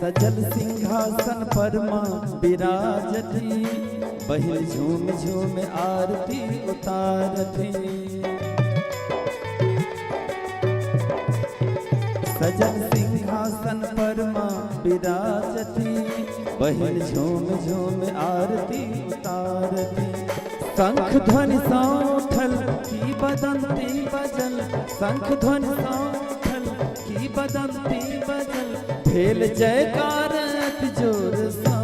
सजल सिंहासन पर माँ विराजती, बहिन झूम झूम आरती उतारती। सजल सिंहासन पर माँ विराजती, बहिन झूम झूम आरती उतारती। शंख ध्वनि सौठल की बदंती बजल, शंख ध्वनि सौठल की बदंती बजल, भेल जयकार अति जोर सा।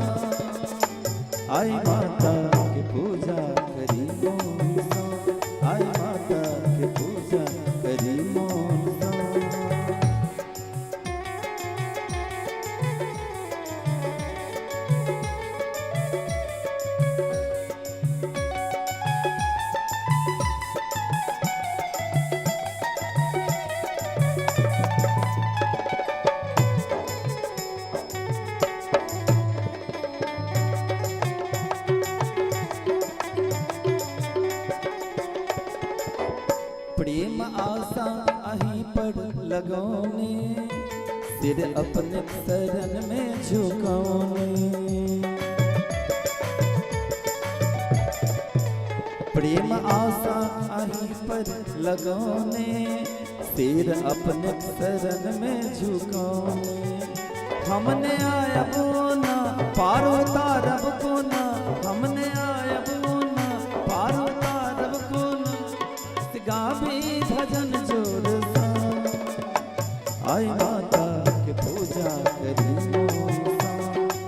आई माता के पूजा करी मोन सा, आई माता के पूजा करी मोन सा। प्रेम आशा अहीं पर लगौने, सिर अपने शरण में झुकौने। प्रेम आशा अहीं पर लगौने, सिर अपने शरण में झुकौने। हमने आयब ना पार उतारब को ना, हमने आयब ना पार उतारब को ना, गावे भजन जोर सा। आई माता के पूजा करी मोन सा,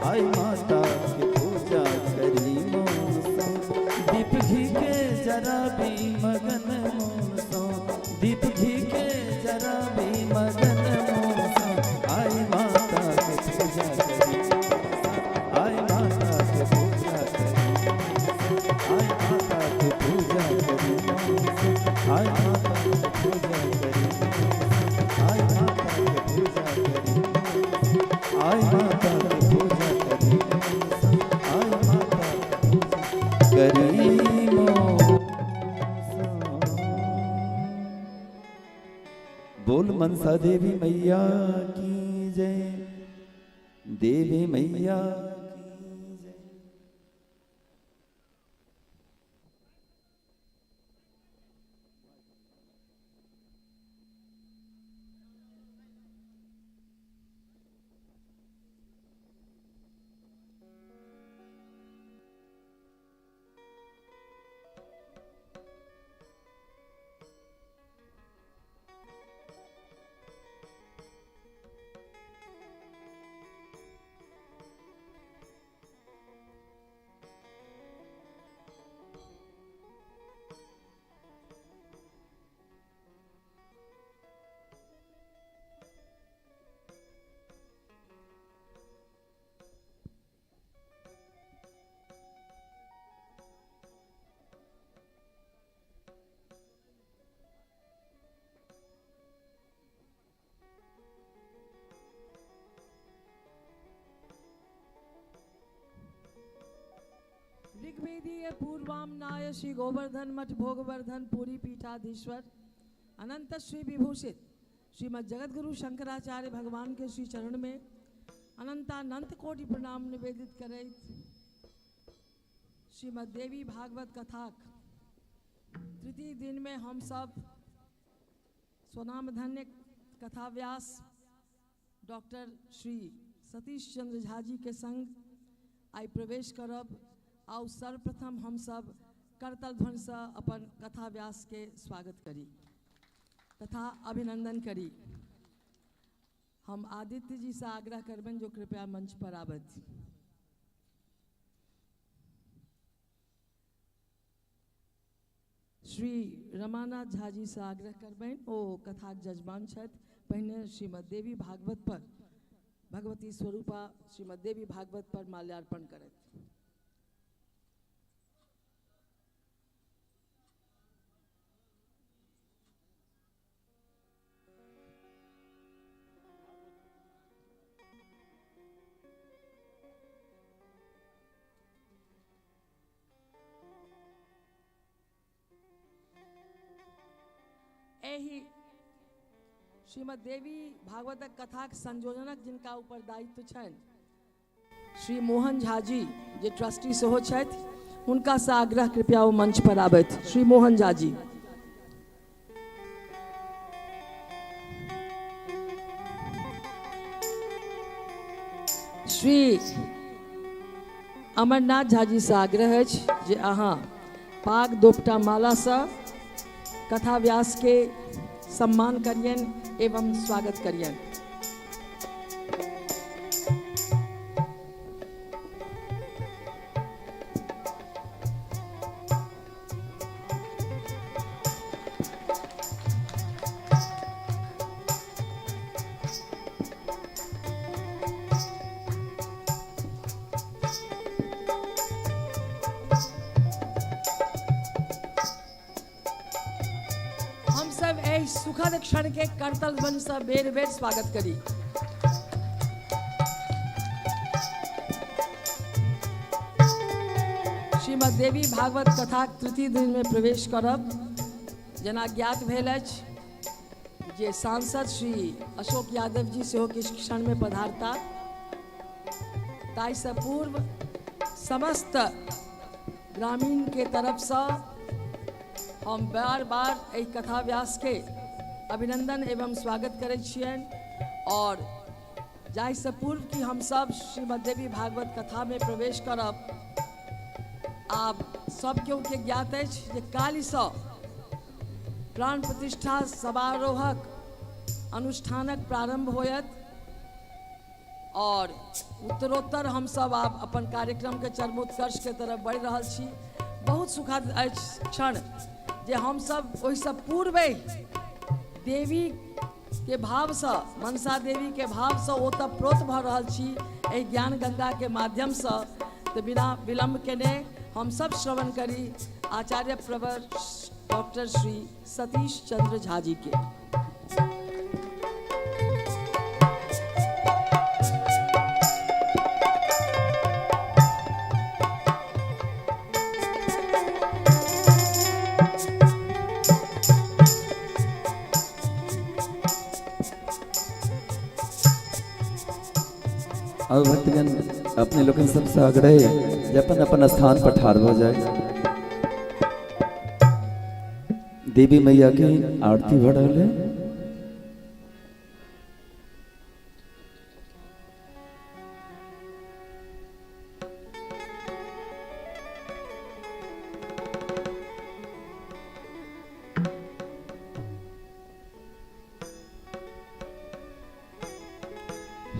आई माता के पूजा करी मोन सा। दीप घी के जरा भी मगन मोन सा, दीप घी के जरा भी मगन मोन सा। आई माता के पूजा करी, आई माता के पूजा करी, आई माता के पूजा करी, आई माता के पूजा करी, आई माता के पूजा करी, आई माता के पूजा करी, आई माता के पूजा करी मोन सा। बोल मनसा देवी मैया की जय, देवी मैया की जय। ऋग्वेदीय पूर्वामनाय श्री गोवर्धन मठ भोगवर्धन पुरी पीठाधीश्वर अनंत श्री विभूषित श्रीमद जगतगुरु शंकराचार्य भगवान के श्री चरण में अनंतानंत कोटि प्रणाम निवेदित करे। श्रीमद देवी भागवत कथा तृतीय दिन में हम सब स्वनामधन्य कथाव्यास डॉक्टर श्री सतीश चंद्र झा जी के संग आई प्रवेश करब। आउ सर्वप्रथम हम सब करतल ध्वनि से अपन कथाव्यास के स्वागत करी तथा अभिनंदन करी। हम आदित्य जी से आग्रह करबन जो कृपया मंच पर आवत। श्री रमानाथ झा जी से आग्रह करबन ओ कथा जजमान छथि। पहिने श्रीमद देवी भागवत पर भगवती स्वरूपा श्रीमद देवी भागवत पर माल्यार्पण करत। एहि श्रीमद देवी भागवत कथा के संयोजनक जिनका ऊपर दायित्व छनि श्री मोहन झा जी जे ट्रस्टी सेहो छथि, हुनका से आग्रह कृपया ओ मंच पर आबैत। श्री मोहन झा जी। श्री अमरनाथ झा जी से आग्रह अछि जे अहाँ पाग दोपटा माला से कथा व्यास के सम्मान करियन एवं स्वागत करियन। हम सब एहि सुखद क्षण के करतल बन से बेर बेर स्वागत करी। श्रीमद देवी भागवत कथा तृतीय दिन में प्रवेश करब। जना ज्ञात भेल अछि जे सांसद श्री अशोक यादव जी सेहो किछु क्षण में पधारता, ताहि से पूर्व समस्त ग्रामीण के तरफ से हम बार बार एहि कथा व्यास के अभिनंदन एवं स्वागत करै छियनि। और जाहि से पूर्व कि हम सब श्रीमद देवी भागवत कथा में प्रवेश करब, आप सब केओ के ज्ञात अछि जे काल्हि सँ प्राण प्रतिष्ठा समारोहक अनुष्ठानक प्रारंभ होयत और उत्तरोत्तर हम सब आप अपन कार्यक्रम के चरमोत्कर्ष के तरफ बढ़ि रहल छी। बहुत सुखद अछि क्षण जे हम सब ओहि से पूर्वे देवी के भाव से, मनसा देवी के भाव से ओतप्रोत भऽ रहल छी एहि ज्ञान गंगा के माध्यम से। तो बिना विलम्ब केने हम सब श्रवण करी आचार्य प्रवर डॉक्टर श्री सतीश चंद्र झा जी के। अब भक्तगण अपने लोगन सबसे आग्रह जे अपन अपन स्थान पर ठाड़ हो जाए। देवी मैया की आरती भऽ रहल है।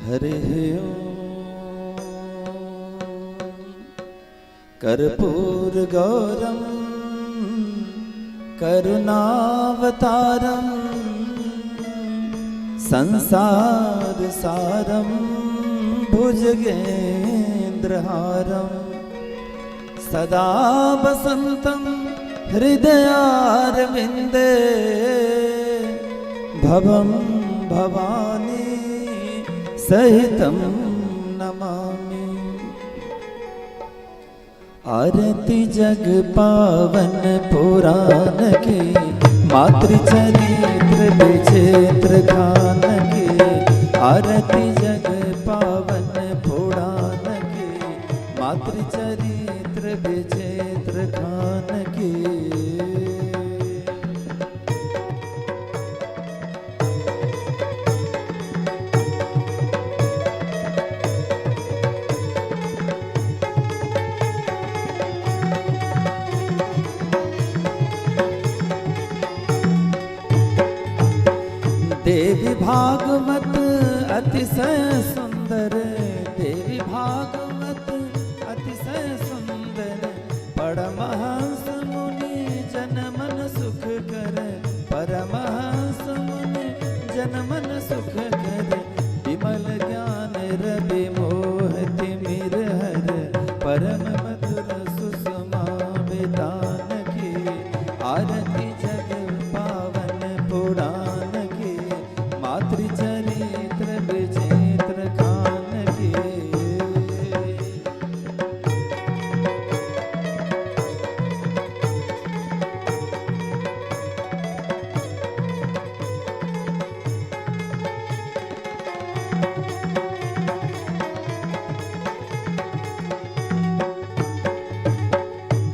हरे कर्पूर गौरम करुणावतारम संसार सारम भुजगेन्द्रहारम सदा वसंतम हृदयारविंदे भवम भवानी सहितम नमामि। आरती जग पावन पुराण के मातृचरित्र विचित्र खान के। आरती जग पावन पुराण के मातृचरित्र विचित्र खान के। देवी भागवत अतिशय सुंदर, देवी भागवत अतिशय सुंदर। परमहंस मुनि जन मन सुख कर, परमहंस मुनि जन मन सुख कर। विमल ज्ञान रवि मोहति मिर हर, परम मधुर सुषमा वितान की। आरती जग पावन पुराण मातृचरित्र विचित्र खान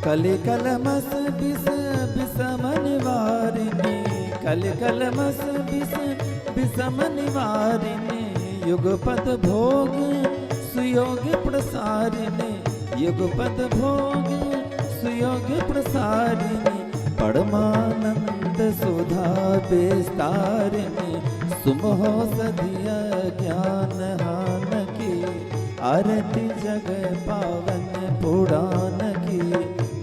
कलि कलमस विषम निवारिणी, कलि कलमस विषम निवारिणी, युगपद भोग सुयोग प्रसारिणी, युगपद भोग सुयोग प्रसारिणी, परमानंद सुधा विस्तारिणी, सुमहो सधिया ज्ञान हान की, आरती जग पावन पुराण की,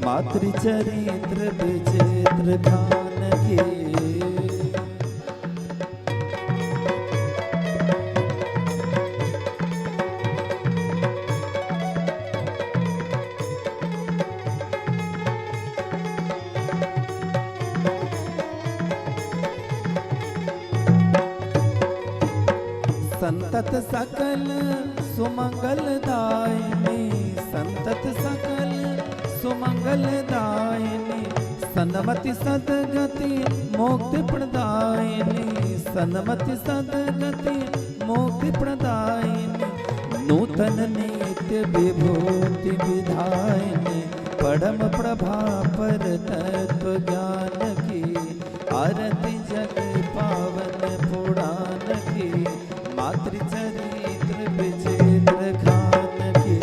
मातृचरित्र विचित्र खान की। संतत सकल सुमंगलदायिनी, संतत सकल सुमंगलदायिनी, सन्मति सद्गति मोक्ति प्रदायिनी, सन्मति सद्गति मोक्ति प्रदायिनी, नूतन नित्य विभूति विधायिनी, परम प्रभा पर तत्व ज्ञान की, आरती जग पावन पुराण की, मातृचरित्र विचित्र खान की।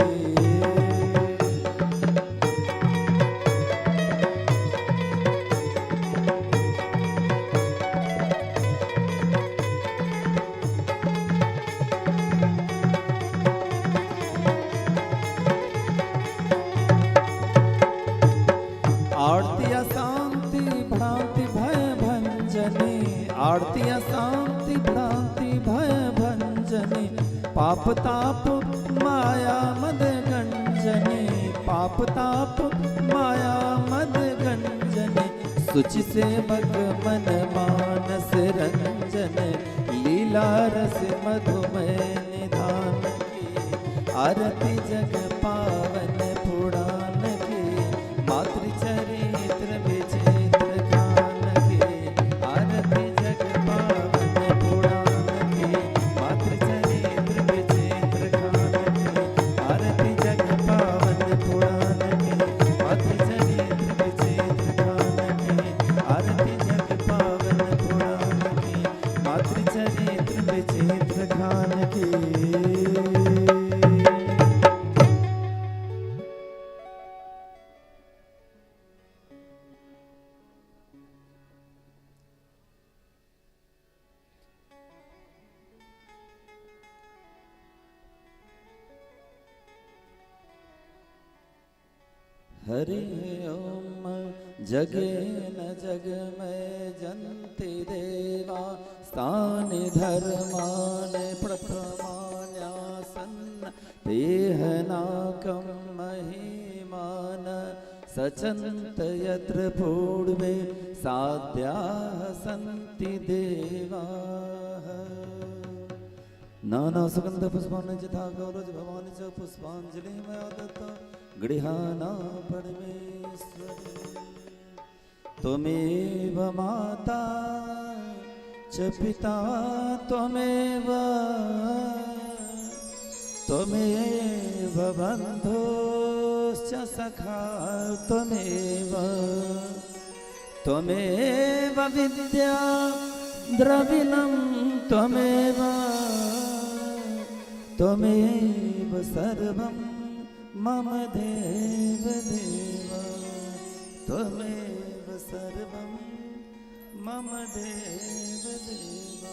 आरती शांति भ्रांति भय भंजनी, आरती शांति भ्रांति भय भंजनी, पाप ताप माया मद गंजनी, पाप ताप माया मद गंजनी, सुचि सेवक मन मानस रंजन, लीला रस मधुमय निधान की, आरती जग पावन पुराण की, मातृचरित्र विचित्र खान की, आरती जग पावन पुराण की, मातृचरित्र विचित्र खान की, आरती जग पावन पुराण की, मातृचरित्र विचित्र खान की, आरती जग पावन पुराण की, मातृचरित्र विचित्र खान की। हरि ओम जगे न जग में जंति देवा, स्थानि धर्मान प्रथमान्यासन, तेहनाकं महिमान, सचन्त यत्र पूर्वे साध्याः सन्ति देवाः। नाना सुगंध पुष्पाणि यथा गौरज भवानि च पुष्पांजलि मया दत्ता, गृहाणा परमेश्वरी, त्वमेव माता च पिता त्वमेव, त्वमेव बन्धुश्च सखा त्वमेव, त्वमेव विद्या द्रविणं त्वमेव, त्वमेव सर्वं मम देव देव, त्वमेव सर्वं मम देव देव।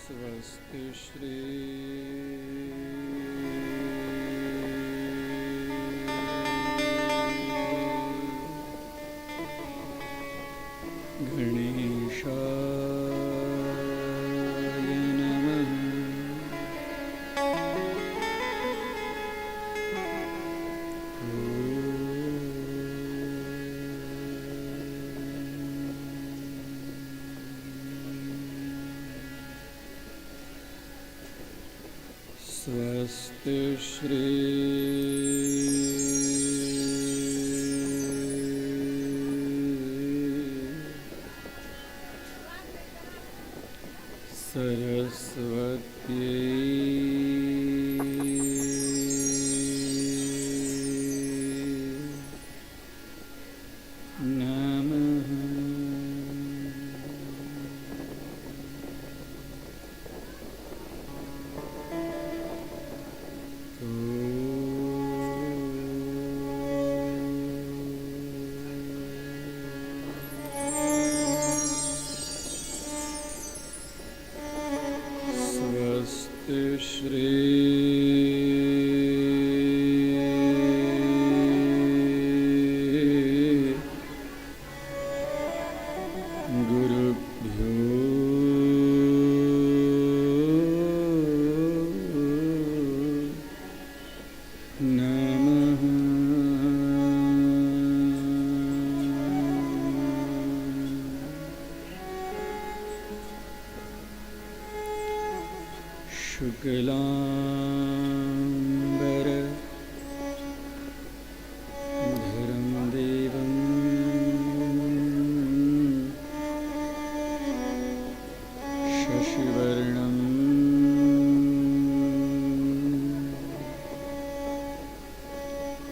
स्वस्ति श्री गणेशाय नमः। स्वस्ति श्री सरस्वती नमः। स्वस्ति श्री गुरुभ्यो नमः। शुक्लांबर धरं देवं शशिवर्णं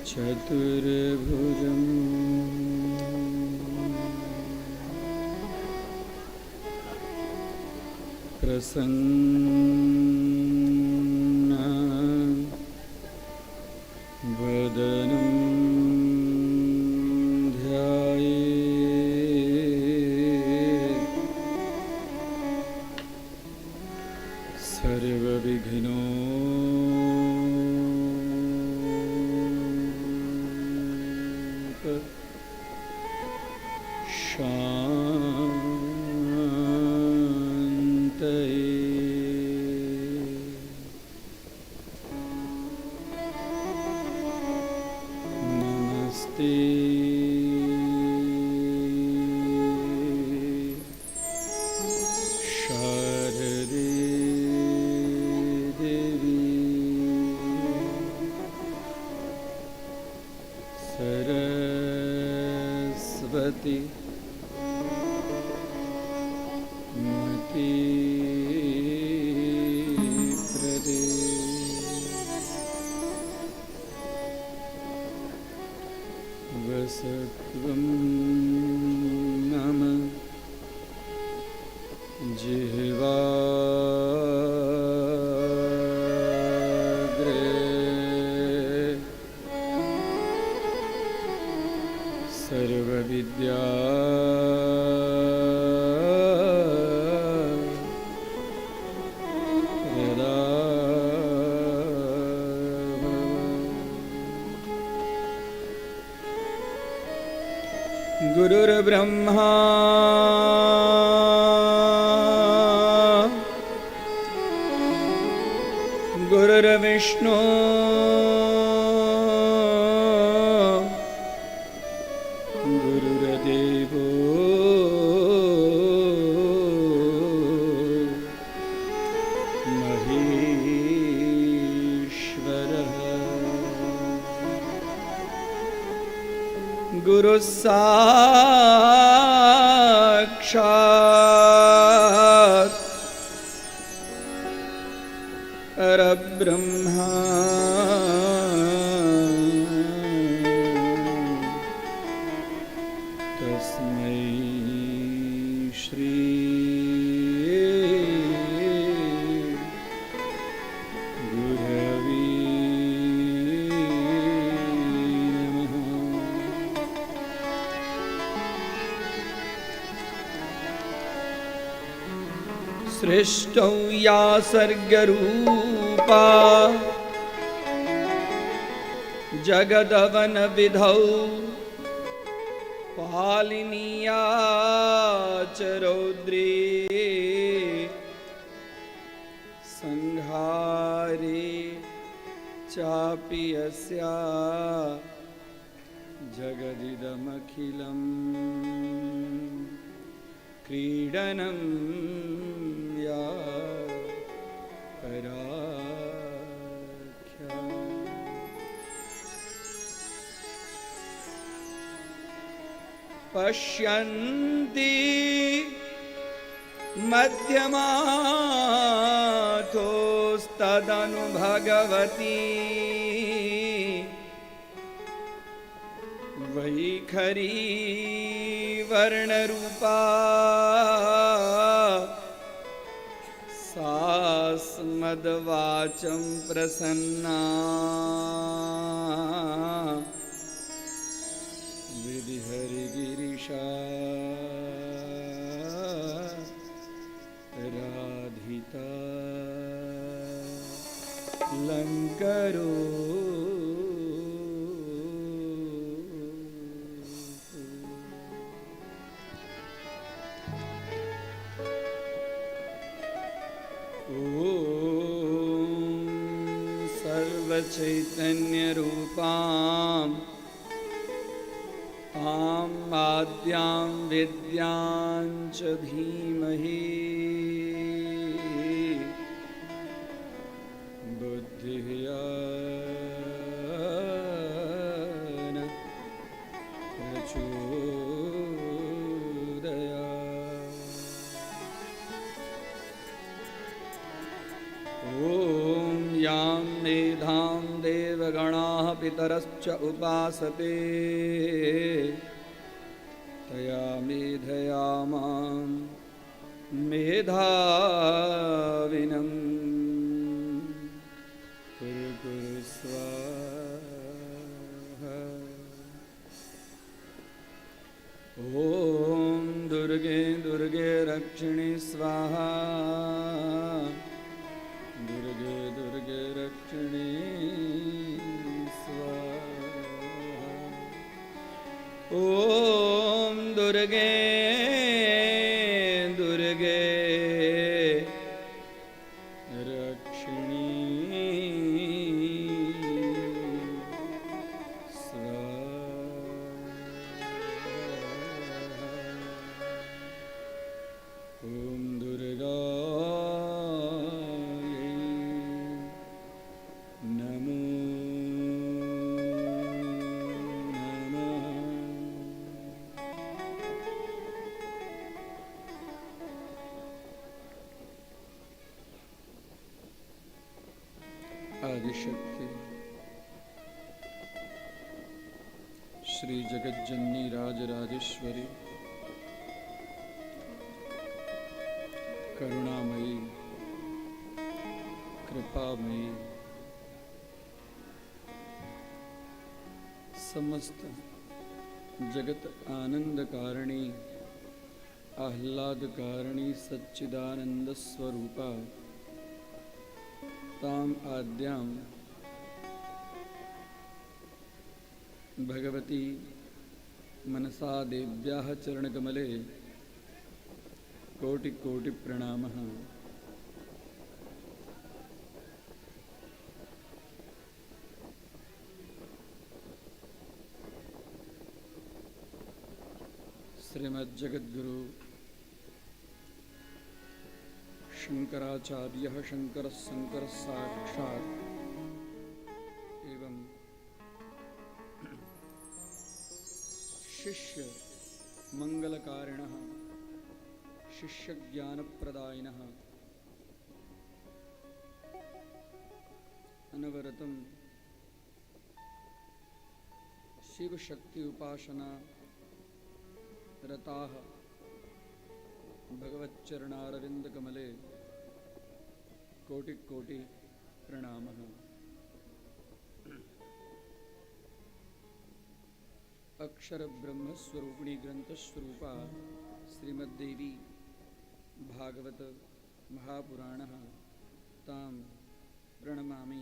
चतुर्भुजं प्रसन्नं वदनं ध्यायेत् नमस्ते शारदे देवी सरस्वती मति प्रदे वसत्वं मम जिह्वाग्रे सर्वविद्या गुरुर्ब्रह्मा गुरुर्विष्णु गुरुर्देवो महेश्वरः गुरु साक्षात् परब्रह्मा तस्मै श्री गुरवे नमः। सृष्टौ या सर्गरूपा जगदवन विधौ पालिनीया च रौद्री संहारे चापि अस्या जगदिदमखिलं क्रीडनं या पराख्या। पश्यन्ति मध्यमाथोस्तदनु भगवती वैखरी वर्णरूपा सास्मद्वाचं प्रसन्ना विधिहरिगिरिशा राधिता लंकरो सर्वचैतन्य रूपां तां आद्यां विद्यां च धीमहि बुद्धिया न प्रचोदयात्। ॐ यां मेधां देवगणाः पितरश्च उपासते तया मेधया मां मेधाविनं कुरु कुरु स्वाहा। ॐ दुर्गे दुर्गे रक्षिणि स्वाहा दुर्गे दुर्गे रक्षिणि स्वाहा। ॐ दुर्गे दुर्गे रक्षिणि स्वाहा। ॐ दुर्गा आदिशक्ति श्री जगज्जननी राजराजेश्वरी करुणामयी कृपामयी समस्त जगत आनंद कारिणी आह्लाद कारिणी सच्चिदानंद स्वरूपा ताम आद्यां भगवती मनसा देव्याः चरणकमले कोटि कोटि प्रणामः। श्रीमज्जगद्गुरु शंकराचार्यः शंकरः शंकरः साक्षात् एवं शिष्य मंगलकारिणः शिष्य ज्ञानप्रदायिनः अनवरतं शिव शक्ति उपासना रताः भगवच्चरणारविंद कमले कोटि कोटि प्रणामः। अक्षर ब्रह्म स्वरूपिणी ग्रंथ स्वरूपा श्रीमद्देवी भागवत महापुराणः तां प्रणमामि।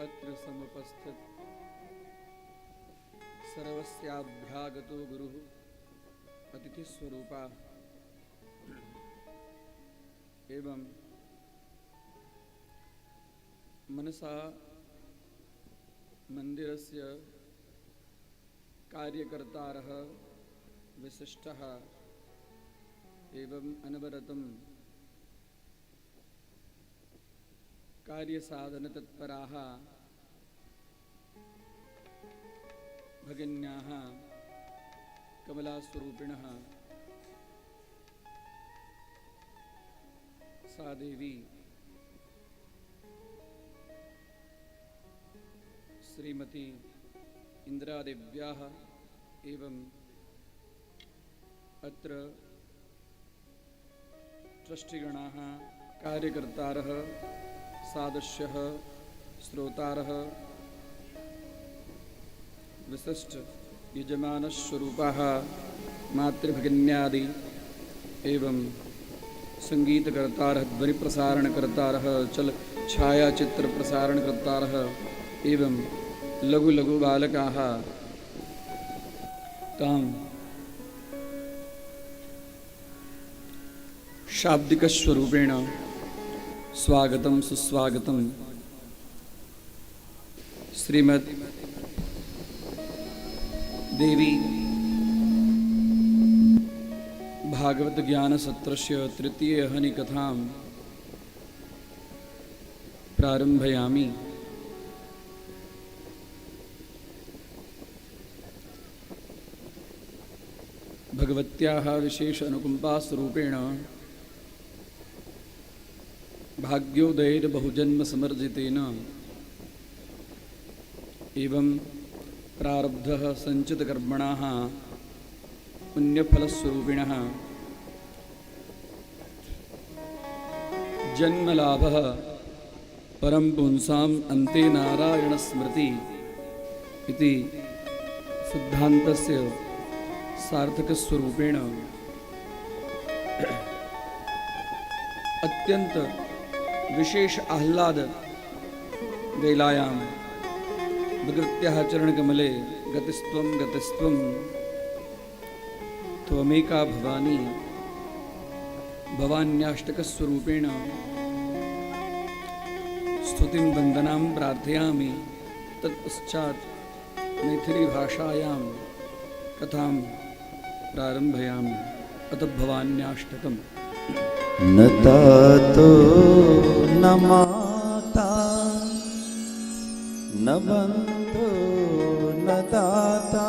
अत्र समुपस्थित सर्वस्याभ्यागतो गुरुः अतिथिस्वरूपा एवं मनसा मंदिरस्य कार्यकर्तारः विशिष्टः एवं अनवरतं कार्यसाधनतत्पराः भगिन्याः कमलास्वरूपिणः सा देवी श्रीमती इंदिरादेव्याः एवं अत्र ट्रस्टिगणाः कार्यकर्तारः सादृश्यः श्रोतारः विशिष्ट यजमानस्वरूपाः मातृभगिन्यादि एवं संगीतकर्तारः ध्वनिप्रसारणकर्तारः चल छायाचित्रप्रसारणकर्तारः एवं लघु लघु बालकाः तां शाब्दिकस्वरूपेण स्वागतं सुस्वागतं श्रीमद् देवी भागवत ज्ञान सत्रस्य तृतीय हनि कथां प्रारंभयामि। भगवत्याः विशेष अनुकंपास्वरूपेण भाग्योदयेन बहुजन्म समर्जितेन एवं प्रारब्धः संचितकर्मणाः पुण्यफलस्वरूपिणः जन्मलाभः परम पुंसाम् अन्ते नारायण स्मृति इति सिद्धान्तस्य सार्थकस्वरूपेण अत्यंत विशेष आह्लाद वेलायां भगवत्याः चरणकमले गतिस्त्वं गतिस्त्वं त्वमेका भवानी भवान्याष्टकस्वरूपेण स्तुतिं वन्दनां प्रार्थयामि। तत्पश्चात् मैथिलीभाषायां कथां प्रारम्भयामि। अथ भवान्याष्टकम्। न तातो न माता न बन्धो न दाता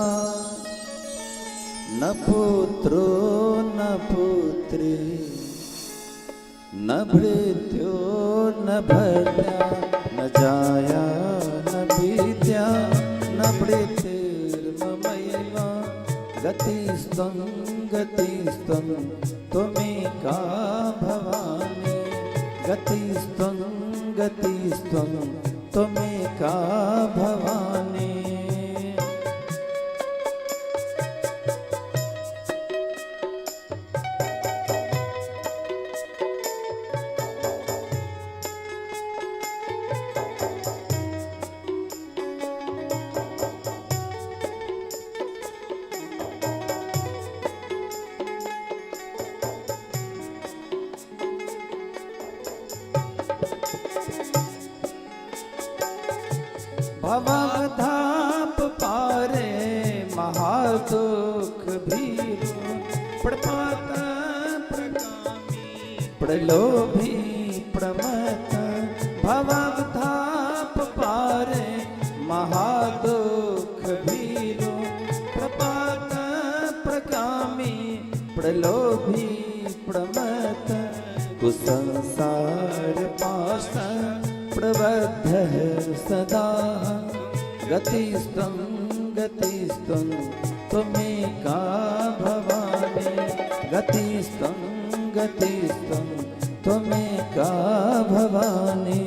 न पुत्रो न पुत्री न भृत्यो न भर्या न जाया न विद्या न भृतिर्ममैव गतिस्त्वं गतिस्त्वं त्वमेका भवानी गतिस्त्वं गतिस्त्वं त्वमेका भवानी। भवधाप पारे महादुख भीरु प्रपात प्रगामी प्रलोभी प्रमथ भवधाप पारे महादुख भीरु प्रपात प्रगामी प्रलोभी प्रमथ कुसंसार पास प्रबद्ध सदा गतिस्त्वं गतिस्त्वं त्वमेका भवानी गतिस्त्वं गतिस्त्वं त्वमेका भवानी।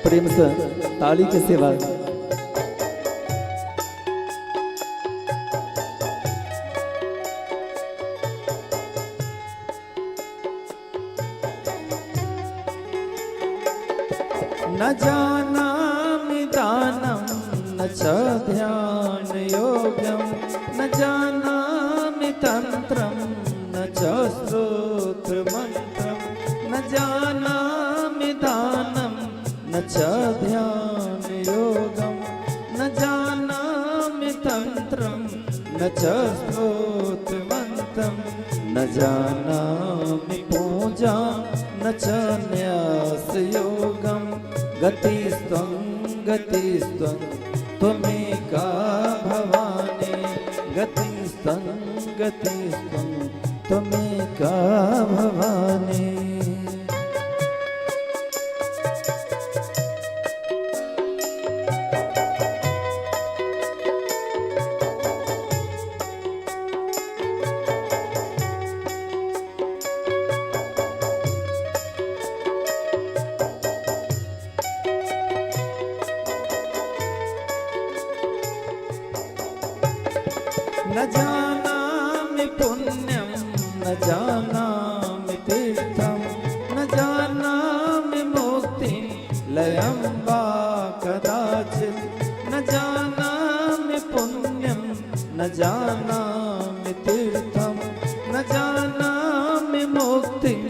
प्रेम से ताली के सेवा न जानामि दानं न च ध्यानयोग्यं न जानामि तन्त्रं न च स्तोत्रमन्त्रं न जानामि दानं न च ध्यानयोगं न जानामि तन्त्रं न च स्तोत्रमन्त्रं न जानामि पूजां न च न्यासयोगं गतिस्त्वं गतिस्त्वं त्वमेका भवानी गतिस्त्वं गतिस्त्वं त्वमेका भवानी। न जानामि पुण्यं न जानामि तीर्थं न जानामि मुक्तिं लयं वा कदाचित् न जानामि पुण्यं न जानामि तीर्थं न जानामि मुक्तिं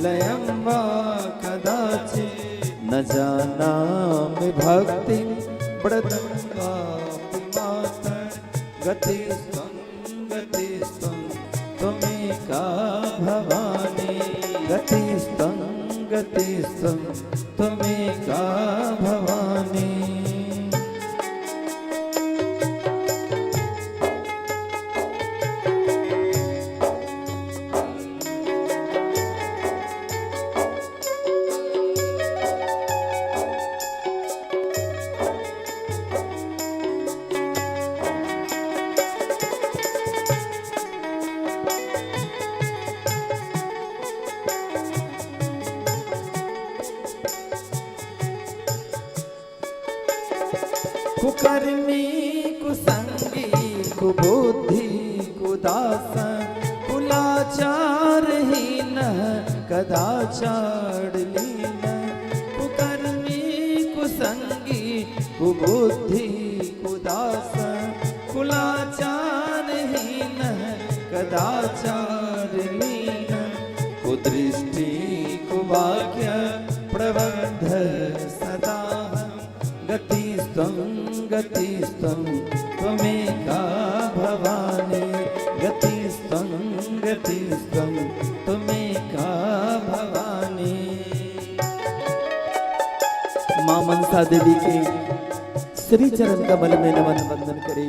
लयं वा कदाचित् न जानामि भक्तिं व्रतं वापि मातः गतिस्त्वं गतिस्त्वं त्वमेका भवानी गतिस्त्वं गतिस्त्वं त्वमेका भवानी। कुकर्मी कुसंगी कुबुद्धि कुदासन कुलाचारहीन कदाचारलीन कुकर्मी कुसंगी कुबुद्धि कुदासन कुलाचारहीन कदाचारलीन कुदृष्टि कुवाक्य प्रबंध सदा गतिस्त्वं गतिस्त्वं त्वमेका भवानी गतिस्त्वं गतिस्त्वं त्वमेका भवानी। मां मनसा देवी के श्री चरण कमल में नमन वंदन करे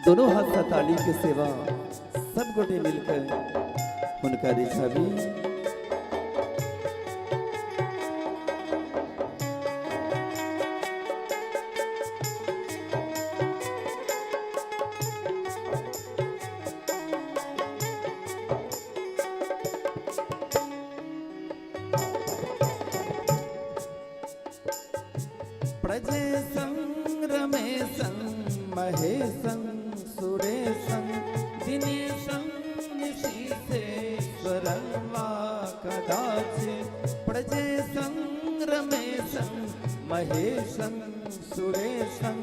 दोनों हाथ ताली के सेवा सब गोटे मिलकर उनका दिशा भी प्रजेशं रमेशं महेशं सुरेशं दिनेशं निशीथेश्वरं वा कदाचित् प्रजेशं रमेशं महेशं सुरेशं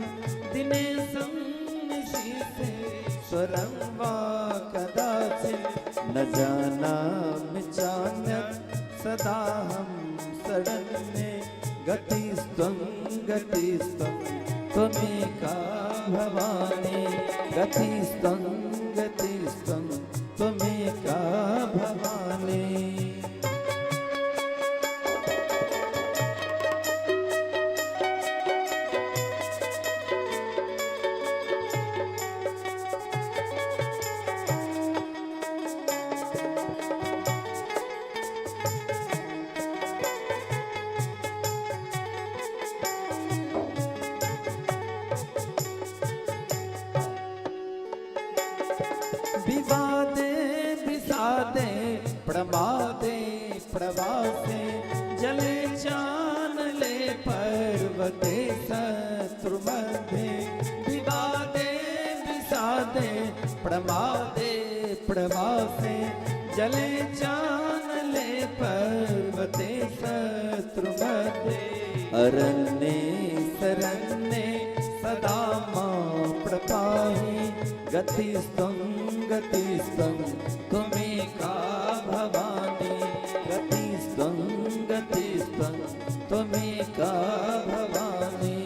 दिनेशं निशीथेश्वरं वा कदाचित् न जानामि चान्यत् सदाहं शरण्ये गतिस्त्वं गतिस्त्वं त्वमेका भवानी गतिस्त्वं गतिस्त्वं त्वमेका भवानी। विवादे विषादे प्रमादे प्रवासे जले चानले पर्वते शत्रुमध्ये विवादे विषादे प्रमादे प्रवासे जले चानले पर्वते शत्रुमध्ये अरण्ये शरण्ये सदा मां पाहि गतिस्त्वं गतिस्त्वं त्वमेका भवानी गतिस्त्वं गतिस्त्वं त्वमेका भवानी।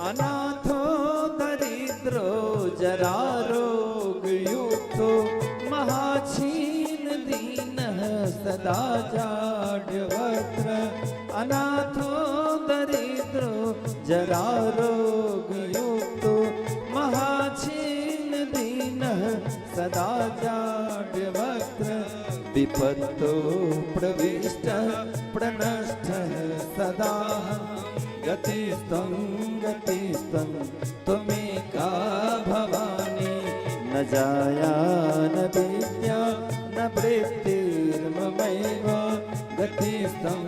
अनाथो दरिद्रो जरारोगयुक्तो महाक्षीण दीनः सदा जाड्यवक्त्र अनाथो दरिद्रो जरारोगयुक्तो महाक्षीण दीनः सदा जाड्यवक्त्र विपत्तो प्रविष्टः प्रणष्टः सदा गतिस्त्वं गतिस्त्वं त्वमेका भवानी न जाया न विद्या न वृत्तिर्ममैव गतिस्त्वं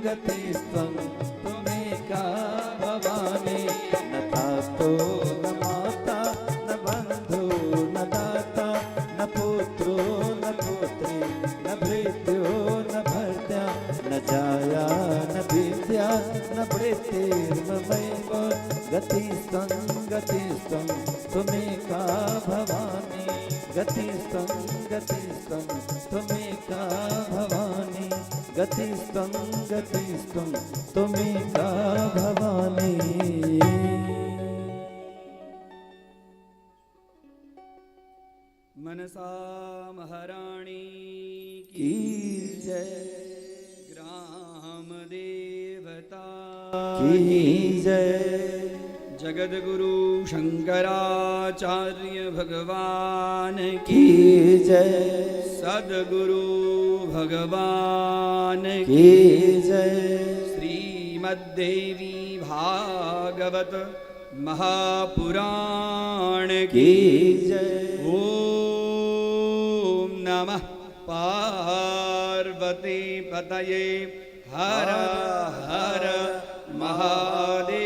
गतिस्त्वं त्वमेका भवानी न तातो न माता न बन्धु न दाता न पुत्रो न पुत्री न भृत्यो न भर्त्या न जाया न विद्या न वृत्तिर्ममैव गतिस्त्वं गतिस्त्वं त्वमेका भवानी गतिस्त्वं गतिस्त्वं त्वमेका भवानी गतिस्त्वं गतिस्त्वं त्वमेका भवानी। मनसा महाराणी की जय ग्राम देवता की जय जगद्गुरु शंकराचार्य भगवान की जय सद्गुरु भगवान की जय श्रीमद्देवी भागवत महापुराण की जय ओम नमः पार्वती पतये हर हर महादेव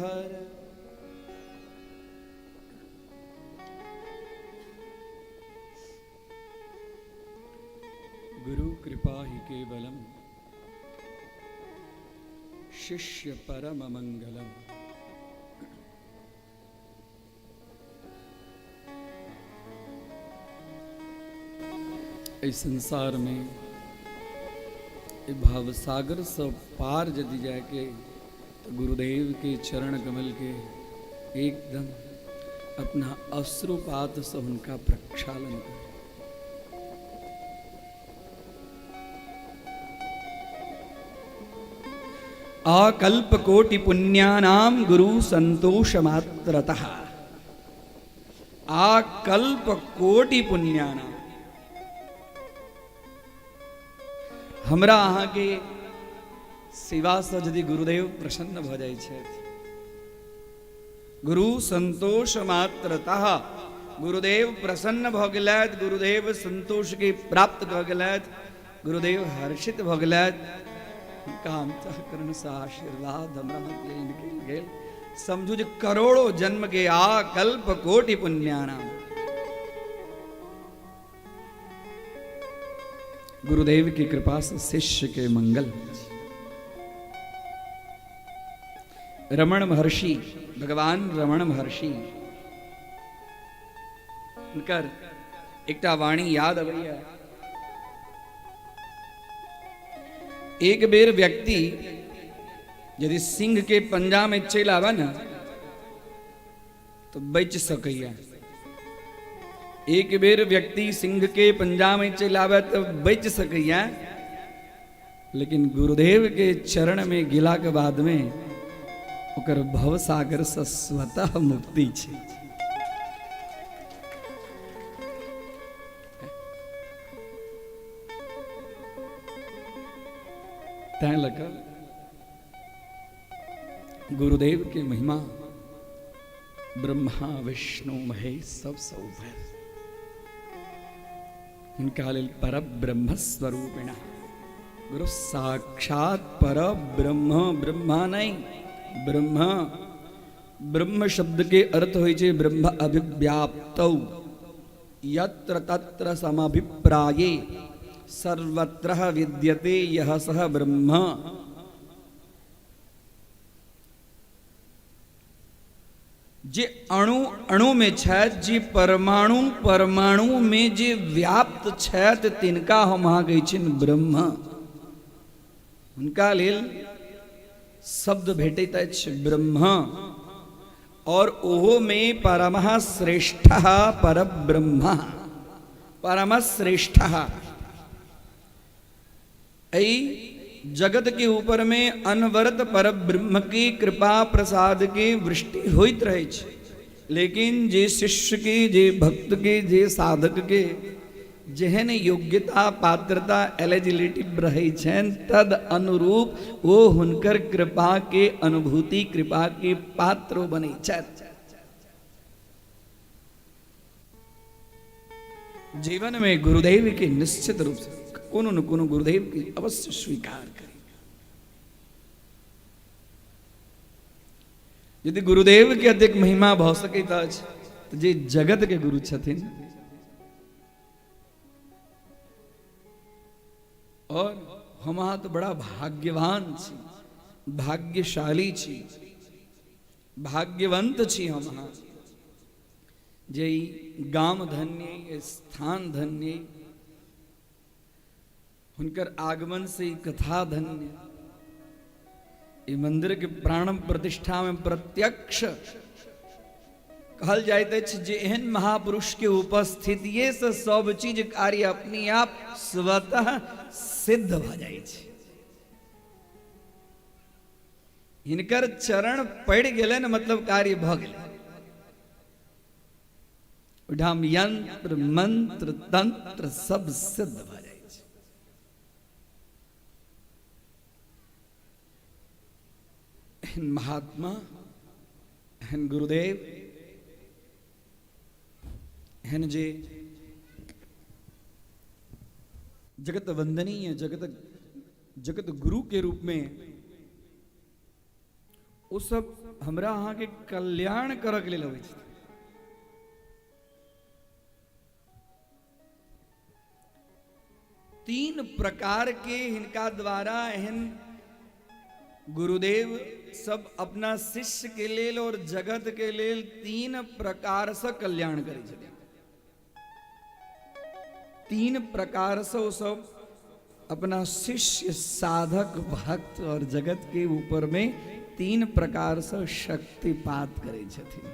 हर। गुरु कृपा ही केवलम शिष्य परम मंगलम। इस संसार में भाव सागर सब पार यदि जाके तो गुरुदेव के चरण कमल के एकदम अपना अश्रुपात से उनका प्रक्षालन कर। आकल्प कोटि पुण्यानाम गुरु संतोष मात्रतः आकल्प कोटि पुण्यानाम हमरा अहाँ के सेवा से यदि गुरुदेव प्रसन्न भ जाय छथि गुरु संतोष मात्रतः गुरुदेव प्रसन्न भ गेलथि गुरुदेव संतोष के प्राप्त भ गेलथि गुरुदेव हर्षित भ गेलथि हुनका अंतःकरण से आशीर्वाद हमरा निकल गेल समझू जे करोड़ों जन्म के आकल्प कोटि पुण्यानाम गुरुदेव की कृपा से शिष्य के मंगल। रमण महर्षि भगवान रमण महर्षि उनकर एकटा वाणी याद अबैया। एक बेर व्यक्ति यदि सिंह के पंजा में चल आवे न तो बच सकैया। एक बेर व्यक्ति सिंह के पंजा में चल आवे तो बच सकैया, लेकिन गुरुदेव के चरण में गिला के बाद में ओकर भव सागर से स्वतः मुक्ति छे। तैं लकर गुरुदेव के महिमा ब्रह्मा विष्णु महेश सब भर इनका लेल पर ब्रह्म स्वरूपिणा गुरु साक्षात पर ब्रह्म ब्रह्मा नहीं ब्रह्म ब्रह्म शब्द के अर्थ होय छे ब्रह्म अभिव्याप्तौ यत्र तत्र समभिप्राये सर्वत्र विद्यते यह सह ब्रह्म। जे अणु अणु में छै जे परमाणु परमाणु में जे व्याप्त छै तिनका हम अहाँ कहै छिन ब्रह्म। उनका लेल शब्द भेटैत अछि ब्रह्म और ओहो में परमः श्रेष्ठः परब्रह्म परम श्रेष्ठ। ऐ जगत के ऊपर में अनवरत पर ब्रह्म की कृपा प्रसाद के वृष्टि होइत रहे छे, लेकिन जे शिष्य के जे भक्त के जे साधक के जेहन योग्यता पात्रता एलिजिबिलिटी रहे छन तद अनुरूप वो हुनकर कृपा के अनुभूति कृपा के पात्र बने छथि। जीवन में गुरुदेव के निश्चित रूप से कोनो न कोनो गुरुदेव की अवश्य स्वीकार करें। यदि गुरुदेव के अधिक महिमा भ सके तो जे जगत के गुरु छथिन और हम तो बड़ा भाग्यवान छी भाग्यशाली छी भाग्यवंत छी हम जे गाम धन्य स्थान धन्य हुनकर आगमन से कथा धन्य ये मंदिर के प्रारंभ प्रतिष्ठा में प्रत्यक्ष कहल जाइत अछि जे एहन महापुरुष के उपस्थिति से सब चीज कार्य अपने आप स्वतः सिद्ध भ जाय छै। हिनकर चरण पड़ गेले न मतलब कार्य भ गेले। उठाम यंत्र मंत्र तंत्र सब सिद्ध भ जाय छै। एहन महात्मा एहन गुरुदेव एहन जे जगत वंदनीय जगत गुरु के रूप में वो सब हमरा अहाँ के कल्याण करक लेल अबै छै। तीन प्रकार के हिनका द्वारा एहन गुरुदेव सब अपना शिष्य के लेल और जगत के लेल तीन प्रकार से कल्याण करै छथिन। तीन प्रकार से वो सब अपना शिष्य साधक भक्त और जगत के ऊपर में तीन प्रकार से शक्तिपात करे छथिन।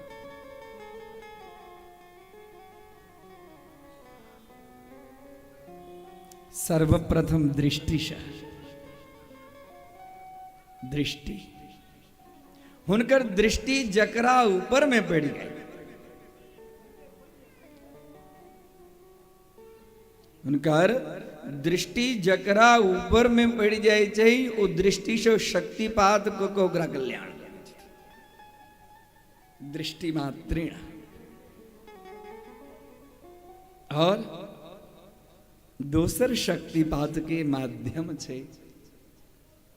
सर्वप्रथम दृष्टि दृष्टि हुनकर दृष्टि जकरा ऊपर में पड़ गई हुनकर दृष्टि जकरा ऊपर में पड़ जाए चाहिए वो दृष्टि से शक्तिपात को ओकरा कल्याण दृष्टि मात्रेण। और दोसर शक्तिपात के माध्यम छे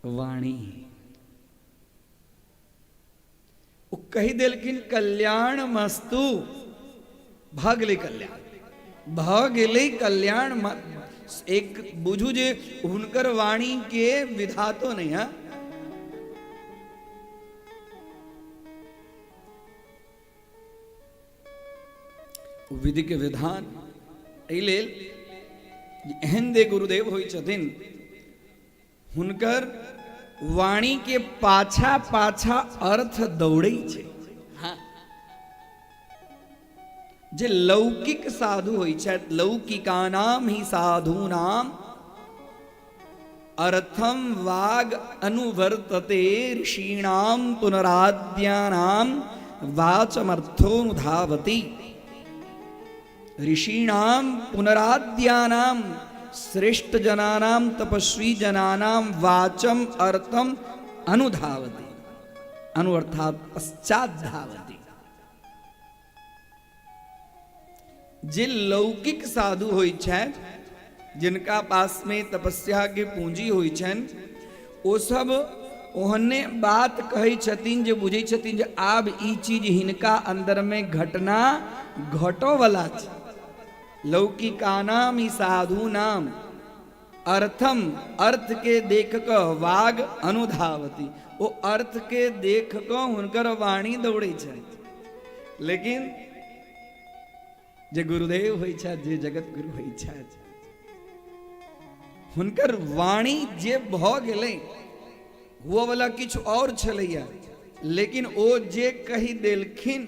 वाणी। वो कही देलखिन कल्याण मस्तु भागले कल्याण भागले कल्याण। एक बुझू जे हुनकर वाणी के विधा तो नहीं है विधि के विधान लेल एहन दे गुरुदेव होई छथिन हुनकर वाणी के पाछा पाछा अर्थ दौड़े छे। हाँ जे लौकिक साधु होई छथि लौकिकानाम ही साधूनाम अर्थम वाग अनुवर्तते ऋषीणाम पुनराद्यानाम वाचमर्थोनुधावति। ऋषीणाम पुनराद्यानाम श्रेष्ठ जनानाम तपस्वी जनानाम वाचम अर्थम अनुधावती, अनु अर्थात पश्चात धावती। जे लौकिक साधु होइ छथि, जिनका पास में तपस्या के पूंजी होइ छनि, ओ सब ओहने बात कहै छथिन जे बुझै छथिन जे आब ई चीज हिनका अंदर में घटना घटो वाला छै। लौकिकानाम ई साधु नाम अर्थम, अर्थ के देख क वाग अनुधावती, ओ अर्थ के देख क हुनकर वाणी दौड़ै छै। लेकिन जे गुरुदेव होइ छथि, जे जगत गुरु होइ छथि, हुनकर वाणी जे भ गेलै हुआ वाला किछु और छलैया, लेकिन ओ जे कहि देलखिन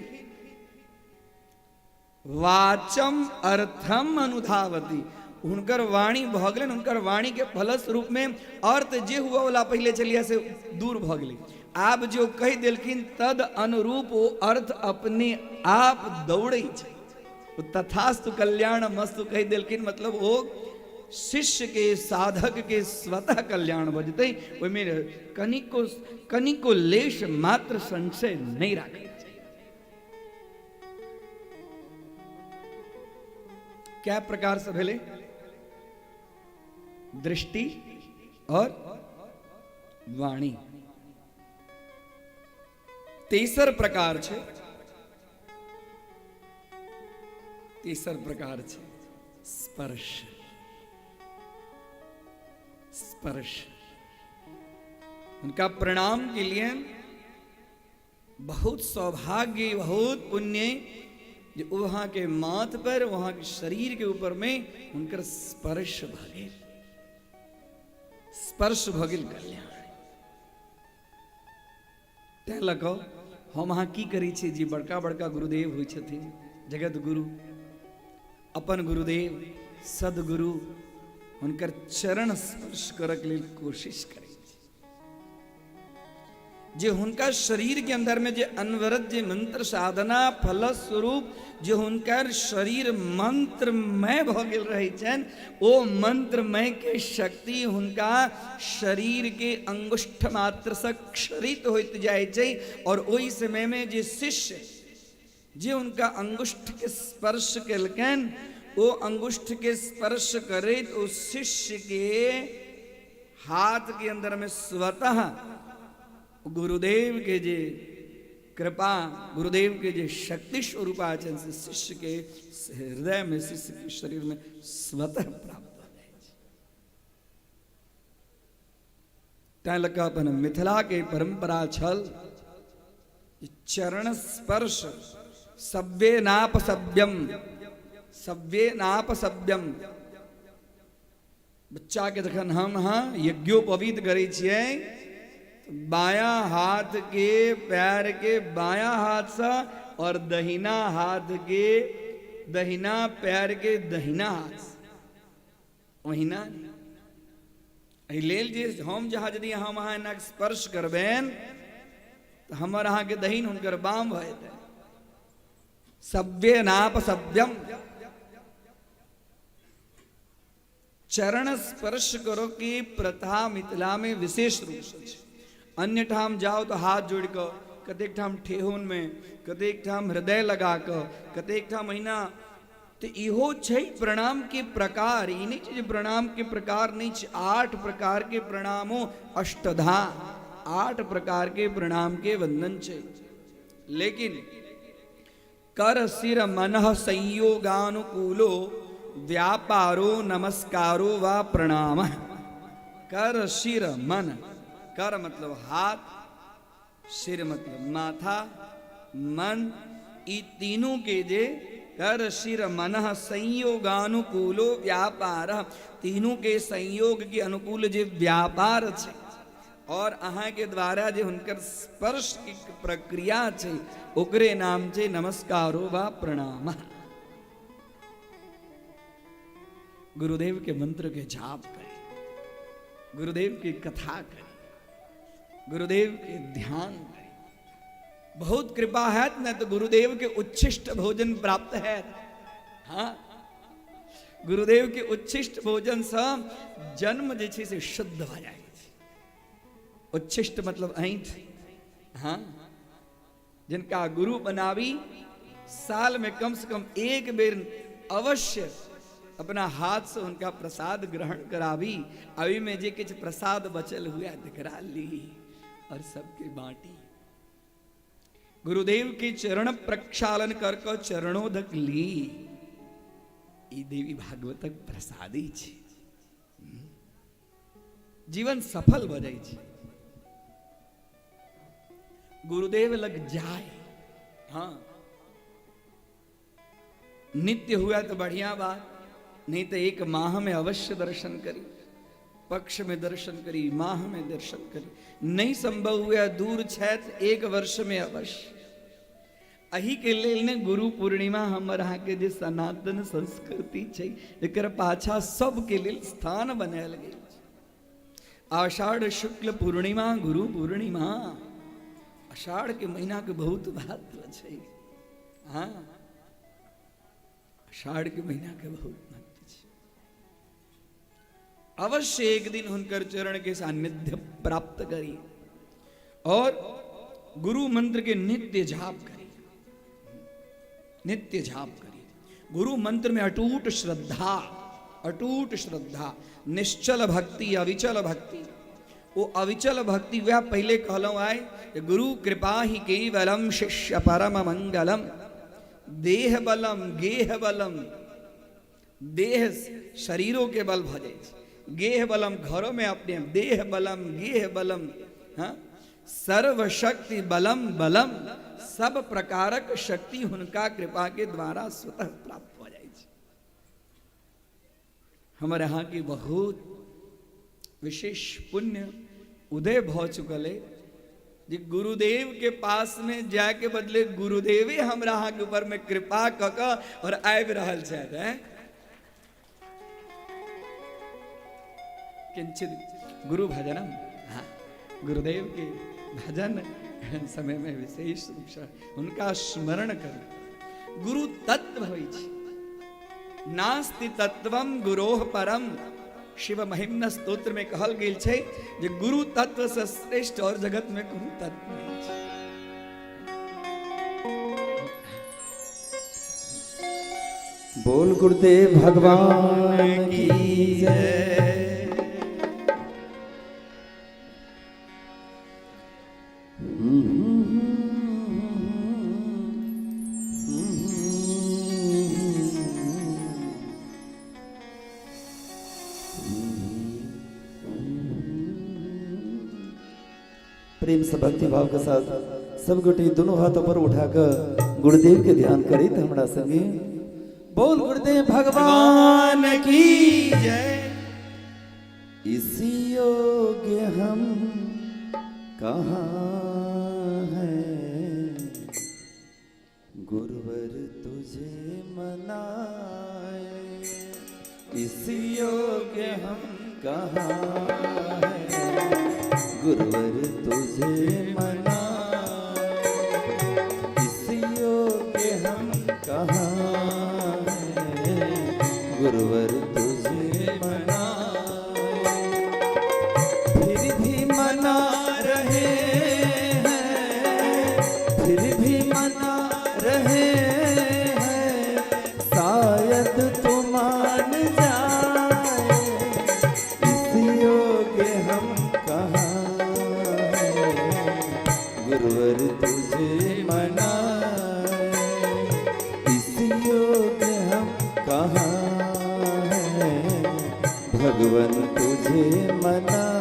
वाचम अर्थम अनुधावती, हुनकर वाणी भ गेलनि, हुनकर वाणी के फलस्वरूप में अर्थ जे हुआ वाला पहले चलिया से दूर भ गेलै। आब जो कहि देलखिन तद अनुरूप ओ अर्थ अपने आप दौड़ै छै। तथास्तु कल्याण मस्तु कहि देलखिन, मतलब वो शिष्य के साधक के स्वतः कल्याण बजते, ओहिमे कनिको लेश मात्र संशय नहीं राखे। क्या प्रकार से भेले? दृष्टि और वाणी। तेसर प्रकार छे, तीसर प्रकार छे स्पर्श। स्पर्श उनका प्रणाम के लिए बहुत सौभाग्य, बहुत पुण्य जो वहां के माथ पर, वहां के शरीर के ऊपर में उनकर स्पर्श भगे, स्पर्श भगिल कल्याण। तै लको हम अहाँ की करी छी जी, बड़का बड़का गुरुदेव होइ छथिन, जगत गुरु, अपन गुरुदेव सदगुरु, हुनकर चरण स्पर्श करक लेल कोशिश करै छी। जे हुनका शरीर के अंदर में जे अनवरत जे मंत्र साधना फलस्वरूप जे हुनकर शरीर मंत्रमय भ गेल रहै छनि, ओ मंत्रमय के शक्ति हुनका शरीर के अंगुष्ठ मात्र से क्षरित होइत जाइ छै। और ओहि समय में जे शिष्य जे उनका अंगुष्ठ के स्पर्श केलकन, वो अंगुष्ठ के स्पर्श करे तो शिष्य के हाथ के अंदर में स्वतः गुरुदेव के जे कृपा, गुरुदेव के जे शक्ति स्वरूपाचन से शिष्य के हृदय में, शिष्य के शरीर में स्वतः प्राप्त हो जाए। तैं लऽ कऽ अपन मिथिला के परंपरा छल चरण स्पर्श सव्ये नापसव्यम, सव्ये नापसव्यम। बच्चा के जखन हम यज्ञोपवीत करै छियै, बायां हाथ के पैर के बायां हाथ से और दहिना हाथ के दहिना पैर के दहिना हाथ से, ओहिना एहि लेल जे हम जहाँ यदि हम अहाँ एना स्पर्श करबेन तो हमर अहाँ के दहिन हुनकर बाम भ जेतै। सव्ये नापसव्यम, चरण स्पर्श करो की प्रथा मिथिला में विशेष रूप से छै। अन्य ठाम जाओ तो हाथ जोड़ कर, कतेक ठाम ठेहुन में, कतेक ठाम हृदय लगा कर, कतेक ठाम महीना। तो इहो छै प्रणाम के प्रकार। ई नहीं छै प्रणाम के प्रकार नहीं छै, 8 प्रकार के प्रणामो अष्टधा, 8 प्रकार के प्रणाम के वंदन छै। लेकिन कर सिर मनः संयोगानुकूलो व्यापारो नमस्कारो वा प्रणाम। कर सिर मन, कर मतलब हाथ, सिर मतलब माथा, मन, ई तीनों के जे कर सिर मनः संयोगानुकूलो व्यापार, तीनों के संयोग के अनुकूल जे व्यापार छै और अहाँ के द्वारा जे हुनकर स्पर्श की प्रक्रिया छै ओकरे नाम छै नमस्कारो वा प्रणाम। गुरुदेव के मंत्र के जाप करें, गुरुदेव की कथा करें, गुरुदेव के ध्यान करें। बहुत कृपा है न तो गुरुदेव के उच्छिष्ट भोजन प्राप्त है। हाँ, गुरुदेव के उच्छिष्ट भोजन से जन्म जे छे से शुद्ध भ जाय छे। उच्छिष्ट मतलब ऐंठ, हाँ, जिनका गुरु बनावी साल में कम से कम एक बेर अवश्य अपना हाथ से उनका प्रसाद ग्रहण करावी। अभी में जे कुछ प्रसाद बचल हुआ दिखरा ली और सबके बांटी। गुरुदेव के चरण प्रक्षालन कर चरणोदक ली। ई देवी भागवतक प्रसादी छे। जीवन सफल भ जाय छे। गुरुदेव लग जाए, हाँ, नित्य हुआ तो बढ़िया बात, नहीं तो एक माह में अवश्य दर्शन करी, पक्ष में दर्शन करी, माह में दर्शन करी। नहीं संभव हुआ दूर छै तो एक वर्ष में अवश्य। अही के लेल ने गुरु पूर्णिमा हमर अहाँ के जे सनातन संस्कृति छै, एकर पाछा सबके लेल स्थान बनायल गेल। आषाढ़ शुक्ल पूर्णिमा गुरु पूर्णिमा। आषाढ़ के महीना के बहुत महत्व छै। हाँ, आषाढ़ के महीना के बहुत महत्व छै। अवश्य एक दिन हुनकर चरण के सानिध्य प्राप्त करी और गुरु मंत्र के नित्य जाप करी। नित्य जाप करी। गुरु मंत्र में अटूट श्रद्धा, अटूट श्रद्धा, निश्चल भक्ति, अविचल भक्ति। वो अविचल भक्ति वह पहले कहलों आए, गुरु कृपा ही केवलम शिष्य परम मंगलम, देह बलम गेह बलम। देह शरीरों के बल भजे, गेह बलम घरों में अपने, देह बलम गेह बलम, हाँ, सर्व शक्ति बलम बलम। सब प्रकारक शक्ति हुनका कृपा के द्वारा स्वतः प्राप्त हो जाए। हमारे यहाँ की बहुत विशेष पुण्य उदय भ चुकल है। जी गुरुदेव के पास में जाके बदले गुरुदेवे हमरा यहाँ के ऊपर में कृपा कक और आबि रहल छथि। किंचित गुरु भजनम, हाँ, गुरुदेव के भजन समय में विशेष रूप से उनका स्मरण कर। गुरु तत्व होइ छै। नास्ति तत्वम गुरोह परम। शिव महिम्न स्तोत्र में कहल गेल छै जे गुरु तत्व से श्रेष्ठ और जगत में गुरु तत्व नहीं छै। बोल गुरुदेव भगवान की जय। प्रेम से भक्ति भाव के साथ सब गोटे दोनों हाथों पर उठाकर गुरुदेव के ध्यान करी तो हमारा संगे बोल गुरुदेव भगवान की जय। इसी योग्य हम कहाँ हैं, गुरुवर तुझे मनाए। इसी योग्य हम कहाँ हैं, गुरुवर तुझे मनाए। इसी योग्य हम कहाँ हैं, गुरुवर तुझे मनाए। फिर भी मना रहे हैं, फिर भी मना रहे हैं, शायद तू मान जाए। इस योग्य हम कहाँ हैं, गुरुवर तुझे मनाए। इस योग्य हम कहाँ हैं, भगवन तुझे मनाए।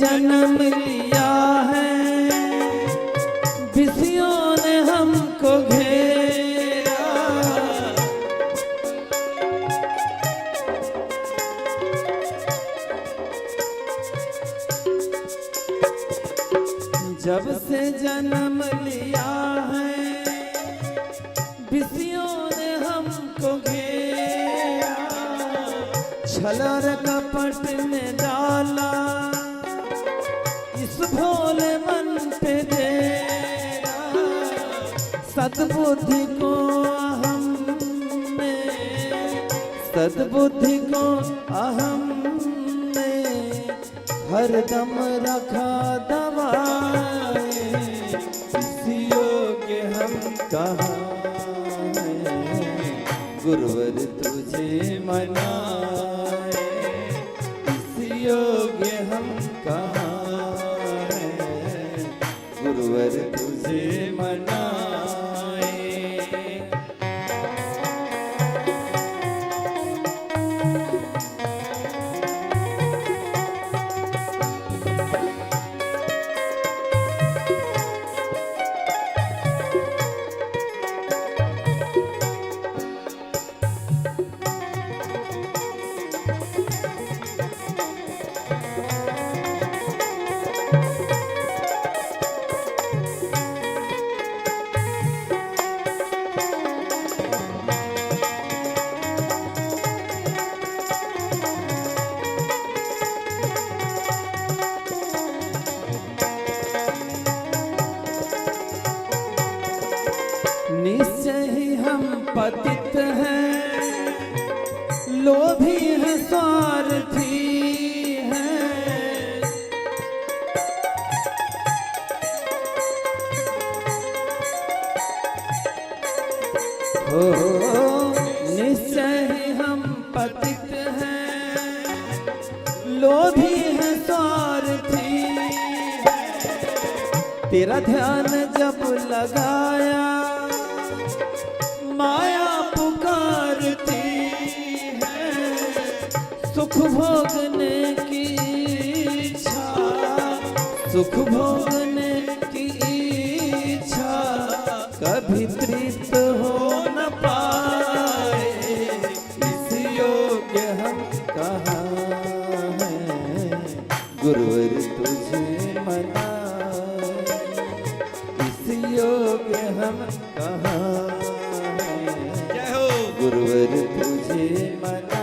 जन्म लिया है, विषयों ने हमको घेरा। जब से जन्म लिया है, विषयों ने हमको घेरा। छल और कपट में डाला इस भोले मन पे डेरा। सद्बुद्धि को अहम में, सद्बुद्धि को अहम में हरदम रखा दबाए। इस योग्य हम कहाँ हैं, गुरुवर तुझे मनाए। इस योग्य हम कहाँ हैं, गुरुवर तुझे मनाए। निश्चय ही हम पतित हैं, लोभी हैं, स्वार्थी हैं। हो निश्चय ही हम पतित हैं, लोभी हैं, स्वार्थी हैं। तेरा ध्यान जब लगाया, माया पुकारती है। सुख भोगने की इच्छा, सुख भोगने की इच्छा कभी तृप्त हो न पाए। इस योग्य हम कहाँ हैं, गुरुवर तुझे मनाए। इस योग्य हम कहाँ, गुरुवर तुझे मनाए।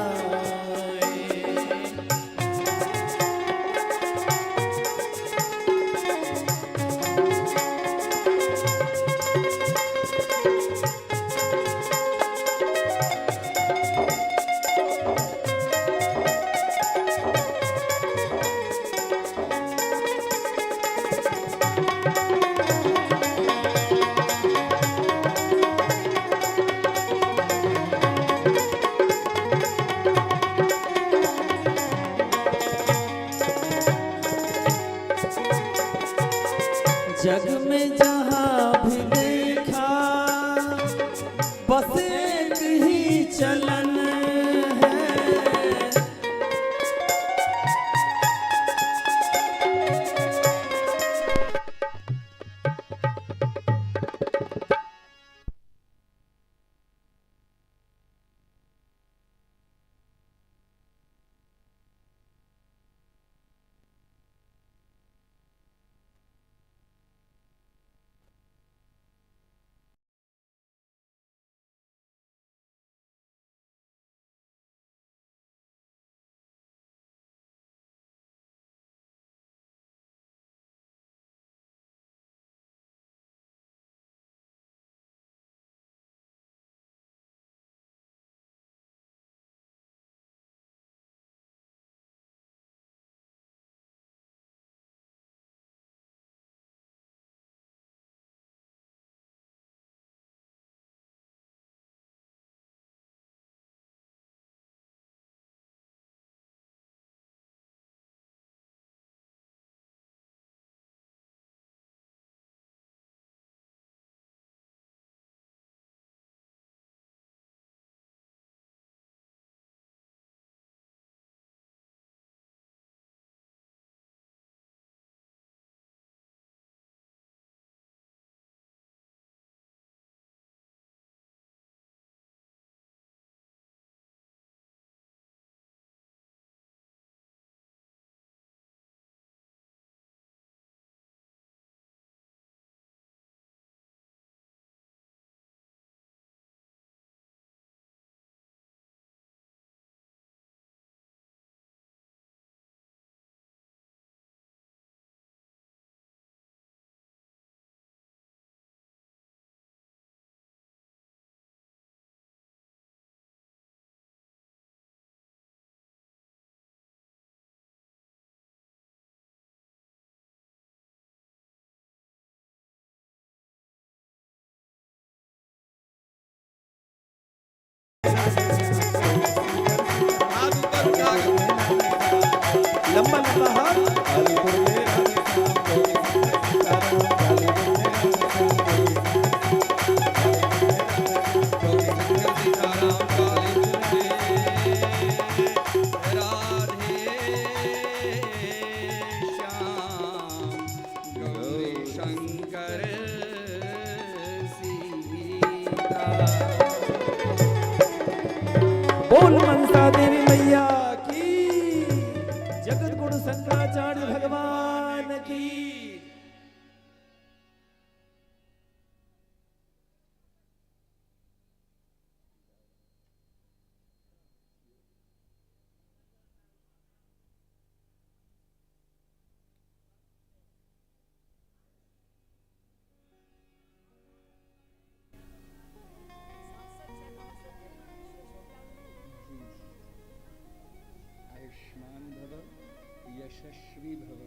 जग में जहाँ भी देखा, बस एक ही चलन है। बोल मनसा देवी मैया की, जगत गुरु शंकराचार्य भगवान की। आयुष्मान भव, यशस्वी भव।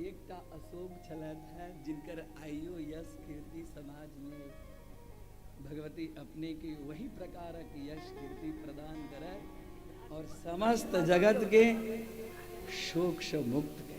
एकटा अशोक छलैत है जिनकर आयु यश कीर्ति समाज में भगवती अपने की वही प्रकारक यश कीर्ति प्रदान करे और समस्त जगत के शोक से मुक्त करे।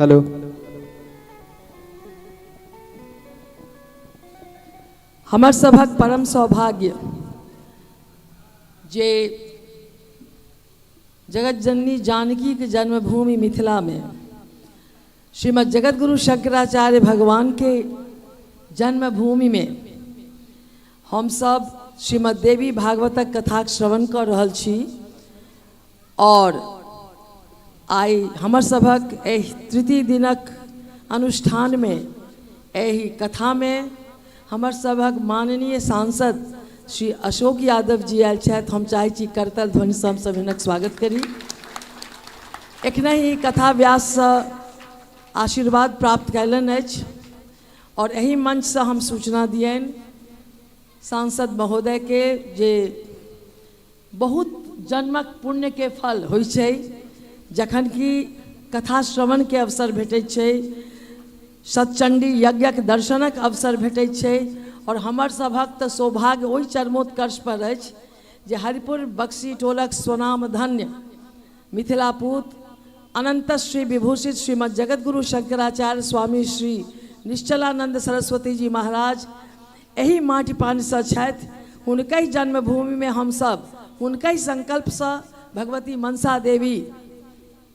हेलो, हमर सभक परम सौभाग्य जे जगत जननी जानकी के जन्मभूमि मिथिला में श्रीमद् जगत गुरु शंकराचार्य भगवान के जन्मभूमि में हम सब श्रीमद् देवी भागवतक कथा श्रवण कर रहल छी और आई हमर सभक एहि तृतीय दिनक अनुष्ठान में एहि कथा में हमर सभक माननीय सांसद श्री अशोक यादव जी आयल छथि। हम चाहै छी करतल ध्वनि सँ हम सब हिनक स्वागत करी। एखने ही कथा व्यास से आशीर्वाद प्राप्त कयलनि अछि और एहि मंच से हम सूचना दियनि सांसद महोदय के जे बहुत जन्मक पुण्य के फल होइ छै जखन कि कथा श्रवण के अवसर भेटैत छै, सतचंडी यज्ञक दर्शनक अवसर भेटैत छै और हमर सभक तऽ सौभाग्य ओहि चरमोत्कर्ष पर अछि जे हरिपुर बक्सी टोलक स्वनाम धन्य मिथिलापूत अनंत श्री विभूषित श्रीमद् जगत गुरु शंकराचार्य स्वामी श्री निश्चलानंद सरस्वती जी महाराज एहि माटि पानि सँ छथि। हुनकै जन्मभूमि में हमसब हुनकै संकल्प सँ भगवती मनसा देवी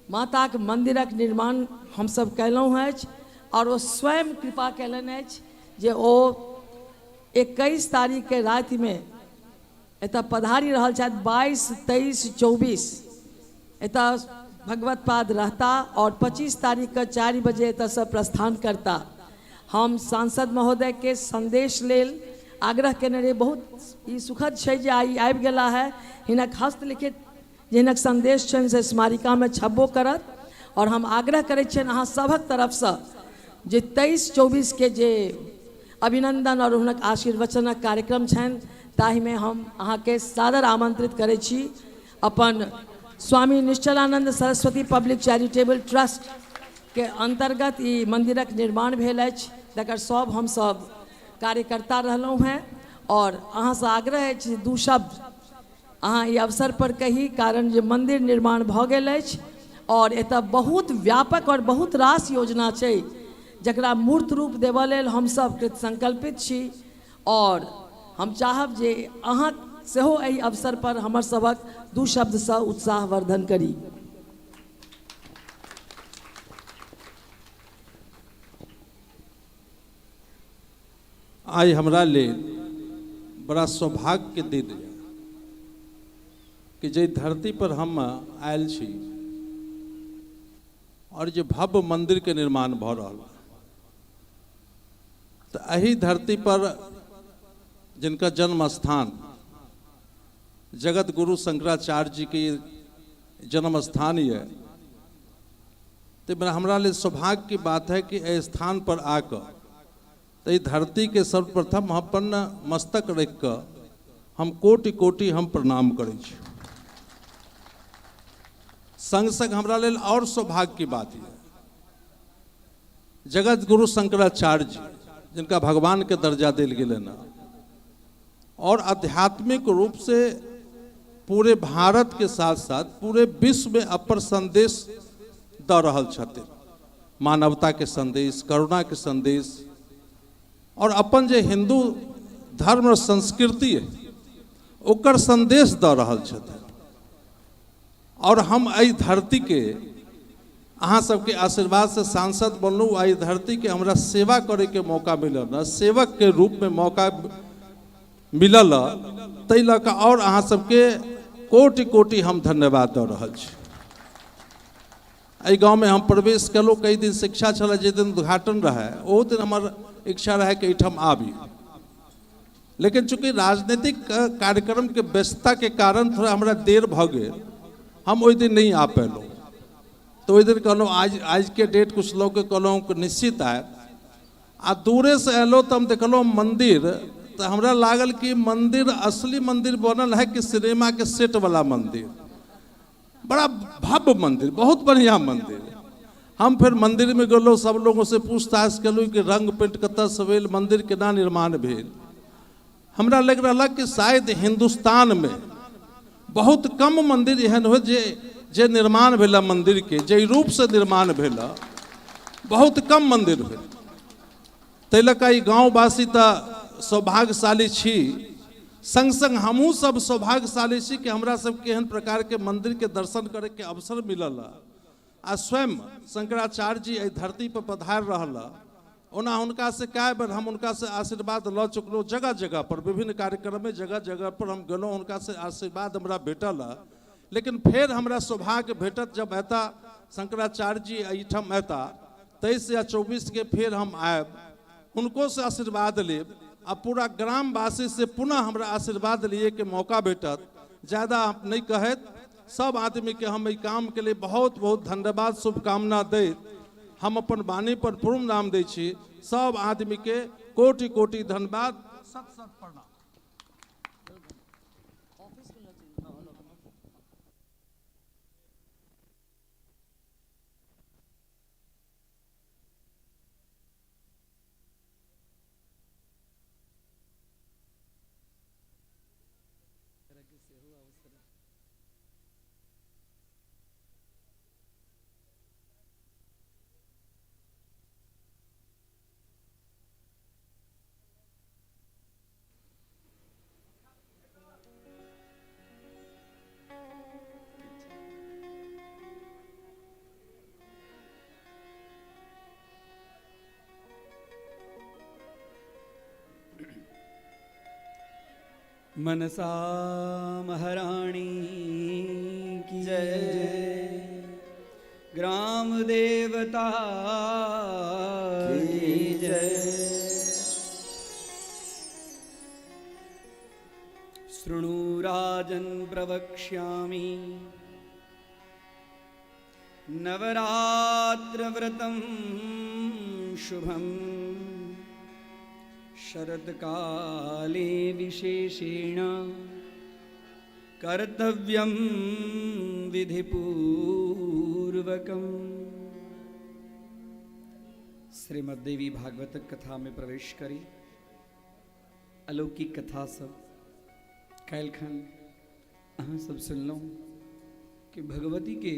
माता के मंदिरक निर्माण हम सब कयलहुँ अछि और वो स्वयं कृपा कयलनि अछि जे ओ 21 तारीख के राति में एतऽ पधारी रहल छथि। 22, 23, 24 एतऽ भगवत पाद रहता और 25 तारीख के 4 बजे एतऽ से प्रस्थान करता। हम सांसद महोदय के संदेश लेल आग्रह केने रही। बहुत ई सुखद छै जे आई आबि गेला है। हिनक हस्तलिखित जिनक संदेश छनि से स्मारिका में छपबो करत और हम आग्रह करै छियनि अहाँ सभक तरफ से जे 23-24 के जे अभिनंदन और हुनक आशीर्वचनक कार्यक्रम छनि ताहि में हम अहाँ के सादर आमंत्रित करै छी। अपन Swami Nishchalanand Saraswati public charitable trust के अंतर्गत ई मंदिरक निर्माण भेल अछि, तकर सब हम सब कार्यकर्ता रहलहुँ हैं और अहाँ से आग्रह अछि दू शब्द अहाँ ई अवसर पर कही, कारण जे मंदिर निर्माण भ गेल अछि और एतऽ बहुत व्यापक और बहुत रास योजना छै जकरा मूर्त रूप देबऽ लेल हम सब कृत संकल्पित छी और हम चाहब जे अहाँ सेहो एहि अवसर पर हमर सभक दू शब्द सँ उत्साहवर्धन करी। आई हमरा लेल बड़ा सौभाग्य के दिन है कि जे धरती पर हम आयल छी और जे भव्य मंदिर के निर्माण भ रहल तो एही धरती पर जिनका जन्म स्थान जगत गुरु शंकराचार्य जी के जन्म स्थान है, तो हमरा लिए सौभाग्य की बात है कि इस स्थान पर आकर तो ये धरती के सर्वप्रथम अपन मस्तक रख कर हम कोटि कोटि हम प्रणाम करै छी। संग संग हमरा लेल और सौभाग्य की बात है जगत गुरु शंकराचार्य जी जिनका भगवान के दर्जा दिल गेले ना, और आध्यात्मिक रूप से पूरे भारत के साथ साथ पूरे विश्व में अपन संदेश द रहल छथिन, मानवता के संदेश, करुणा के संदेश, और अपन जे हिंदू धर्म और संस्कृति है ओकर संदेश द रहल छथिन। और हम एहि धरती के अहाँ सबके आशीर्वाद से सांसद बनलू, एहि धरती के हमरा सेवा करे के मौका मिलल ना, सेवक के रूप में मौका मिलल, तै लऽ कऽ और अहाँ सबके कोटि कोटि हम धन्यवाद दऽ रहल छी। एहि गाँव में हम प्रवेश कलहुँ, कई दिन शिक्षा छल, जे दिन उद्घाटन रहे ओ दिन हमर इच्छा रहे कि एहिठाम आबी, लेकिन चूँकि राजनीतिक कार्यक्रम के व्यस्तता के कारण थोड़ा हमरा देर भऽ गेल, हम ओहि दिन नहीं आ पेलहुँ। तो ओहि दिन कहलहुँ आज के डेट कुछ लोग के कहलहुँ निश्चित आए, आ दूरे से एलहुँ तो हम देखलहुँ मंदिर, तो हमरा लागल कि मंदिर असली मंदिर बनल है कि सिनेमा के सेट वाला मंदिर, बड़ा भव्य मंदिर, बहुत बढ़िया मंदिर। हम फिर मंदिर में गेलहुँ, सब लोगों से पूछताछ कलहुँ कि रंग पेंट कतऽ से भेल, मंदिर केना निर्माण भेल। हमरा लग रहा कि शायद हिंदुस्तान में बहुत कम मंदिर एहन हो जे निर्माण भेला मंदिर के, जे रूप से निर्माण भेला, बहुत कम मंदिर भेल। तै लऽ कऽ ई गाँववासी तऽ सौभाग्यशाली छी, संग संग हमहूँ सब सौभाग्यशाली छी कि हमरा सबके एहन प्रकार के मंदिर के दर्शन करे के अवसर मिलल। आ स्वयं शंकराचार्य जी एहि धरती पर पधार रहल, ओना हुनका से कए बेर हम उनका से आशीर्वाद लऽ चुकलहुँ, जगह जगह पर विभिन्न कार्यक्रम में जगह जगह पर हम गेलहुँ, उनका से आशीर्वाद हमरा भेटल। लेकिन फिर हमरा सौभाग्य भेटत जब एता शंकराचार्य जी एहिठाम एता 23 या 24 के फिर हम आयब, उनको से आशीर्वाद लेब, आ पूरा ग्रामवासी से पुनः हमरा आशीर्वाद लिए के मौका भेटत। ज़्यादा नहीं कहत, सब आदमी के हम एहि काम के लिए बहुत बहुत धन्यवाद शुभकामना दैत हम अपन वाणी पर पूर्ण नाम दै छी। सब आदमी के कोटि कोटि धन्यवाद, सत सत प्रणाम। मनसा महारानी की जय, ग्राम देवता की जय। शृणु राजन् प्रवक्ष्यामि, नवरात्रव्रतं शुभम्, शरत्काले विशेषेण कर्तव्यं विधिपूर्वकम्। श्रीमद्देवी भागवत कथा में प्रवेश करी। अलौकिक कथा सब काल्हिखन अहाँ सब सुनलहुँ कि भगवती के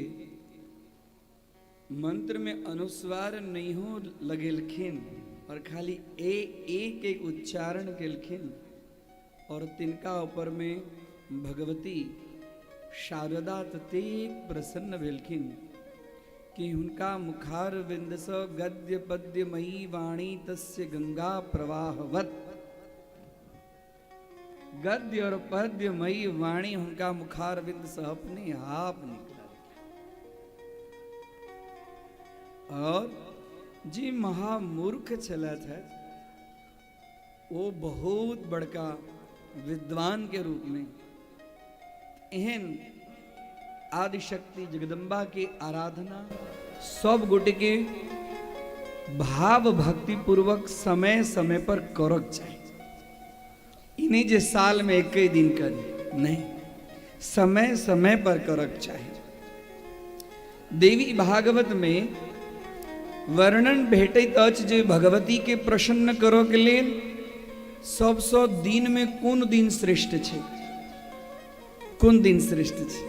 मंत्र में अनुस्वार नहीं हो लगेलखिन और खाली एक एक उच्चारण केलखिन, और तिनका ऊपर में भगवती शारदा ततेक प्रसन्न भेलखिन कि हुनका मुखार विंद स गद्य पद्यमयी वाणी तस्य गंगा प्रवाहवत। गद्य और पद्यमयी वाणी हुनका मुखार विंद से अपने आप निकला। और जी महामूर्ख छलत है वो बहुत बड़का विद्वान के रूप में एहन आदिशक्ति जगदम्बा की आराधना सब गोटे के भाव भक्ति पूर्वक समय समय पर करक चाहिए। इन्हीं जे साल में एक ही दिन करी नहीं, समय समय पर करक चाहिए। देवी भागवत में वर्णन भेटैत अछि जे भगवती के प्रसन्न करऽ के लेल सबसँ दिन में कोन दिन श्रेष्ठ छै, कोन दिन श्रेष्ठ छै।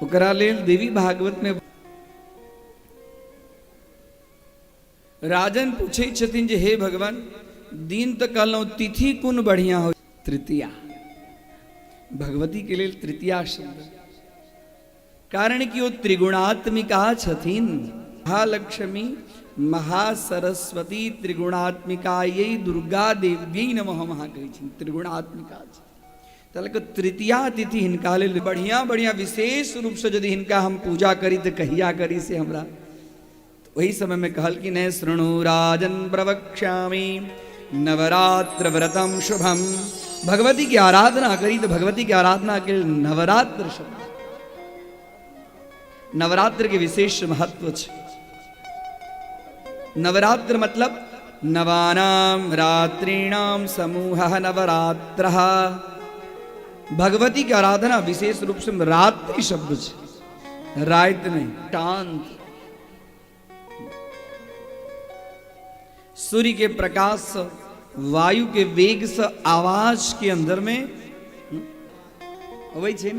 ओकरा लेल देवी भागवत में राजन पूछे छथिन जे हे भगवान दिन तो कहलहुँ तिथि कोन बढ़िया हो, तृतीया। भगवती के लेल तृतीया शब्द, कारण कि वो त्रिगुणात्मिका छथिन। महालक्ष्मी महासरस्वती त्रिगुणात्मिका ये दुर्गा देवी नमः महा कहै त्रिगुणात्मिका। तलक तृतीया तिथि हिनका लेल बढ़िया बढ़िया विशेष रूप से यदि हिनका हम पूजा करी तो कहिया करी से हमरा वही समय में कहल कि न शृणु राजन प्रवक्ष्यामि नवरात्र व्रतम शुभम। भगवती की आराधना करी तो भगवती की आराधना के नवरात्र शब्द, नवरात्र के विशेष महत्व है। नवरात्र मतलब नवानाम रात्रिणाम समूह नवरात्र। भगवती की आराधना विशेष रूप से रात्रि शब्द है, रात में शांत सूर्य के प्रकाश से, वायु के वेग से, आवाज के अंदर में वही छे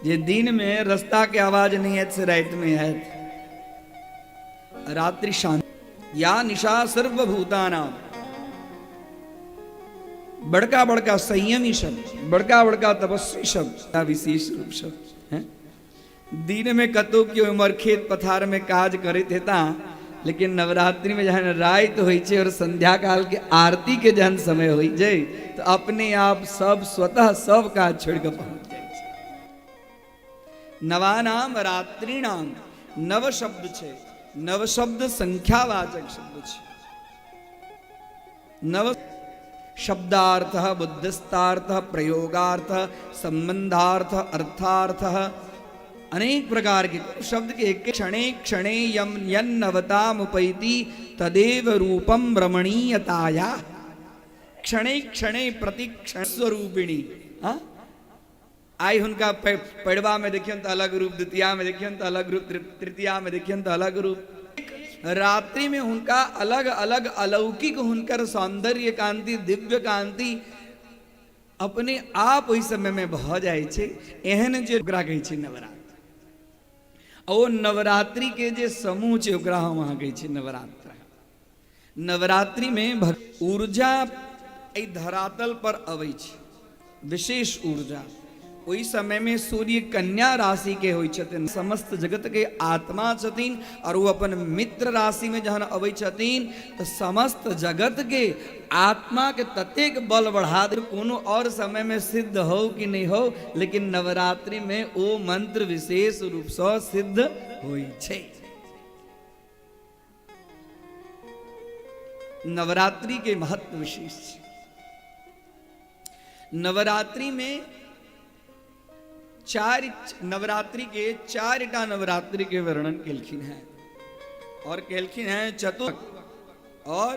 जे दिन में रास्ता के आवाज नहीं है से रात में है। रात्रि शांति या निशा सर्वभूतानाम, बड़का बड़का संयमी शब्द, बड़का बड़का तपस्वी शब्द, विशेष रूप शब्द है। दिन में कतो की उमर खेत पथार में काज करे थे, लेकिन नवरात्रि में जहन रात हो और संध्या काल के आरती के जहन समय हो जाए तो अपने आप सब स्वतः सब काज छोड़ कर पहुंच जाए। नवानाम रात्रिणाम, नव शब्द छे, नव शब्द संख्यावाचक शब्द छे। नव शब्दार्थ बुद्धिस्तार्थ प्रयोगार्थ संबंधार्थ अर्थार्थ अनेक प्रकार के शब्द के एक क्षणे क्षणे यम यन्नवतामुपैति तदेव रूपम रमणीयताया। क्षणे क्षणे प्रति क्षण स्वरूपिणी। आई हुनका पढ़वा में देखियन तो अलग रूप, द्वितीया में देखियन तो अलग रूप, तृतीया में देखियन तो अलग रूप। रात्रि में हुनका अलग अलग अलौकिक हुनकर सौंदर्य कांति, दिव्य कांति अपने आप ओहि समय में भ जाए छे। एहन जे ओकरा कहै छै नवरात्र। और नवरात्रि के जे समूह छे ओकरा हम अहाँ कहै छी नवरात्र। नवरात्रि में ऊर्जा एहि धरातल पर अबै छै, विशेष ऊर्जा। ओहि समय में सूर्य कन्या राशि के होइ छथिन, समस्त जगत के आत्मा छथिन, और वो अपन मित्र राशि में जहन अबै छथिन तो समस्त जगत के आत्मा के ततेक बल बढ़ा दे। कोनो और समय में सिद्ध हो कि नहीं हो, लेकिन नवरात्रि में वो मंत्र विशेष रूप से सिद्ध होइ छै। नवरात्रि के महत्व विशेष। नवरात्रि में नवरात्रि के चारिटा नवरात्रि के वर्णन केलखिन है, और केलखिन है चतुर और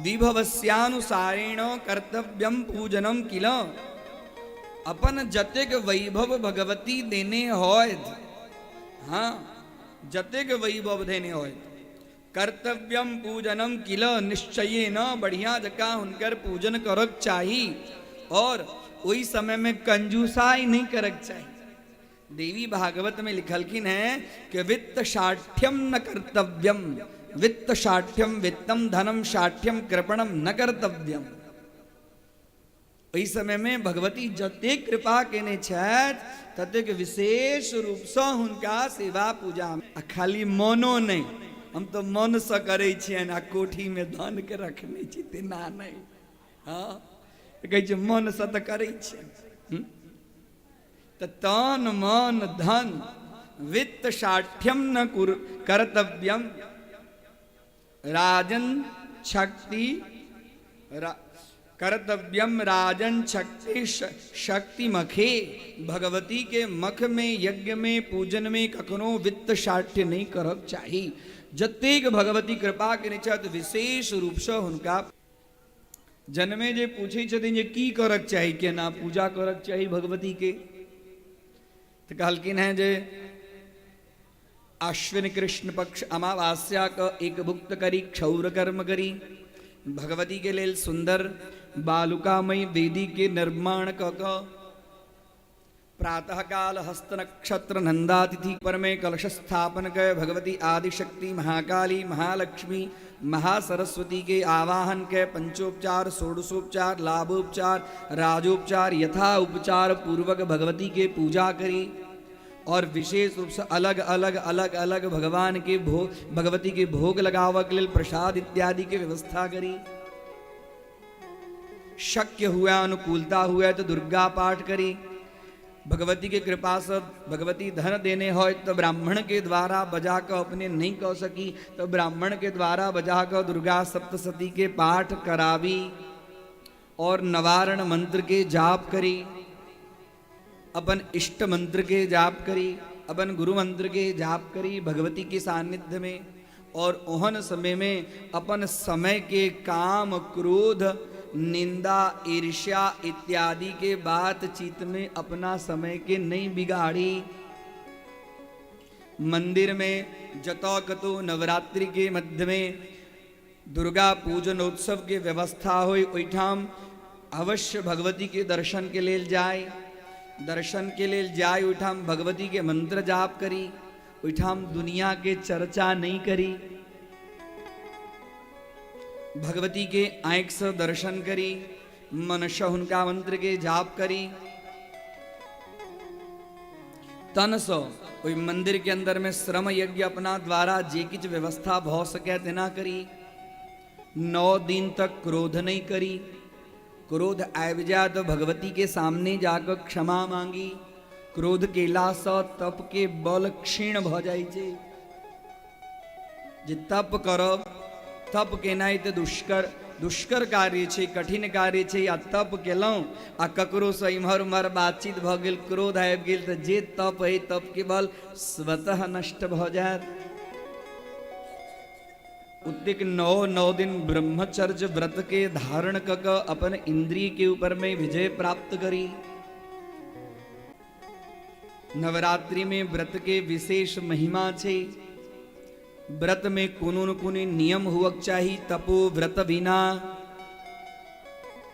विभवस्यानुसारेण कर्तव्यम पूजनम किल। अपन जतेक वैभव भगवती देने होय, हाँ जतेक वैभव देने होय, कर्तव्यम पूजनम किल, निश्चय न बढ़िया जका हुनकर पूजन करक चाही, और वही समय में कंजूसाई नहीं करक चाही। देवी भागवत में लिखलखिन है कि वित्त शाठ्यम न कर्तव्यम, वित्त शाठ्यम वित्तम धनम शाठ्यम कृपणम न कर्तव्यम। इस समय में भगवती जते कृपा केने छथि ततेक विशेष रूप से हुनका सेवा पूजा में खाली मनो नहीं, हम तो मन से करे छियनि आ कोठी में धन के रखने छी तेना नहीं। हाँ कहै छै मन से तो करे छियनि, तन मन धन वित्त शाठ्यम न कर्तव्यम राजन शक्ति कर्तव्यम राजन शक्ति शक्ति मखे। भगवती के मख में यज्ञ में पूजन में कखनो वित्त शाठ्य नहीं करक चाही। जतेक भगवती कृपा के छथि विशेष रूप से हुनका जन्मे जे पूछे छथिन जे की करक चाही, केना पूजा करक चाही भगवती के, तो कहलखिन है जे आश्विन कृष्ण पक्ष अमावास्या क एक भुक्त करी क्षौर कर्म करी भगवती के लेल सुंदर बालुकामयी वेदी के निर्माण क प्रातः काल हस्त नक्षत्र नंदातिथि पर में कलश स्थापन कर भगवती आदिशक्ति महाकाली महालक्ष्मी महासरस्वती के आवाहन के पंचोपचार षोडशोपचार लाभोपचार राजोपचार यथा उपचार पूर्वक भगवती के पूजा करी और विशेष रूप से अलग अलग भगवान के भोग भगवती के भोग लगाव के लिए प्रसाद इत्यादि की व्यवस्था करी। शक्य हुआ अनुकूलता हुआ तो दुर्गा पाठ करी। भगवती के कृपा से भगवती धन देने हो तो ब्राह्मण के द्वारा बजा कर अपने नहीं कह सकी तो ब्राह्मण के द्वारा बजा कर दुर्गा सप्तशती के पाठ करावी और नवारण मंत्र के जाप करी, अपन इष्ट मंत्र के जाप करी, अपन गुरु मंत्र के जाप करी भगवती के सानिध्य में। और ओहन समय में अपन समय के काम क्रोध निंदा ईर्ष्या इत्यादि के बातचीत में अपना समय के नहीं बिगाड़ी। मंदिर में जतो कतो नवरात्रि के मध्य में दुर्गा पूजन उत्सव के व्यवस्था हुई ओइठाम अवश्य भगवती के दर्शन के लिए जाए। दर्शन के लिए जाए ओइठाम भगवती के मंत्र जाप करी, ओइठाम दुनिया के चर्चा नहीं करी। भगवती के आंख से दर्शन करी, मनश उनका मंत्र के जाप करी। तन सो कोई मंदिर के अंदर में श्रम यज्ञ अपना द्वारा जे किच व्यवस्था भौ सके तेना करी। 9 दिन तक क्रोध नहीं करी। क्रोध आब जा तो भगवती के सामने जाकर क्षमा मांगी। क्रोध केला स तप के बल क्षीण भ जाय छे। जे तप करब तप केनाई तो दुष्कर कार्य छे, कठिन कार्य छे। या तप केलौं आ ककरो से इम्हर उम्हर बातचीत भ गेल, क्रोध आबि गेल तो जे तप है तप के बल स्वतः नष्ट भ जायत। उतिक 9 दिन ब्रह्मचर्य व्रत के धारण कक अपन इंद्रिय के ऊपर में विजय प्राप्त करी। नवरात्रि में व्रत के विशेष महिमा छे। व्रत में कोनो न कोनो नियम हुआ चाहिए। तपो व्रत बिना,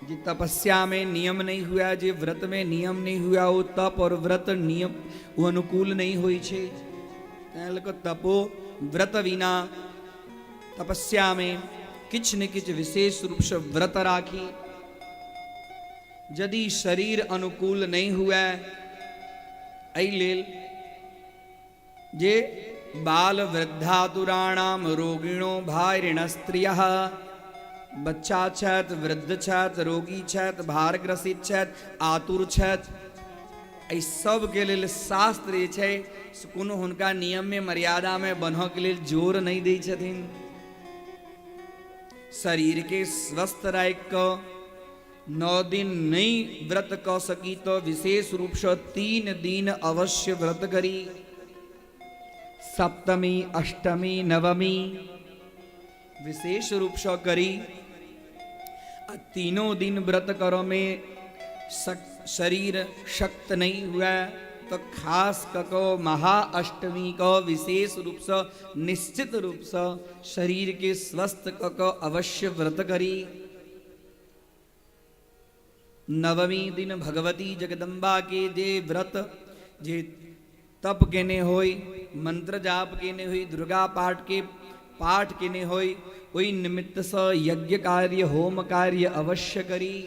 जी तपस्या में नियम नहीं हुआ, जे व्रत में नियम नहीं हुआ वो तप और व्रत नियम वो अनुकूल नहीं हुई छे। तपो व्रत बिना तपस्या में किछ न किछ विशेष रूप से व्रत राखी। यदि शरीर अनुकूल नहीं हुआ एहि लेल जे बाल वृद्धातुराणाम रोगिणो भारिण स्त्रियः, बच्चा छथि, वृद्ध छथि, रोगी छथि, भारग्रसित छथि, आतुर छथि, एहि सब के लेल शास्त्र जे छै से कोनो हुनका नियम में मर्यादा में बन्ह के लेल जोर नहीं दै छथिन। शरीर के स्वस्थ राखि कऽ 9 दिन नहीं व्रत क सकी तो विशेष रूप से 3 दिन अवश्य व्रत करी। सप्तमी अष्टमी नवमी विशेष रूप से करी। 3 दिन व्रत करो में शरीर शक्त नहीं हुआ तो खास कको महाअष्टमी को विशेष रूप से निश्चित रूप से शरीर के स्वस्थ कको अवश्य व्रत करी। नवमी दिन भगवती जगदम्बा के जे व्रत जे तप केने होई, मंत्र जाप केने हुई, दुर्गा पाठ केने होई, कोई निमित्त से यज्ञ कार्य होम कार्य अवश्य करी।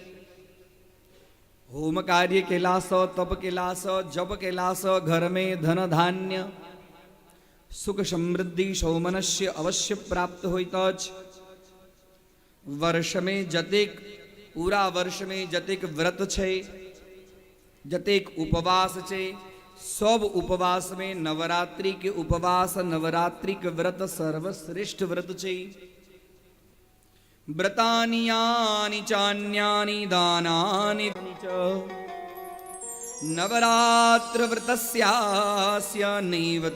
होम कार्य केला से, तप केला से, जप केला से घर में धन धान्य सुख समृद्धि सौमनस्य अवश्य प्राप्त होइतच। वर्ष में जतेक पूरा वर्ष में जतेक व्रत छे, जतेक उपवास छे, सब उपवास में नवरात्रि के उपवास नवरात्रि के व्रत सर्वश्रेष्ठ व्रत छे। व्रतानि यानि चान्यानि दानानि च नवरात्र व्रतस्यास्य नैव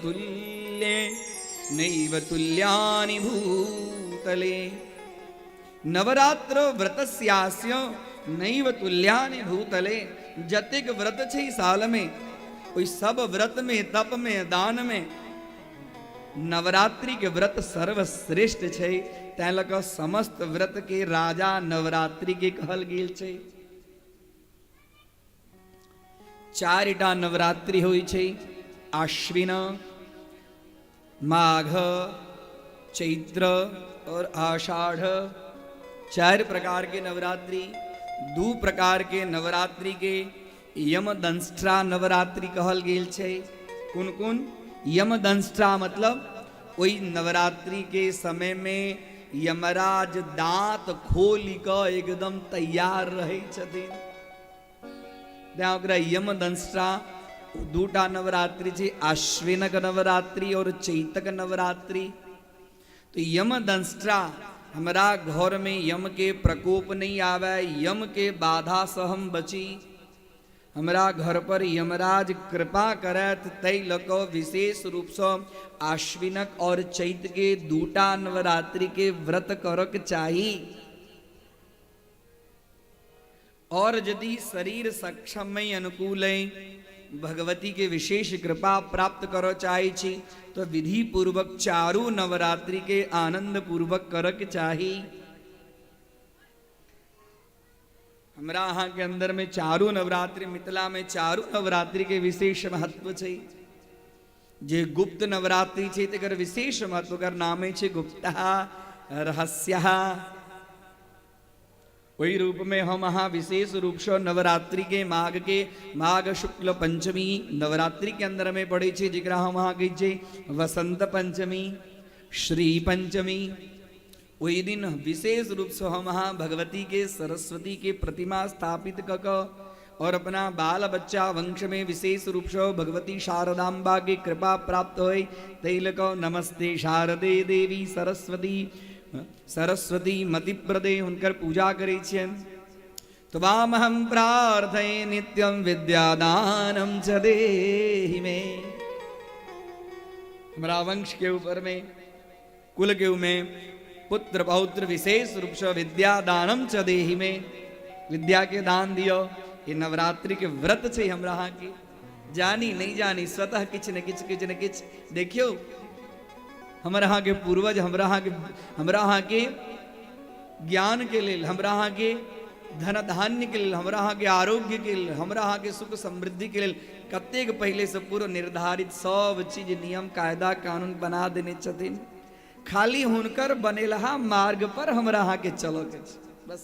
तुल्यानि भूतले। नवरात्र व्रतस्यास्य नैव तुल्यानि भूतले। जतेक व्रत छे साल में, कोई सब व्रत में, तप में, दान में नवरात्रि के व्रत सर्वश्रेष्ठ छे, तें लऽ कऽ समस्त व्रत के राजा नवरात्रि के कहल गेल छे। चारिटा नवरात्रि होइ छे, आश्विन, माघ, चैत्र और आषाढ़। 4 प्रकार के नवरात्रि। 2 प्रकार के नवरात्रि के यमदंष्ट्रा नवरात्रि कहल गेल छे। कौन कौन? यमदंष्ट्रा मतलब वही नवरात्रि के समय में यमराज दांत खोल कर एकदम तैयार रहे छथिन, तें ओकरा यमदंष्ट्रा। 2टा नवरात्रि छे, आश्विनक नवरात्रि और चैतक नवरात्रि। तो यमदंष्ट्रा हमारा घर में यम के प्रकोप नहीं आवे, यम के बाधा से हम बची, हमारा घर पर यमराज कृपा करे, तय लक विशेष रूप से आश्विनक और चैत के 2टा नवरात्रि के व्रत करक चाही। और यदि शरीर सक्षम में अनुकूल है, भगवती के विशेष कृपा प्राप्त करो चाहे छी, तो विधि पूर्वक 4 नवरात्रि के आनंद पूर्वक करक चाही। हमरा यहाँ के अंदर में 4 नवरात्रि, मिथिला में 4 नवरात्रि के विशेष महत्व छे। जे गुप्त नवरात्रि छे तेकर विशेष महत्व, कर नामे छे गुप्तः रहस्यः। वही रूप में हम यहाँ विशेष रूप से नवरात्रि के माघ शुक्ल पंचमी नवरात्रि के अंदर में पड़े छे, जिकरा हम यहाँ कही छे वसंत पंचमी, श्री पंचमी। वही दिन विशेष रूप से हम यहाँ भगवती के सरस्वती के प्रतिमा स्थापित कक और अपना बाल बच्चा वंश में विशेष रूप से भगवती शारदाम्बा की कृपा प्राप्त होय, तैलक नमस्ते शारदे देवी सरस्वती मतिप्रदे हुनकर पूजा करे छियन। त्वामहं प्रार्थये नित्यं विद्यादानं च देहि मे। हमारा वंश के ऊपर में, कुल के में पुत्र पौत्र विशेष रूप से विद्यादानम च देहि में, विद्या के दान दियो। ये नवरात्रि के व्रत छे हमरा यहाँ के, जानी नहीं जानी स्वतः किछ न किछ देखियो। हमरा यहाँ के पूर्वज हमरा यहाँ के ज्ञान के लेल, हमरा यहाँ के धन धान्य के लेल, हमरा यहाँ के आरोग्य के लेल, हमरा यहाँ के सुख समृद्धि के लेल कतेक पहले से पूर्व निर्धारित सब चीज नियम कायदा कानून बना देने छथिन। खाली हुनकर बनेलहा मार्ग पर हमरा यहाँ के चलो के बस।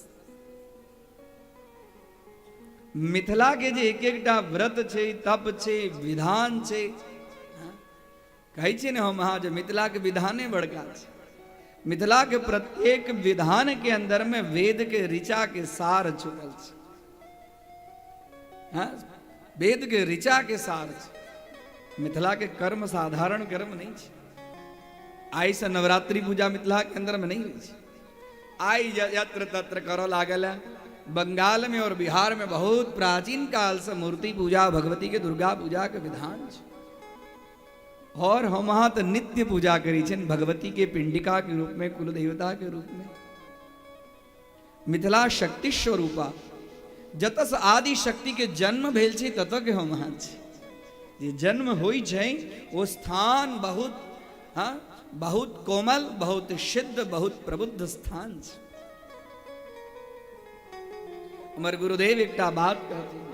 मिथिला के जे एक व्रत छे, तप छे, विधान छे, कहे छे ने हम यहाँ जो मिथिला के विधाने बड़का छे। मिथिला के प्रत्येक विधान के अंदर में वेद के ऋचा के सार छुपल छे। हाँ, वेद के ऋचा के सार छे। मिथिला के कर्म साधारण कर्म नहीं छे। आई से नवरात्रि पूजा मिथिला के अंदर में नहीं हुई छे। आई यत्र तत्र करो लागल है। बंगाल में और बिहार में बहुत प्राचीन काल से मूर्ति पूजा, भगवती के दुर्गा पूजा के विधान छे। और हम वहां तो नित्य पूजा करी छे भगवती के पिंडिका के रूप में, कुल देवता के रूप में। मिथिला शक्ति स्वरूपा, जतस आदि शक्ति के जन्म भेल छे तत के हम वहां छे। जे जन्म होई छे वो स्थान बहुत, हाँ, बहुत कोमल, बहुत सिद्ध, बहुत प्रबुद्ध स्थान छे। हमारे गुरुदेव एकटा बात कहते हैं,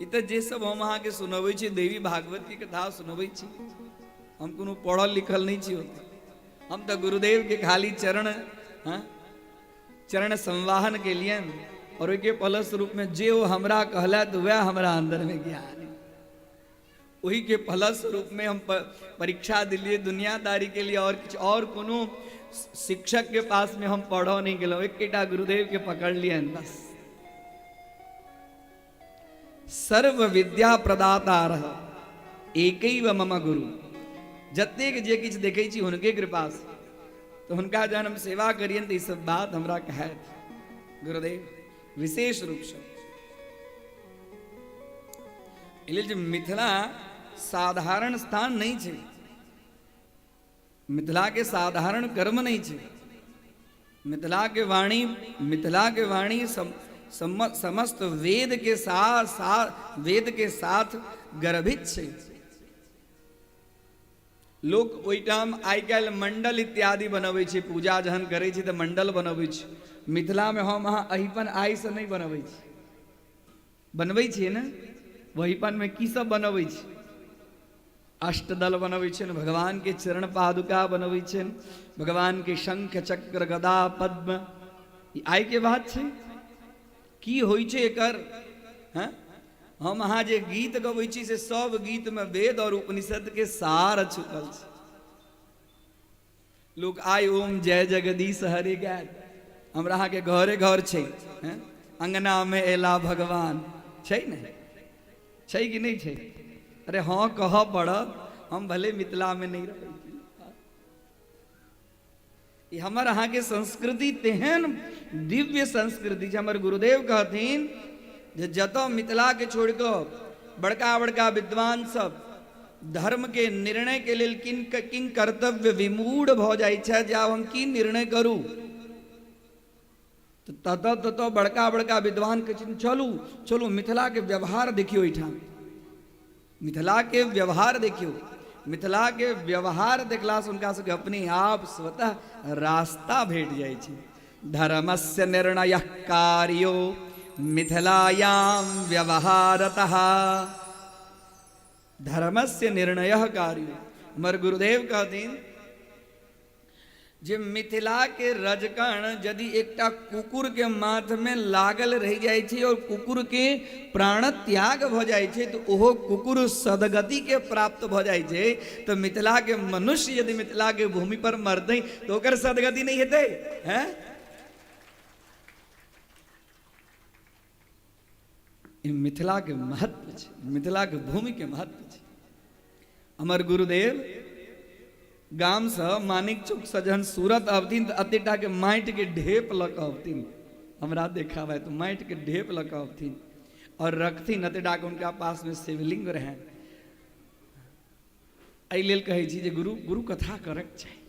इत जे सब हम अहाँ के सुनबै छी, देवी भागवत की कथा सुनबै छी, हम कोनो पढ़ल लिखल नहीं छी होते। हम तो गुरुदेव के खाली चरण, हाँ, चरण संवाहन के लिए और के फलस रूप में जे वो हमरा कहला तो वह हमरा अंदर में ज्ञान है। वही के फलस रूप में हम परीक्षा दिलिए दुनियादारी के लिए, और कुछ और कोनो शिक्षक के पास में हम पढ़ो नहीं गलो। एक गुरुदेव के पकड़ लिए बस। सर्व विद्या प्रदाता रह एकैव मम गुरु। जतेक जे किछ देखे छी हुनके कृपा से, तो हुनका जहन हम सेवा करियन तो सब बात हमरा कहे गुरुदेव विशेष रूप से। इसलिए मिथिला साधारण स्थान नहीं छे, मिथिला के साधारण कर्म नहीं छे। मिथिला के वाणी समस्त वेद के साथ गर्भित छे। लोग ओइठाम आइ काल्हि मंडल इत्यादि बनबै छै, पूजा जहन करै छै तऽ मंडल बनबै छै। मिथिला में हम अहाँ अहिपन आइ से नहीं बनबै छी, बनबै छियै ने। वहीपन में की सब बनबै छै? अष्टदल बनबै छै, भगवान के चरण पादुका बनबै छै, भगवान के शंख चक्र गदा पद्म। ई आइ के बात छै? की होइ छै एकर? हैं? हम अहाँ जे गीत गबै छी से सब गीत में वेद और उपनिषद के सार छुपल छै। लोग आइ ओम जय जगदीश हरे गाय, हमरा अहाँ के घरे घर छै, हैं? अंगना में एला भगवान छै ने, छै कि नहीं छै? अरे हाँ कह पड़त, हम भले मिथिला में नहीं रहे। ये हमर अहाँ के संस्कृति तेहन दिव्य संस्कृति छै। हमर गुरुदेव कहथिन जे जतऽ मिथिला के छोड़ कऽ बड़का बड़का विद्वान सब धर्म के निर्णय के लेल किन कर्तव्य विमूढ़ भऽ जाइ छै, जे आब हम की निर्णय करूं, तो ततऽ बड़का बड़का विद्वान के चलू चलू मिथिला के व्यवहार देखियो, एहिठाम मिथिला के व्यवहार देखियो। मिथिला के व्यवहार देखला से हुनका सबके अपने आप स्वतः रास्ता भेट जाइ छै। धर्मस्य निर्णय कार्यो मिथिलायाम व्यवहारतः, धर्मस्य निर्णय कार्यो। हमर गुरुदेव कहथिन जे मिथिला के रजकण यदि एकटा कुकुर के माथ में लागल रह जाय छै और कुकुर के प्राण त्याग भ जाय छै, तो ओहो कुकुर सदगति के प्राप्त भ जाय छै। तो मिथिला के मनुष्य यदि मिथिला के भूमि पर मरतै तो ओकर सदगति नहीं हेतै, हैं? ई मिथिला के महत्व छै, मिथिला के भूमि के महत्व छै। हमर गुरुदेव गाम से मानिक चौक से जहन सूरत अबथिन तो अतेटा के माटि के ढेप लऽ कऽ अबथिन। हमरा देखा भाई तो माटि के ढेप लऽ कऽ अबथिन और रखथिन। अतेटा के उनका पास में शिवलिंग रहे। एहि लेल कहै छी जे गुरु कथा करक चाही,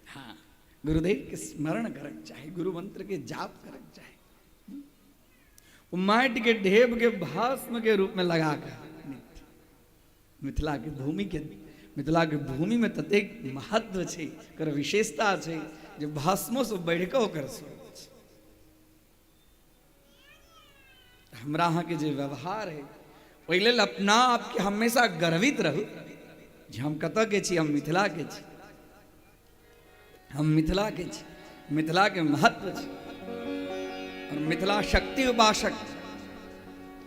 हाँ गुरुदेव के स्मरण करक चाही, गुरु मंत्र के जाप करक चाही। वो माटि के ढेप के भस्म के रूप में लगा कर मिथिला के भूमि में ततेक महत्व छै, कर विशेषता छै जे भस्मो से बढ़ कऽ ओकर स्वरूप छै। हमरा अहाँ के जे व्यवहार है ओहि लेल अपना आप के हमेशा गर्वित रहू जे हम कतऽ के छी, हम मिथिला के छी, हम मिथिला के छी। मिथिला के महत्व छै और मिथिला शक्ति उपासक,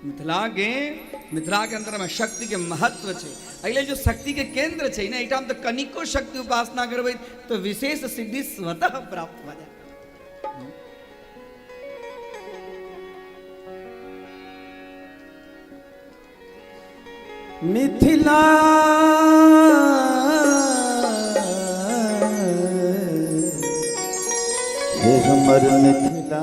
मिथिला के अंदर में शक्ति के महत्व छै। अइले जो शक्ति के केंद्र छै ना, एहिठाम तो कनिको शक्ति उपासना करबै तो विशेष सिद्धि स्वतः प्राप्त भ जाय। मिथिला हे हमर मिथिला,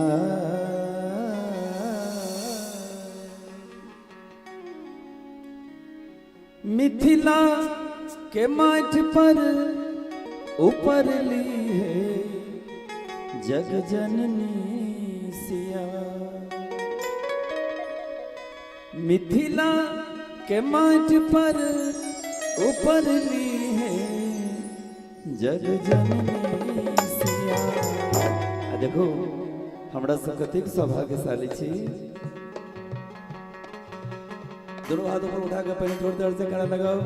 मिथिला के माथ पर उपरली है जग जननी सिया। मिथिला के माथ पर उपरली है जग जननी सिया। देखो हमरा सब कतेक सौभाग्यशाली छी। दोनों हाथ ऊपर उठा कर पहले जोर जोर से गाना लगाओ।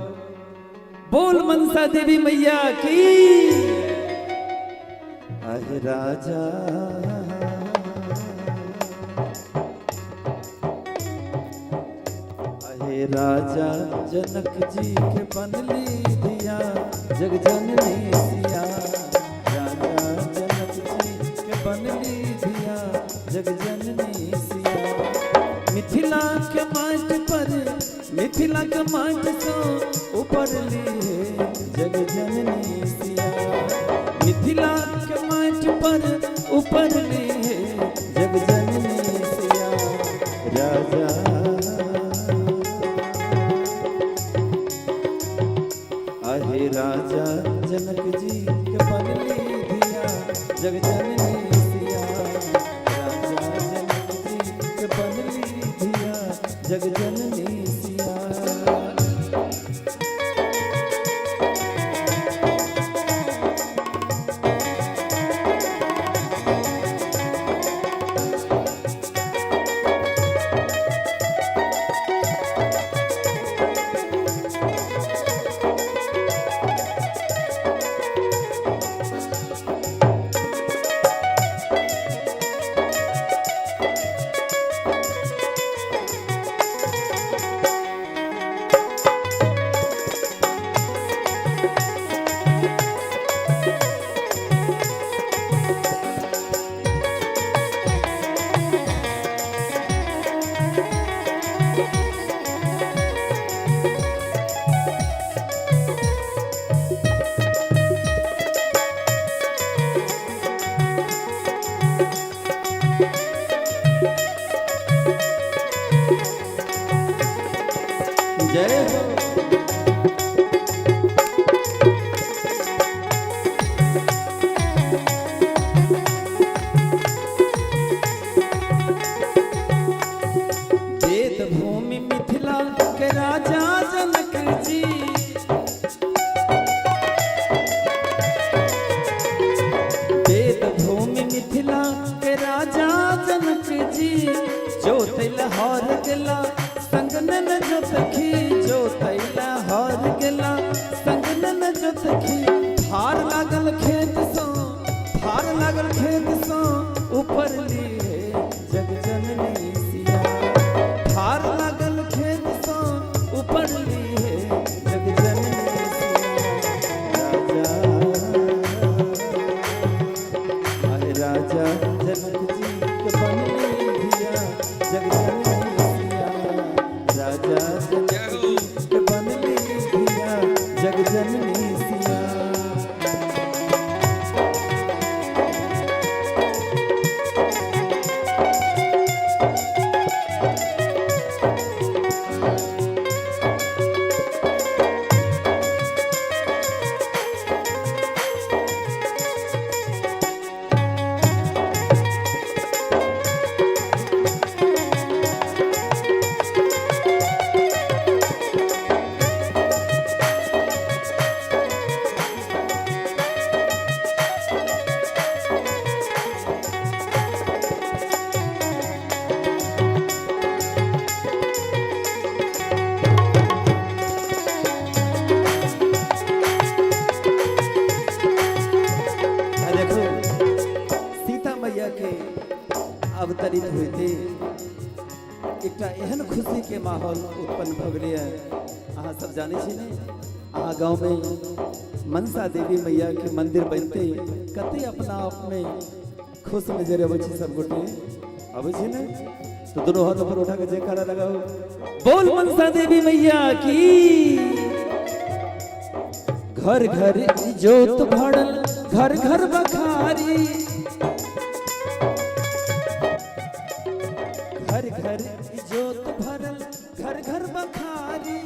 बोल मनसा देवी मैया की। आहे राजा आहे राजा जनक जी के बनली दिया जग जननी सिया। राजा जनक जी के बनली दिया जग जननी सिया। मिथिला के माट पर, मिथिला के माट से उपरली है जग जननी सिया। मिथिला के माट पर उपरली है जग जननी सिया। राजा आहे राजा जनक जी के बनली दिया जग जननी सिया। राजा जनक जी के बनली दिया जग जननी सिया। जय हो। वेद भूमि मिथिला के राजा जनक जी, वेद भूमि मिथिला के राजा जनक जी, जो तिलहर गेला संगनन जोतखी, जो तिलहर गेला संगनन जोतखी। फार लागल खेत सो, फार लागल खेत सो, ऊपर लिए जग जननी सिया। फार लागल खेत सो, ऊपर लिए जग जननी सिया। राजा जनक जी के बनले धिया, जग जननी सिया। राजा जनक जी के बनले धिया, जग जननी सिया। अवतरित हुए थे, एक एहन खुशी के माहौल उत्पन्न भ गए। अहाँ सब जाने छी ने, अहाँ गाँव में मनसा देवी मैया के मंदिर बनते कते अपना आप में खुश नजर अबै छी सब गोटे, अबै छी ने? तो दोनों हाथ ऊपर उठा के जयकारा लगाओ, बोल मनसा देवी मैया की। घर घर जोत भरल, घर घर बखारी, घर घर जोत भरल, घर घर बखारी।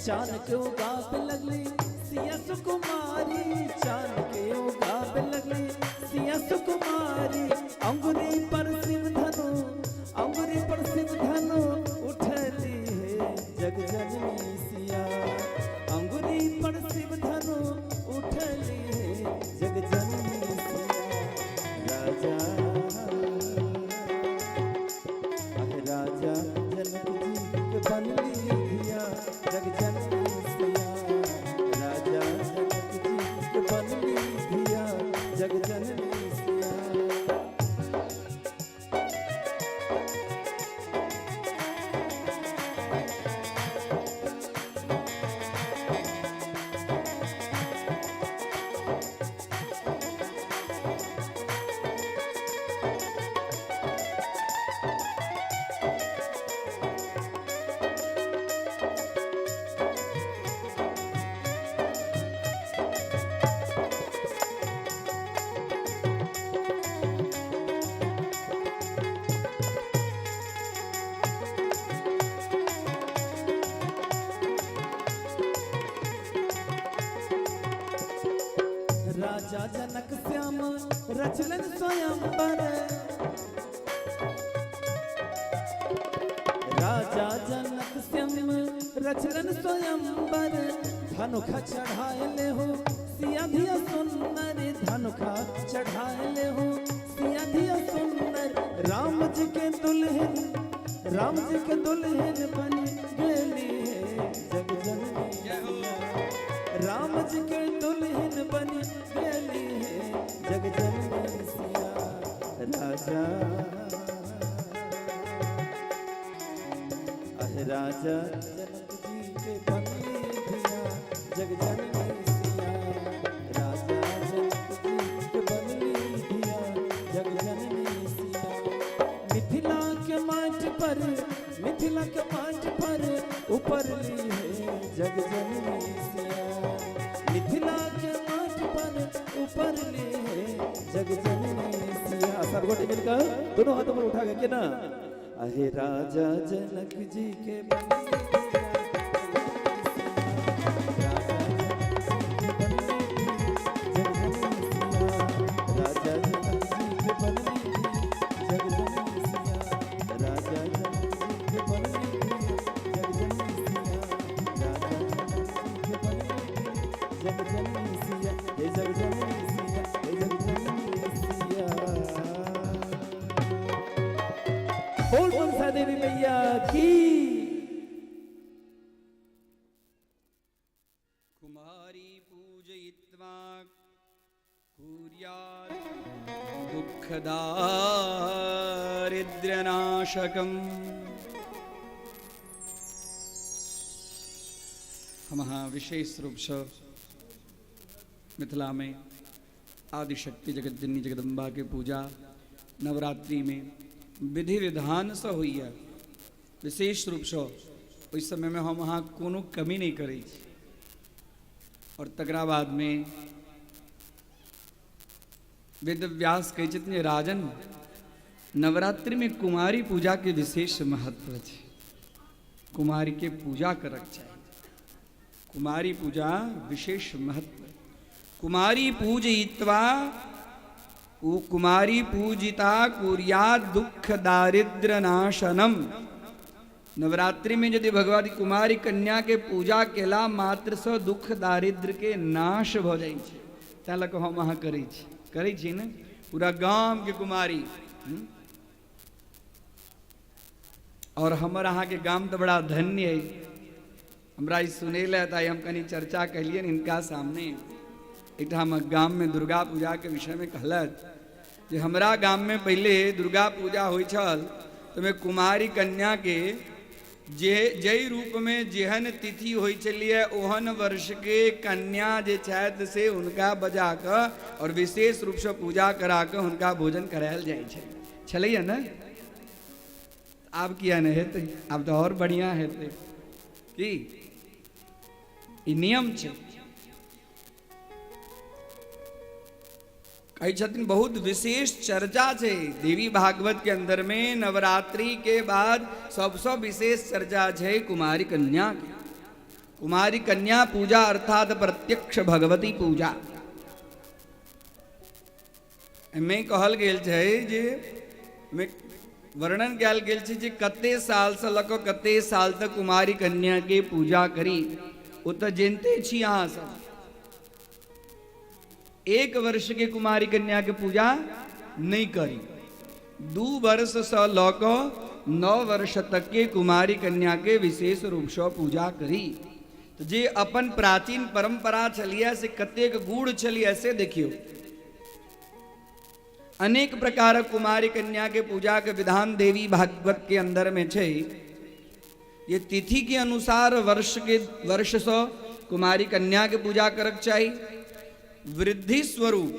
चान के उगाब लगली सिया सुकुमारी, चान के उगाब लगली सिया सुकुमारी। अंगुरी पर शिव धनु, अंगुरी पर शिव धनु, उठली है जग जननी सिया। अंगुरी पर शिव धनु, उठली है जग जननी सिया। राजा जनक जी के बनली धिया, जग जननी सिया। राजा जनक जी के बनली धिया, जग जननी सिया। राजा जनक श्याम रचलन स्वयंवर, राजा जनक श्याम रचलन स्वयंवर। धनुखा चढ़ाए हो सिया धिया सुंदर, धनुखा चढ़ाए हो सिया धिया सुंदर। राम जी के दुल्हन, राम जी के दुल्हन बन गेली है जग जननी सिया। राम जी के दुल्हन बन गेली है जग जननी सिया। राजा राजा जनक जी के बनली धिया, जग जननी सिया। राजा जनक जी के बनली धिया, जग जननी सिया। मिथिला के माट पर, मिथिला के माट पर, उपरली है जग जननी सिया। मिथिला के माट पर, उपरली है जग जननी सिया। सब गोटे मिलकर दोनों हाथों पर उठा के ना आहे राजा जनक जी के बनने बोल मनसा देवी मैया की। कुमारी पूजयित्वा कुर्यात् दुःखदारिद्र्यनाशकम्। हम विशेष रूप से मिथिला में आदिशक्ति जगतजननी जगदम्बा के पूजा नवरात्रि में विधि विधान से हुई है। विशेष रूप से उस समय में हम वहाँ कोनो कमी नहीं करी। और तकरा बाद में वेद व्यास कही जितने राजन नवरात्रि में कुमारी पूजा के विशेष महत्व है। कुमारी के पूजा करक चाहिए। कुमारी पूजा विशेष महत्व। कुमारी पूजयित्वा कुमारी पूजिता कुर्यात् दुख दारिद्र्य नाशनम। नवरात्रि में यदि भगवती कुमारी कन्या के पूजा केला मात्र से दुख दारिद्र के नाश हो जाए ताल हम वहाँ करै छी ने पूरा गांव के कुमारी। और हमर अहाँ के गांव तो बड़ा धन्य है। हमरा सुने था हम कनी चर्चा कलिए इनका सामने। एक हम गांव में दुर्गा पूजा के विषय में कहलत जे हमरा गांव में पहले दुर्गा पूजा होई छल तो मैं कुमारी कन्या के जय रूप में जेहन तिथि होई चलिए ओहन वर्ष के कन्या जे छात से उनका बजा कर और विशेष रूप से पूजा करा कर उनका भोजन करायल जाए छलैया ना। आप किया नहीं हेतै, आप तो और बढ़िया हेतै की ई नियम छे। कई छथिन बहुत विशेष चर्चा है देवी भागवत के अंदर में। नवरात्रि के बाद सबसे विशेष चर्चा है कुमारी कन्या की। कुमारी कन्या पूजा अर्थात प्रत्यक्ष भगवती पूजा में कहल गेल है जे में वर्णन कयल गेल छै जे कते साल से लक कते साल तक कुमारी कन्या के पूजा करी ओ तो जानते छी अहाँ सब। 1 वर्ष के कुमारी कन्या के पूजा नहीं करी। 2 वर्ष से लक 9 वर्ष तक के कुमारी कन्या के विशेष रूप से पूजा करी। तो जे अपन प्राचीन परंपरा चलिए से कतेक गूढ़ चलिए से देखियो। अनेक प्रकार कुमारी कन्या के पूजा के विधान देवी भागवत के अंदर में छे। ये तिथि के अनुसार वर्ष से कुमारी कन्या के पूजा करक चाहिए। वृद्धि स्वरूप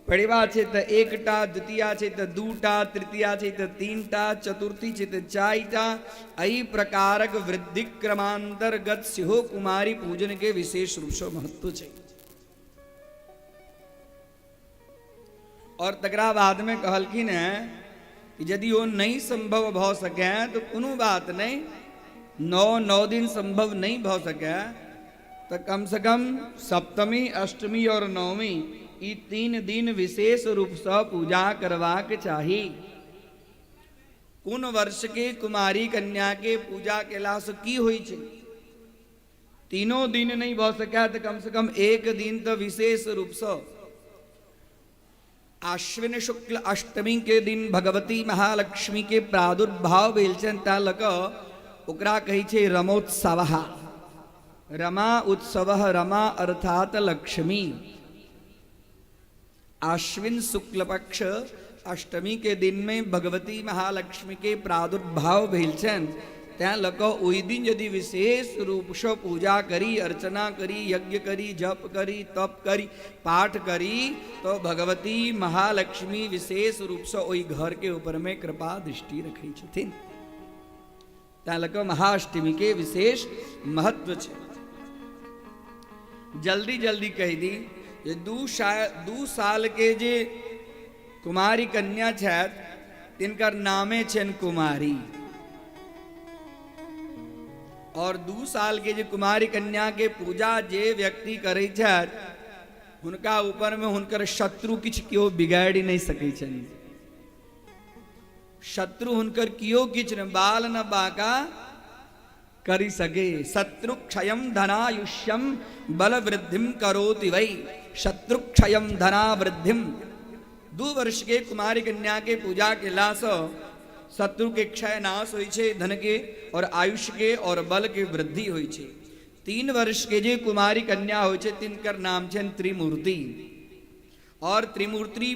पढ़वा छे तो 1टा, द्वितीया छे तो 2टा, तृतीया छे तो 3टा, चतुर्थी छे तो 4टा। एहि प्रकारक वृद्धि क्रमांतर्गत सिहो कुमारी पूजन के विशेष रूप से महत्व छे। और तकरा बाद में कहलखिन है कि यदि वो नहीं संभव भ सके तो कोनो बात नहीं। 9 दिन संभव नहीं भ सके तो कम से कम सप्तमी, अष्टमी और नवमी ई 3 दिन विशेष रूप से पूजा करवाक चाहिए। कौन वर्ष के कुमारी कन्या के पूजा केला से की होई छे? 3 दिन नहीं भ सके तो कम से कम 1 दिन तो विशेष रूप से आश्विन शुक्ल अष्टमी के दिन भगवती महालक्ष्मी के प्रादुर्भाव भेल छन तालक ओकरा कही छे रमोत्सव। रमा उत्सव, रमा अर्थात लक्ष्मी। आश्विन शुक्ल पक्ष अष्टमी के दिन में भगवती महालक्ष्मी के प्रादुर्भाव भेल छन त्या लक ओई दिन यदि विशेष रूप से पूजा करी, अर्चना करी, यज्ञ करी, जप करी, तप करी, पाठ करी तो भगवती महालक्ष्मी विशेष रूप से ओई घर के ऊपर में कृपा दृष्टि रखी छथिन। त्या लक महाअष्टमी के विशेष महत्व छे। जल्दी जल्दी कह दी ये 2 साल के जे कुमारी कन्या छथि तिनकर नामे छन कुमारी। और 2 साल के जे कुमारी कन्या के पूजा जे व्यक्ति करे छथि हुनका ऊपर में हुनकर शत्रु किछ क्यों बिगाड़ी नहीं सकै छनि। शत्रु हुनकर कियो किछ न बाल न बाका करी सके। शत्रु क्षयम धनायुष्यम बल वृद्धिम करोति वै। शत्रु क्षयम धना वृद्धिम। 2 वर्ष के कुमारी कन्या के पूजा के लास शत्रु के क्षय नाश होइ छे, धन के और आयुष के और बल के वृद्धि होइ छे। 3 वर्ष के जे कुमारी कन्या होइ छे तिनकर नाम छन त्रिमूर्ति। और त्रिमूर्ति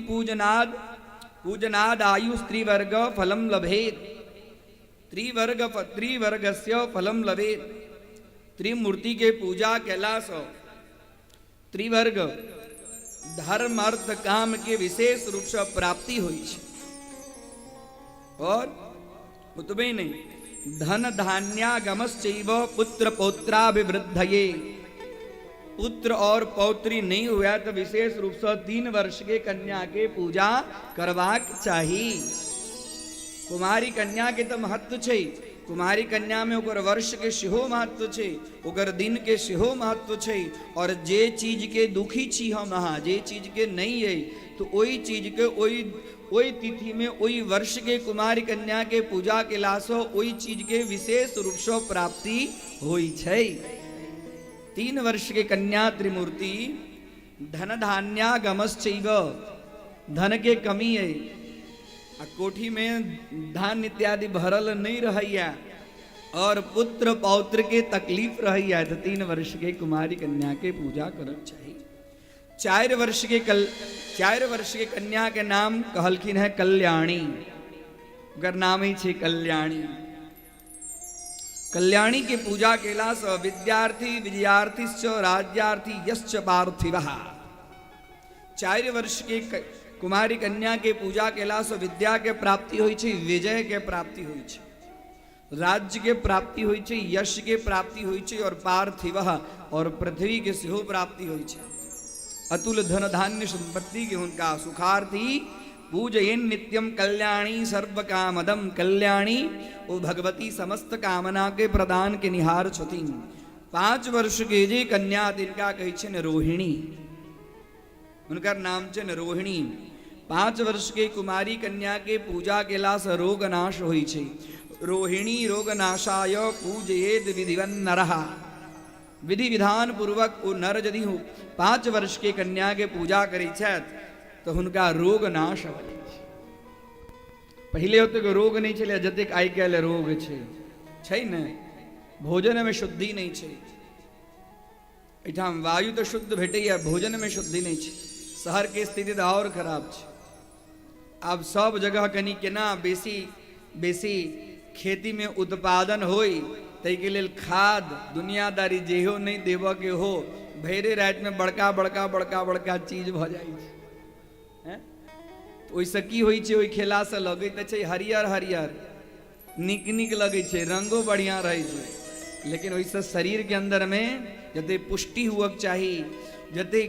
पूजनाद आयु स्त्रीवर्ग फलम लभेत। त्रिवर्गस्य फलम लभेत। त्रिमूर्ति के पूजा कैलाश त्रिवर्ग धर्म अर्थ काम के विशेष रूप से प्राप्ति हुई है। और उतबे नहीं धन धान्यागमश्चैव पुत्र पौत्राभिवृद्धये। पुत्र और पौत्री नहीं हुआ तो विशेष रूप से 3 वर्ष के कन्या के पूजा करवाक चाहिए। कुमारी कन्या के तो महत्व छे। कुमारी कन्या में ओकर वर्ष के सेहो महत्व छे, ओकर दिन के सेहो महत्व छे। और जे चीज के दुखी छी हम अहाँ, जे चीज के नहीं है तो ओई चीज के ओई तिथि में ओई वर्ष के कुमारी कन्या के पूजा के लासो ओई चीज के विशेष रूप से प्राप्ति होई छे। 3 वर्ष के कन्या त्रिमूर्ति धन धान्यागमश्चैव। धन के कमी है, कोठी में धान इत्यादि भरल नहीं रहैया और पुत्र पौत्र के तकलीफ रहैया तो 3 वर्ष के कुमारी कन्या के पूजा करक चाहिए। 4 वर्ष के कन्या के नाम कहलखिन है कल्याणी। अगर नाम ही छे कल्याणी। कल्याणी के पूजा केला स विद्यार्थी विजयार्थीश्च राज्यार्थी यश्च पार्थिवः। 4 वर्ष के कुमारी कन्या के पूजा केला से विद्या के प्राप्ति होई छे, विजय के प्राप्ति होई छे, राज्य के प्राप्ति होई छे, यश के प्राप्ति होई छे और पार्थिवः और पृथ्वी के सेहो प्राप्ति होई छे। अतुल धन धान्य संपत्ति के हुनका सुखार्थी पूजयेन नित्यम कल्याणी सर्व कामदम। कल्याणी वो भगवती समस्त कामना के प्रदान के निहार छथिन। 5 वर्ष के जे कन्या तिनका कहै छेन रोहिणी। उनका नाम छेन रोहिणी। 5 वर्ष के कुमारी कन्या के पूजा केला से रोग नाश होई छे। रोहिणी रोग नाशाय पूजयेद विधिवन नरः। विधि विधान पूर्वक वो नर यदि 5 वर्ष के कन्या के पूजा करै छथि तो हुनका रोग नाश होय छै। पहले ओतेक रोग नहीं छलै जतेक आइ काल्हि रोग छै ने। भोजन में शुद्धि नहीं छै। एठाम वायु तो शुद्ध भेटैया, भोजन में शुद्धि नहीं छै। शहर के स्थिति तो और खराब छै। अब सब जगह कनी केना बेसी खेती में उत्पादन होई तै के लेल खाद दुनियादारी जेहो नहीं देव के हो। भैरे रात में बड़का चीज भ जाइ छै। ओइसे की होइ छै, ओइ खेला से लगैत छै हरियर नीक लगै छै, रंगो बढ़िया रहै छै। लेकिन ओइसे शरीर के अंदर में जते पुष्टि हुअक चाही, जते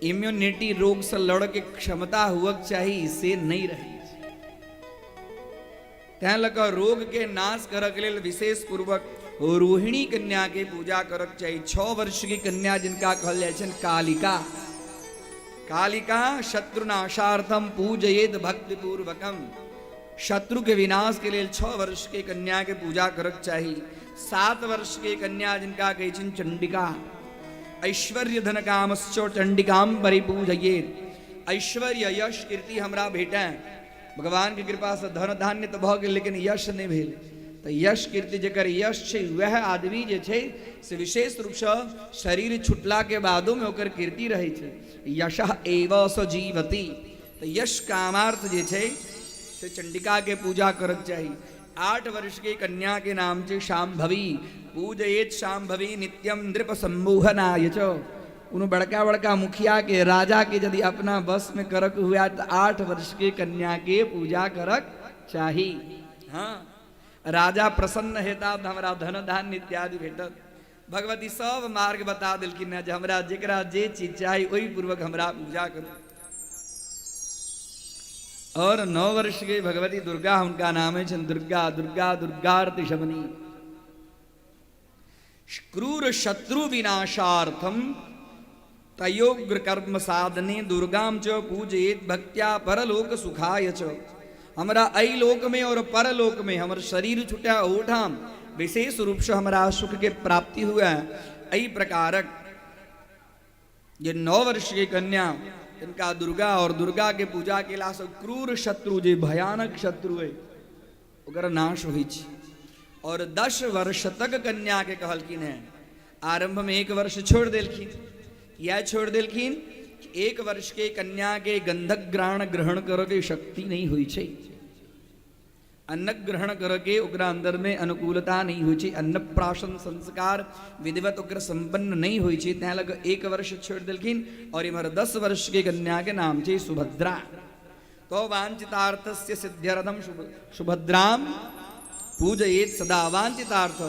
इम्यूनिटी रोग से लड़ के क्षमता हुअक चाही से नहीं रही। तैं लगा रोग के नाश करक लेल विशेष पूर्वक रोहिणी कन्या के पूजा करक चाहिए। 6 वर्ष की कन्या जिनका कहल जाय छन कालिका। कालिका शत्रुनाशार्थम पूजयेद भक्ति पूर्वकम। शत्रु के विनाश के लिए 6 वर्ष के कन्या के पूजा करक चाहिए। 7 वर्ष के कन्या जिनका कहै छन चंडिका। ऐश्वर्य धन कामश्च चंडिकाम परिपूजयेत। ऐश्वर्य यश कीर्ति हमरा भेटै। भगवान की कृपा से धन धान्य तो भ गेल लेकिन यश नहीं भेल। तो यश कीर्ति जकर यश छै वह आदमी जे छै से विशेष रूप से शरीर छुटला के बादो में ओकर कीर्ति रहै छै। यशः एव स जीवति। तो यश कामार्थ जे छै से चंडिका के पूजा करक चाहिए। 8 वर्ष के कन्या के नाम छे शांभवी। पूजयेत शांभवी नित्यम नृप सम्मोहनाय च। उन बड़का मुखिया के राजा के यदि अपना बस में करक हुआ तो 8 वर्ष के कन्या के पूजा करक चाहिए। हाँ, राजा प्रसन्न हेता तो हमारा धन धान्य इत्यादि भेटत। भगवती सब मार्ग बता दिलखिन जे हमरा जेकरा जे चीज चाहिए वही पूर्वक हमरा पूजा करू। और 9 वर्ष के भगवती दुर्गा, उनका नाम है दुर्गा। दुर्गा दुर्गार्ति शमनी। क्रूर शत्रु विनाशार्थम तयोग्र कर्म साधने दुर्गाम च पूजेत भक्त्या परलोक सुखाय च। हमारा ऐ लोक में और परलोक में हमारा शरीर छुटा ओठाम विशेष रूप से हमारा सुख के प्राप्ति हुआ। ऐ प्रकारक ये 9 वर्ष की कन्या, इनका दुर्गा और दुर्गा के पूजा के लाश क्रूर शत्रु जे भयानक शत्रु है ओकर नाश हुई। और 10 वर्ष तक कन्या के कहलखिन है। आरंभ में 1 वर्ष छोड़ देलखिन। यह छोड़ देलखिन कि 1 वर्ष के कन्या के गंधक ग्रहण करके शक्ति नहीं हुई छे। अन्न ग्रहण करके ओकरा अंदर में अनुकूलता नहीं हुई छे। अन्नप्राशन संस्कार विधिवत ओकरा संपन्न नहीं हुई छे। त्या लग 1 वर्ष छोड़ देलखिन। और इमर 10 वर्ष के कन्या के नाम छे सुभद्रा। तो वांछितार्थस्य सिद्ध्यर्थम सुभद्राम पूजयेत सदा। वांछितार्थ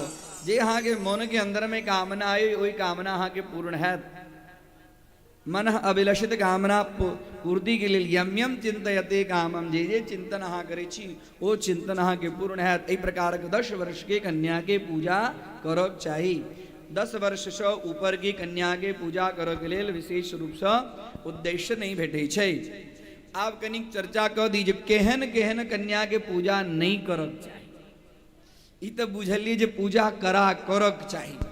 जे यहाँ के मन के अंदर में कामना है वही कामना यहाँ के पूर्ण है। मन अभिलषित कामना पूर्ति के लिए यम यम चिंतयते कामम, जे जे चिंतन हाँ करे छी वो चिंतन हाँ के पूर्ण है। इस प्रकार 10 वर्ष के कन्या के पूजा करो चाहिए। 10 वर्ष से ऊपर की कन्या के पूजा करो के लिए विशेष रूप से उद्देश्य नहीं भेटे छे। आप कनिक चर्चा कर दीजिए केहन केहन कन्या के पूजा नहीं करक चाहिए। ई तो बुझलिए जे पूजा करा करक चाहिए।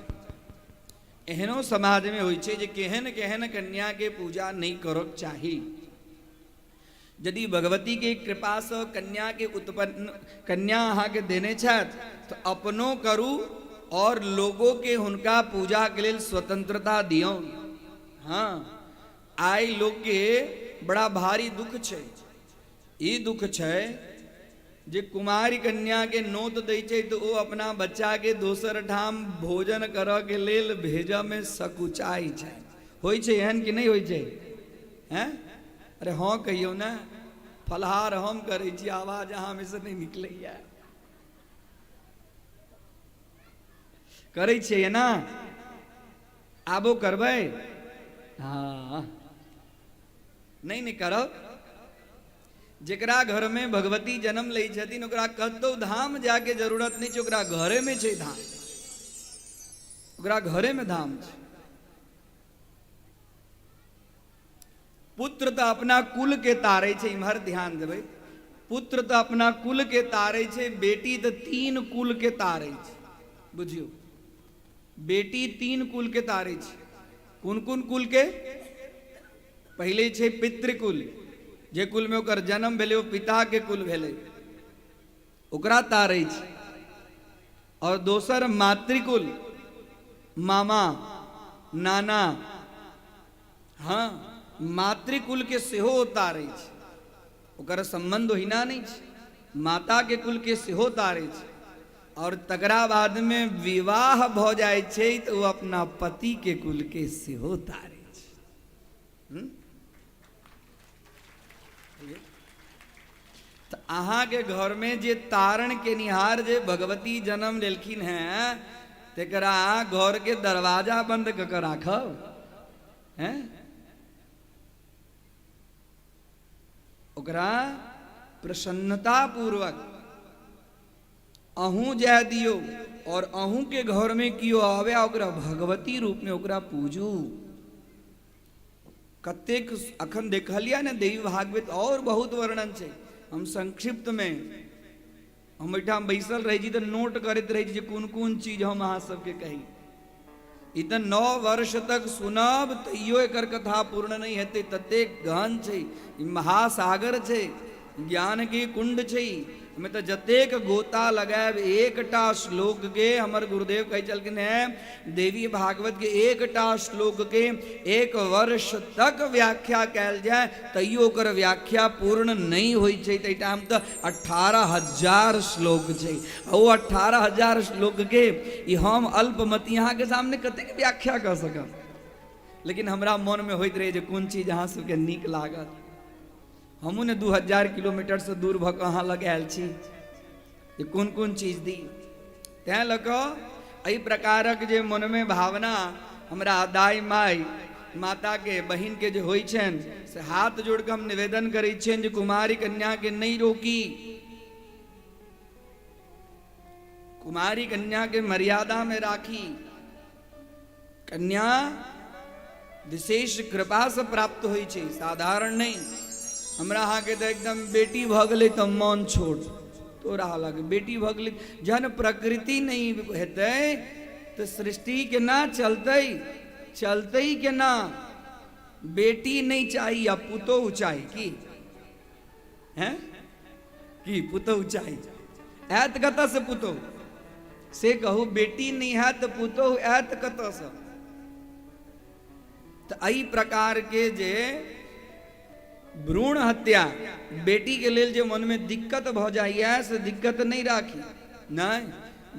एहनो समाज में होई छे जे केहन केहन कन्या के पूजा नहीं करक चाहिए। यदि भगवती के कृपा से कन्या के उत्पन्न कन्या अहाँ के देने छत तो अपनो करू और लोगों के हुनका पूजा के लिए स्वतंत्रता दियो। हाँ, आई लोग के बड़ा भारी दुख छे। ई दुख छे जे कुमारी कन्या के नोत दै छै तो वो अपना बच्चा के दोसर ठाम भोजन कर के लेल भेजा में सकुचाई छै। होई छै एहन कि नहीं होई छै? हैं? अरे हाँ कहियो ना, फलहार हम करे छी, आवाज अहाँ में से नहीं निकलैया। करे छियै ना? आबो करबै? हाँ, नहीं करब। जेकरा घर में भगवती जन्म ले छथिन ओकरा कतौ धाम जाके जरूरत नहीं छै। ओकरा घरे में छै धाम। ओकरा घरे में धाम छै। पुत्र तो अपना कुल के तारे छै। इम्हर ध्यान देबै। पुत्र तो अपना कुल के तारे छै। बेटी तो 3 कुल के तारे छै। बुझियो, बेटी 3 कुल के तारे छै। कुन कुन कुल के? पहले छै पितृकुल, जे कुल में ओकर जन्म भेले वो पिता के कुल भेले, ओकरा तारै छै। और दोसर मातृकुल, मामा नाना, हाँ मातृकुल के सेहो तारै छै। ओकर संबंध ओहिना नहीं छै। माता के कुल के सेहो तारै छै। और तकरा बाद में विवाह भ जाय छै तो वो अपना पति के कुल के सेहो तारै छै। तो अहाँ के घर में जे तारण के निहार जे भगवती जन्म लेलखिन हैं तेकरा घर के दरवाजा बंद क के राखब हैं? ओकरा प्रसन्नता पूर्वक अहूँ जाय दियो और अहूँ के घर में कियो आवे ओकरा भगवती रूप में ओकरा पूजू। कतेक अखन देखलिया ने देवी भागवत और बहुत वर्णन छै। हम संक्षिप्त में हम एठाम बैसल रही जी तो नोट करते रही जी कौन कौन चीज हम अहाँ सबके कही। इतना 9 वर्ष तक सुनब तैयो एकर कथा पूर्ण नहीं हेते। ततेक गहन छै, महासागर छै, ज्ञान के कुंड छै। हमें तो जतेक गोता लगाए एकटा श्लोक के हमर गुरुदेव कह चलकिन है देवी भागवत के एकटा श्लोक के 1 वर्ष तक व्याख्या कैल जाए तैयो ओकर व्याख्या पूर्ण नहीं होई छै। तैटा हम तो 18,000 श्लोक छै। वो 18,000 श्लोक के हम अल्पमति यहाँ के सामने कतेक व्याख्या कर सकब। लेकिन हमरा मन में होइत रहे जे कोन चीज अहाँ सबके नीक लागत। हमू ने 2000 किलोमीटर से दूर भऽ कहाँ लग आयल छी ये कौन कौन चीज दी। तैं लऽ कऽ एहि प्रकारक जे मन में भावना हमरा दाई माई माता के बहिन के जो होइ छन से हाथ जोड़ के हम निवेदन करै छियनि जे कुमारी कन्या के नहीं रोकी, कुमारी कन्या के मर्यादा में राखी। कन्या विशेष कृपा से प्राप्त होइ छै, साधारण नहीं। हमरा अहाँ के तो एकदम बेटी भ गेलै तो मन छोड़ तो रहा लगे, बेटी भ गेलै जहन प्रकृति नहीं हेतै तो सृष्टि केना चलतै, चलतै केना। बेटी नहीं चाहिए या पुतोहु चाहिए की हैं की पुतोहु चाहिए, ऐत कतऽ से पुतोहु से कहू। बेटी नहीं है तो पुतोहु ऐत कतऽ से। तो एहि प्रकार के जे भ्रूण हत्या बेटी के लेल जे मन में दिक्कत भ जाइए से दिक्कत नहीं राखी। नहीं,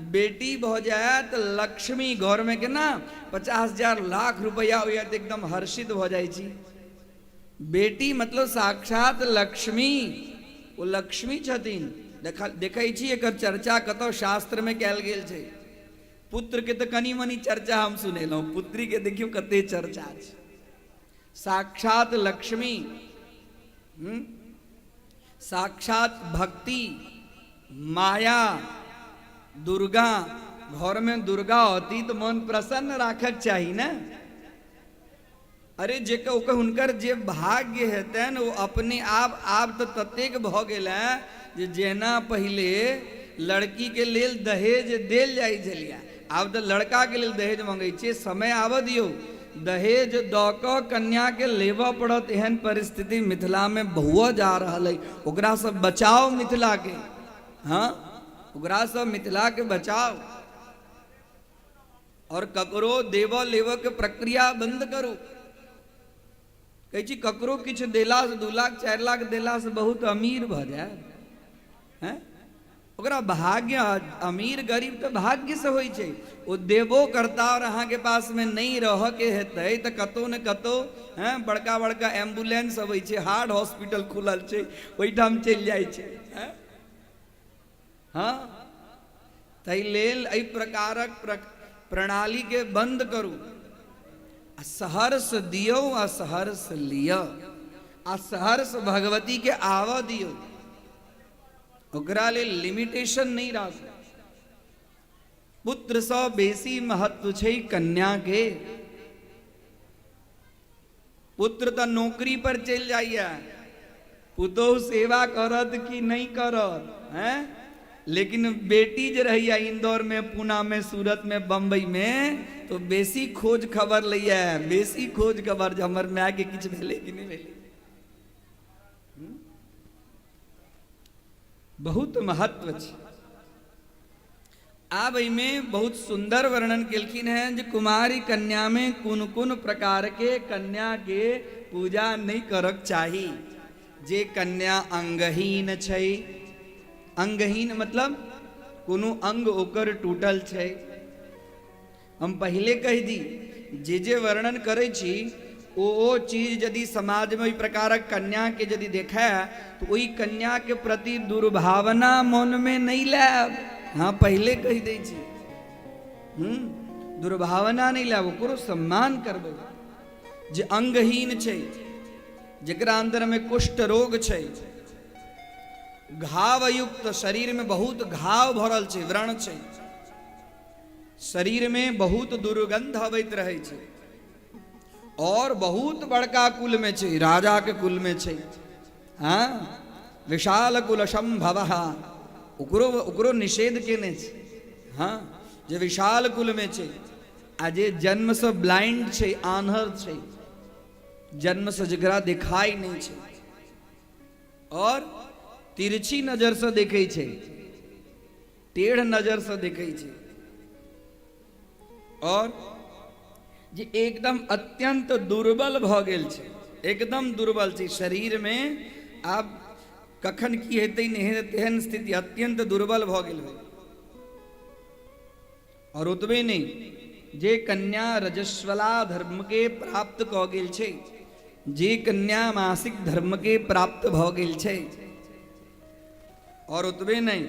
बेटी भ जाए तो लक्ष्मी घर में के ना 50,000 लाख रुपया हो तो एकदम हर्षित भ जाए छी। बेटी मतलब साक्षात लक्ष्मी, वो लक्ष्मी छथिन। देखै छी एकर चर्चा कतौ शास्त्र में कयल गेल छै। पुत्र के तो कनी मनी चर्चा हम सुनेलहुँ, पुत्री के देखियो कते चर्चा छै। साक्षात लक्ष्मी, साक्षात भक्ति, माया, दुर्गा। घर में दुर्गा होती तो मन प्रसन्न राखक चाहिए ना। अरे जे हुनकर जे भाग्य हेतन वो अपने आप तो ततेक भ गेल जे जेना पहले लड़की के लेल दहेज देल जाइ छलिया, आब तो लड़का के लेल दहेज मांगे छे। समय आब दियो, दहेज द क कन्या के लेब पड़त। एहन परिस्थिति मिथिला में बहुआ जा रहा है। ओकरा से बचाओ मिथिला के, हाँ ओकरा से मिथिला के बचाओ। और ककरो देव लेव के प्रक्रिया बंद करो। कहै छी ककरो किछ देला से 2 लाख 4 लाख देला से बहुत अमीर भ जाए हैं। ओकरा भाग्य, अमीर गरीब तो भाग्य से होइ छै। ओ देबो करता और अहाँ के पास में नहीं रह के हेतै तो कतौ न कतौ हैं बड़का बड़का एम्बुलेंस अबै छै, हार्ट हॉस्पिटल खुलल छै, ओहिठाम चलि जाइ छै। हाँ, तै लेल एहि प्रकारक प्रणाली के बंद करू। सहर्ष दियो आ सहर्ष लियो, आ सहर्ष भगवती के आव दियो। ओकरा ले लिमिटेशन नहीं राख। पुत्र सँ बेसी महत्व छै कन्या के। पुत्र तो नौकरी पर चल जाइए, पुतोहु सेवा करत कि नहीं करत हैं। लेकिन बेटी जे रहिया इंदौर में, पूना में, सूरत में, बम्बई में तो बेसी खोज खबर लिया, बेसी खोज खबर जे हमर माय के किछ भेलै कि नहीं भेलै। बहुत महत्व छै। आब में बहुत सुंदर वर्णन केलखिन हैं जे कुमारी कन्या में कुन कुन प्रकार के कन्या के पूजा नहीं करक चाही। जे कन्या अंगहीन छै, अंगहीन मतलब कोनो अंग ओकर टूटल छै। हम पहले कह दी जे वर्णन करे छी ओ चीज यदि समाज में ओहि प्रकारक कन्या के यदि देखा तो वही कन्या के प्रति दुर्भावना मन में नहीं लाब। हाँ पहले कह दै छी, दुर्भावना नहीं लाब, ओकरो सम्मान करबो। जे अंगहीन छै, जेकरा अंदर में कुष्ठ रोग छै, घाव युक्त शरीर में बहुत घाव भरल छै, व्रण छै, शरीर में बहुत दुर्गंध अबैत रहे छै, और बहुत बड़का कुल में छै, राजा के कुल में छै। हाँ, विशाल कुल संभव, ओकरो निषेध केने छै। हाँ, जे विशाल कुल में छै आ जे जन्म से ब्लाइंड छै, आन्हर छै, जन्म से जकरा दिखाई नहीं छै, और तिरछी नजर से देखे छै, टेढ़ नजर से देखे छै, और जे एकदम अत्यंत दुर्बल भ गेल छै, एकदम दुर्बल छै शरीर में। आब कखन की हेतै नहीं हेतै तेहन स्थिति, अत्यंत दुर्बल भ गेल है। और ओतबे नहीं, जे कन्या रजस्वला धर्म के प्राप्त क गेल छै, जे कन्या मासिक धर्म के प्राप्त भ गेल छै, और ओतबे नहीं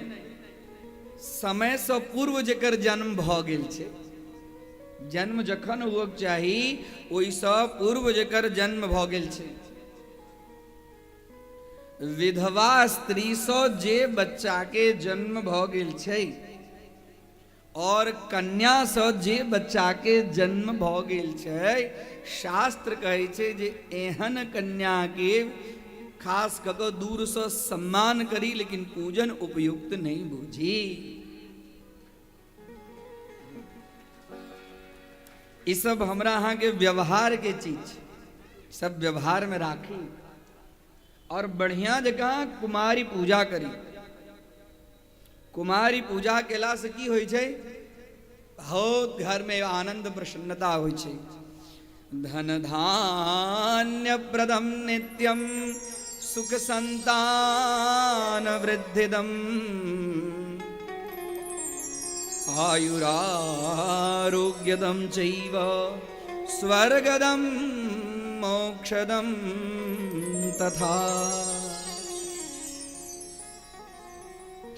समय से पूर्व जेकर जन्म भ गेल छै, जन्म जखन हुअक चाही ओहिसँ पूर्व जेकर जन्म भऽ गेल छै। विधवा स्त्री सँ जे बच्चा के जन्म भऽ गेल छै और कन्या सँ जे बच्चा के जन्म भऽ गेल छै, शास्त्र कहै छै जे एहन कन्या के खास कऽ कऽ दूर सँ सम्मान करी, लेकिन पूजन उपयुक्त नहीं बूझी। ई सब हमरा अहाँ के व्यवहार के चीज, सब व्यवहार में राखी और बढ़िया जगह कुमारी पूजा करी। कुमारी पूजा केला से की होई छै? बहुत घर में आनंद प्रसन्नता होई छै। धन धान्य प्रदम नित्यम सुख संतान वृद्धिदम आयुरारोग्यदम चैव स्वर्गदम मोक्षदम तथा।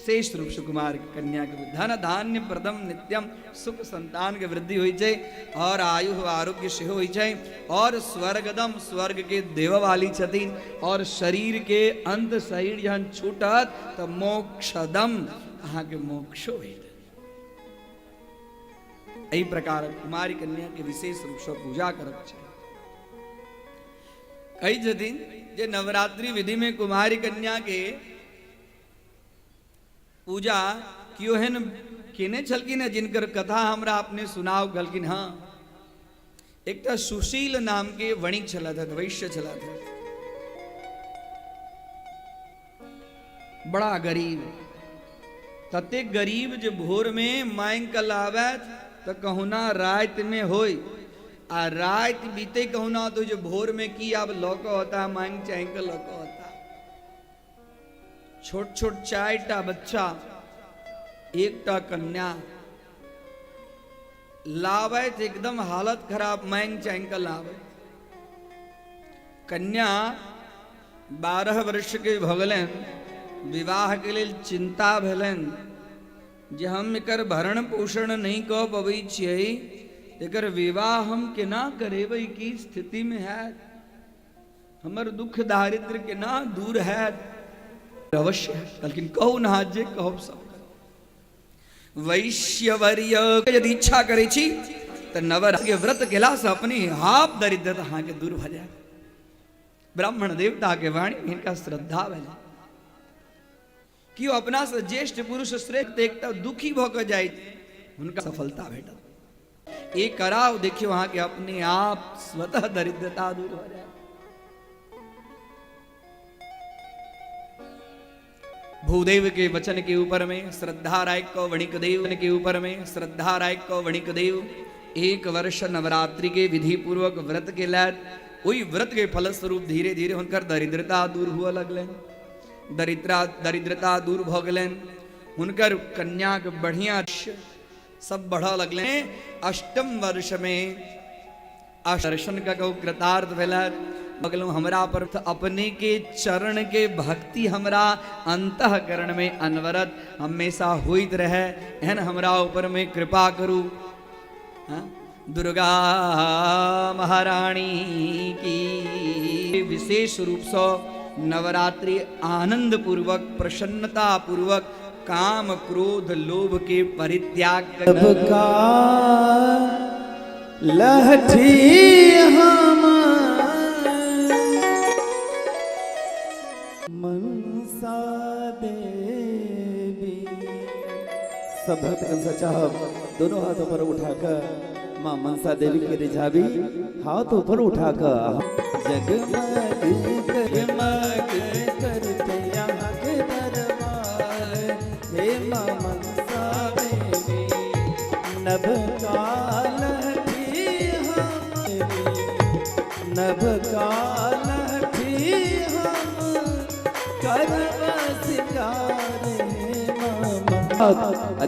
शेष रूप से कुमार कन्या के धन धान्य प्रदम नित्यम सुख संतान के वृद्धि हुई छै और आयु आरोग्य से हुई छै और स्वर्गदम स्वर्ग के देव वाली छथिन और शरीर के अंत शरीर जहन छूटत तो मोक्षदम अहाँ के मोक्ष होई। एहि प्रकार कुमारी कन्या के विशेष रूप से पूजा करब छै। कई दिन जे नवरात्रि विधि में कुमारी कन्या के पूजा कियो हेन केने छलकिन, जिनकर कथा हमरा अपने सुनाओ गलकिन। हाँ, एक तो सुशील नाम के वणिक छला था, वैश्य छला था, बड़ा गरीब। तते गरीब जे भोर में मांग कल आवे तो कहुना रात में होई, आ रात बीते कहुना तो जो भोर में की अब लौका होता मांग चाहेंगे लौका होता। छोट छोट 4टा बच्चा 1टा कन्या लावे थे, एकदम हालत खराब मांग चाहेंगे लावे। कन्या 12 वर्ष के भगलन, विवाह के लिए चिंता भेलन जे हम एकर भरण पोषण नहीं कह पबै छियै, एकर विवाह हम केना करेबै, की स्थिति में है, हमर दुख दारिद्र केना दूर है। अवश्य है, लेकिन कहू ना जे कहब सब। वैश्यवर्य यदि इच्छा करे छी तो नवरात्र के व्रत केला से अपनी आप दरिद्रता अहाँ के दूर भ जाए। ब्राह्मण देवता के वाणी इनका श्रद्धा भेलै। कियो अपना से ज्येष्ठ पुरुष श्रेष्ठ एकटा दुखी भऽ कऽ जाय, हुनका सफलता भेटत। एक कराव देखियो वहां के अपने आप स्वतः दरिद्रता दूर हो जाए। भूदेव के वचन के ऊपर में श्रद्धा राय को वणिक देव के ऊपर में श्रद्धा राय को वणिक देव 1 वर्ष नवरात्रि के विधि पूर्वक व्रत के लायक, वही व्रत के फलस्वरूप धीरे धीरे हुनकर दरिद्रता दूर हुआ लगलन। दरिद्रता दूर भ गेलन। हुनकर कन्या के बढ़िया सब बढ़ा लगले। 8म वर्ष में दर्शन का कृतार्थ भेला। बगल हमरा पर अपने के चरण के भक्ति हमरा अंतःकरण में अनवरत हमेशा होइत रहे, एहन हमरा ऊपर में कृपा करू। दुर्गा महारानी की विशेष रूप से नवरात्रि आनंद पूर्वक प्रसन्नता पूर्वक काम क्रोध लोभ के परित्याग का लहठी हम मनसा देवी। सब भक्त सच्चा दोनों हाथों पर उठाकर मां मनसा देवी के रिझावी हाथ ऊपर उठाकर जगमग जगमग करते यहाँ के दरबार। हे मां मनसा देवी नभ काल नभ काल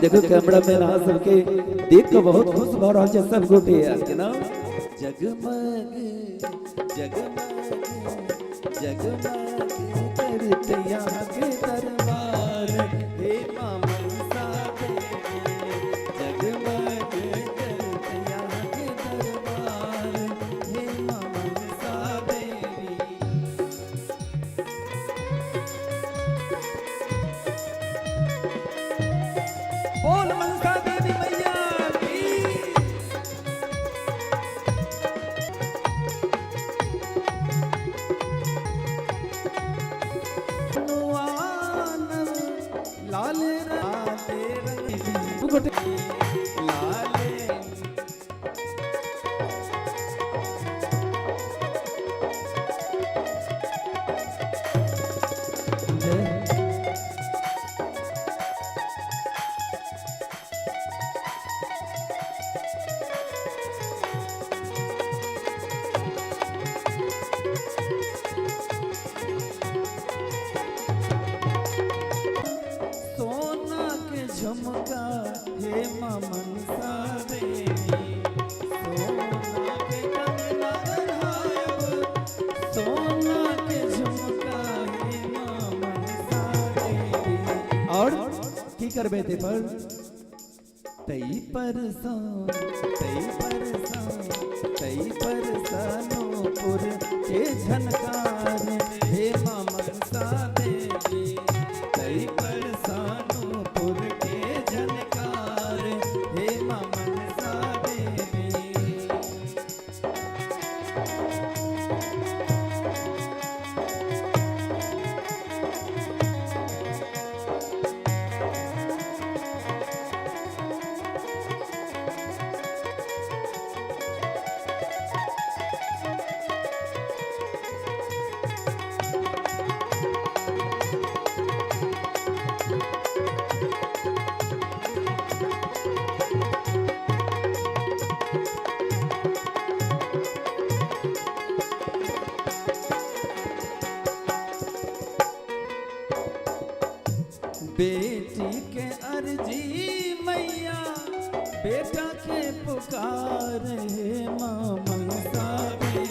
देखो कैमरा में रहा सबके देख के बहुत खुश हो रहा है सब गोटे के नाम जगमग जगमग जगमग करते यहाँ के दरबार। हे मां मनसा देवी जगमग करते यहाँ करबे ते पर तई परसानोपुर के झनकार हे मां मनसा देवी तई परसानोपुर के झनकार हे मां मनसा देवी। बेटी के अर्जी मैया बेटा के पुकार हे मां मनसा देवी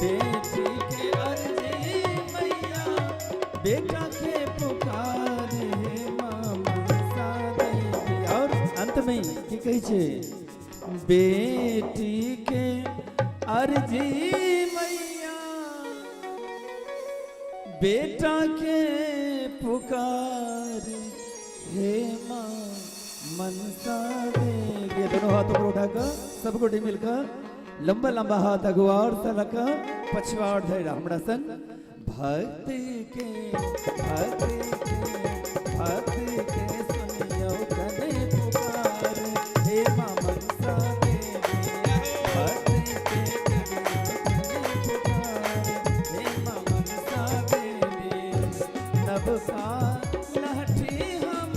बेटी के अर्जी मैया बेटा के पुकार हे मां मनसा देवी। और अंत में की कही छे बेटी के अर्जी मैया बेटा के पुकार हे मां मनसा देवी। दोनों हाथों को उठाकर सबको मिलकर लंबा लंबा हाथ अगुआर सलक पछवाड़ धैर्य हमरा संग भक्ति के सुनियो कने पुकार हे मां मनसा देवी भक्ति के पुकार हे मां मनसा देवी। नव का लहठी हम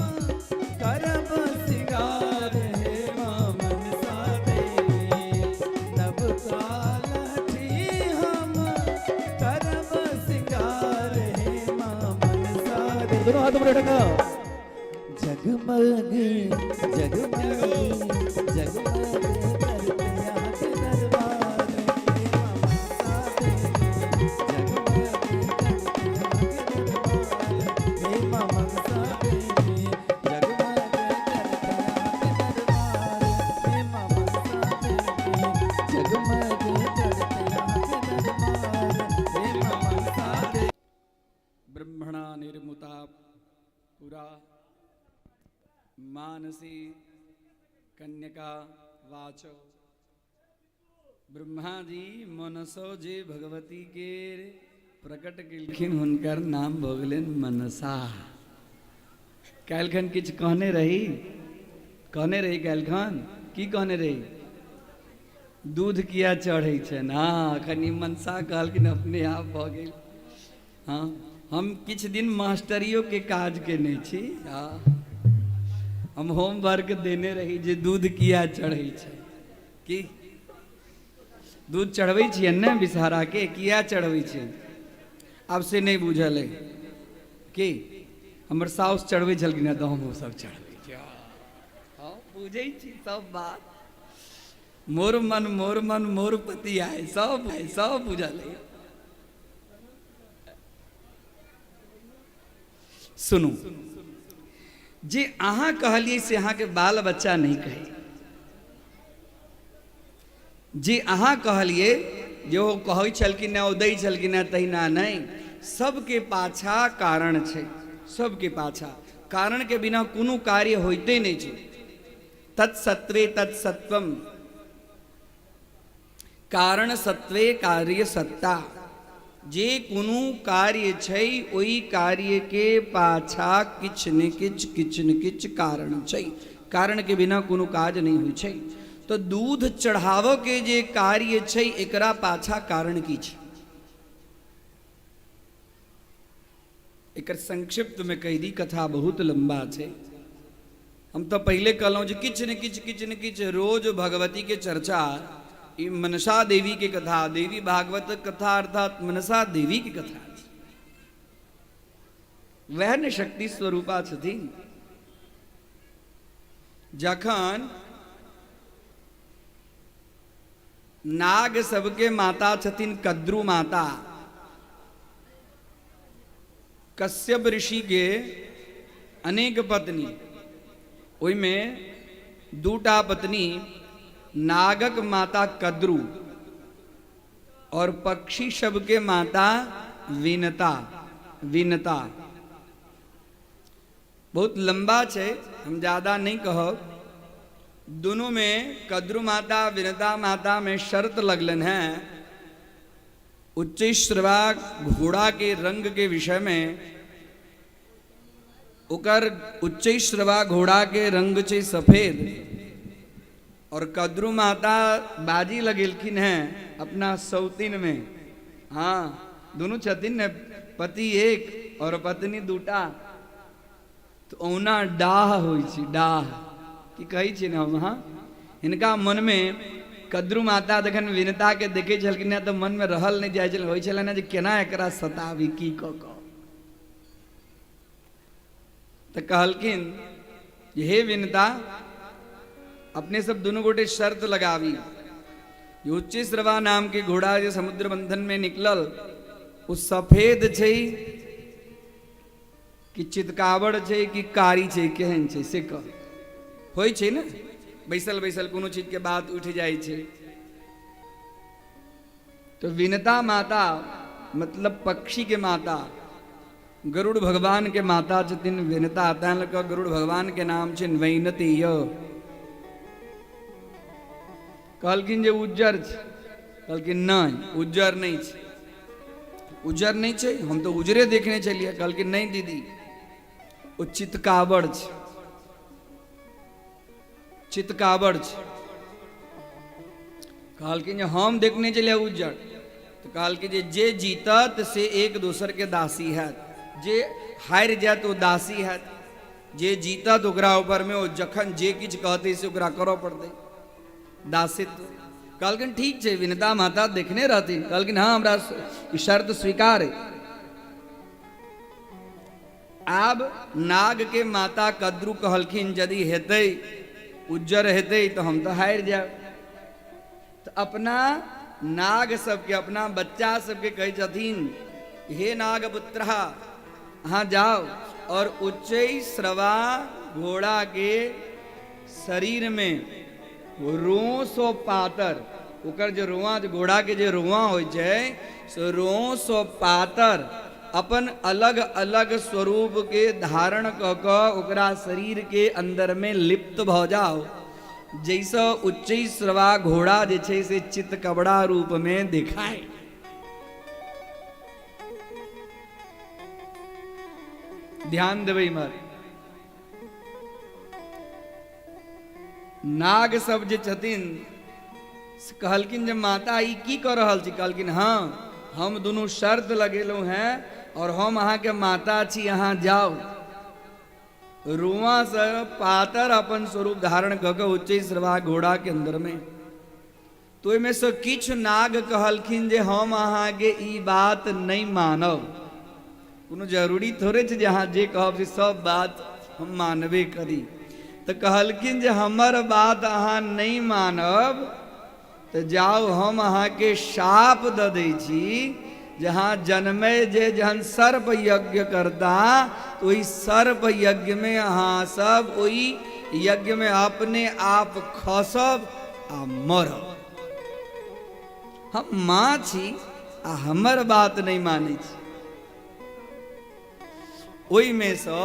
करब सिंगार हे मां मनसा देवी नव का लहठी हम करब सिंगार हे मां मनसा देवी। दोनों हाथ ऊपर उठाओ जगमग जगमग जगमग करते आके दरबार हे मां मनसा देवी जगमग करते आके दरबार हे मां मनसा देवी जगमग करते आके दरबार हे मां मनसा देवी जगमग करते आके दरबार हे मां मनसा देवी। ब्रह्मणा निर्मुता पुरा मानसी कन्यका वाचो ब्रह्मा जी मनसो जे भगवती के प्रकट केलखिन हुनकर नाम भगलेन मनसा। काल्हिखन किछु कहने रही काल्हिखन की कहने रही दूध किया चढ़ै छै ना अखन ई मनसा कहलखिन अपने आप भऽ गेल। हाँ हम किछु दिन मास्टरियो के काज केने छी। हाँ हम होमवर्क देने रही जे दूध किया चढ़ै छै कि दूध चढ़बै छियै ने विषहारा के किया चढ़बै छियै आब से नहीं बुझल है कि हमर साउस चढ़बै छलखिन हँ तऽ हम सब चढ़बै छी। हाँ बुझै छी सब बात मोर मन मोर पति आए सब बुझल है। सुनू जे अहाँ कहलिए से अहाँ के बाल बच्चा नहीं कहे जे अहाँ कहलिए जे ओ कहै छलखिन ओ दै छलखिन तहिना नहीं सबके पाछा कारण छै सबके पाछा कारण के बिना कोनो कार्य होइते नहीं छै। तत्सत्वे तत्सत्वम कारण सत्वे कार्य सत्ता जे कोनो कार्य छै ओई कार्य के पाछा किछ न किछ कारण छै कारण के बिना कोनो काज नहीं होइ छै। तो दूध चढ़ावो के जे कार्य छै एकरा पाछा कारण की छै एकर संक्षिप्त में कह दी कथा बहुत लंबा छै। हम तो पहले कहलौं जे किछ न किछ रोज भगवती के चर्चा ई मनसा देवी के कथा देवी भागवत कथा अर्थात मनसा देवी की कथा वह ने शक्ति स्वरूपा छथिन। जखन नाग सबके माता छथिन कद्रु माता कश्यप ऋषि के अनेक पत्नी, ओई में दूटा पत्नी नागक माता कद्रू और पक्षी शब के माता विनता। विनता बहुत लंबा छे, हम ज्यादा नहीं कहब। दोनों में कद्रू माता विनता माता में शर्त लगलन है उच्च श्रवा घोड़ा के रंग के विषय में। उकर उच्च श्रवा घोड़ा के रंग छे सफेद, और कद्रू माता बाजी लगेलखिन है अपना सौतीन में। हाँ, दोनों छथिन ने, पति एक और पत्नी दूटा। तो औना डाह होई छी, डाह की कही छी ना। हाँ, इनका मन में कद्रू माता जखन विनता के देखे छलखिन तो मन में रहल नहीं जाय छल, होई छलन जे केना एकरा सतावी की क तो कहलखिन हे विनता, अपने सब दोनों गोटे शर्त लगावी। जो उच्च श्रवा नाम के घोड़ा जो समुद्र बंधन में निकलल, उस सफेद छे कि चितकावड़ छे कि कारी छे, केहन छे से कह। होई छे ना, बैसल बैसल कोनो चीज के बात उठ जाए छे। तो विनता माता मतलब पक्षी के माता, गरुड़ भगवान के माता छथिन विनता। आता है गरुड़ भगवान के नाम छे वैनतीय। कहलखिन जे उज्जर छे, कहलखिन नहीं उज्जर नहीं छे, उज्जर नहीं छे, हम तो उजरे देखने चलिए। कहलखिन नहीं दीदी, वो चितकावड़ छे, चितकावड़ छे। कहलखिन जे हम देखने चलिए उज्जर। तो कहलखिन जे जीतत से एक दूसर के दासी है, जे हार जात वो दासी है, जे जीतत ओकरा ऊपर में वो जखन जे किछ कहते से ओकरा करो पड़ते दासित्व। कहलखिन ठीक छे विनता माता देखने रहती। कहलखिन हाँ, हमरा शर्त स्वीकार है। आब नाग के माता कद्रू कहलखिन यदि हेतै उज्जर हेतै तो हम तो हार जाए। तो अपना नाग सबके, अपना बच्चा सबके कहे छथिन हे नाग पुत्रा, हाँ जाओ और उच्च श्रवा घोड़ा के शरीर में रोस और पातर, ओकर जो रोआ, जो घोड़ा के जो रोआ हो जाए सो रोस और पातर अपन अलग अलग स्वरूप के धारण क के ओकरा शरीर के अंदर में लिप्त भ जाओ। जैसा उच्च श्रवा घोड़ा जे छे से चितकबड़ा रूप में दिखाए। ध्यान देवे मत। नाग सब जे छथिन कहलखिन जे माता ई की कर रहल छी। कहलखिन हाँ, हम दोनों शर्त लगेलू हैं और हम अहाँ के माता छी, अहाँ जाओ। रुआ से पातर अपन स्वरूप धारण क के उच्च श्रवा घोड़ा के अंदर में। तो में से किछ नाग कहलखिन जे हम अहाँ के ई बात नहीं मानब। कोनो जरूरी थोड़े छे जे अहाँ जे कहब से सब बात हम मानबे करी। तो कहलखिन जे हमर बात अहाँ नहीं मानब तो जाओ, हम अहाँ के शाप द दै छी। जहाँ जन्मे जे जहन सर्प यज्ञ करता तो वही सर्प यज्ञ में अहाँ सब वही यज्ञ में अपने आप खसब आ मरब। हम माँ छी आ हमर बात नहीं माने छी। ओई में से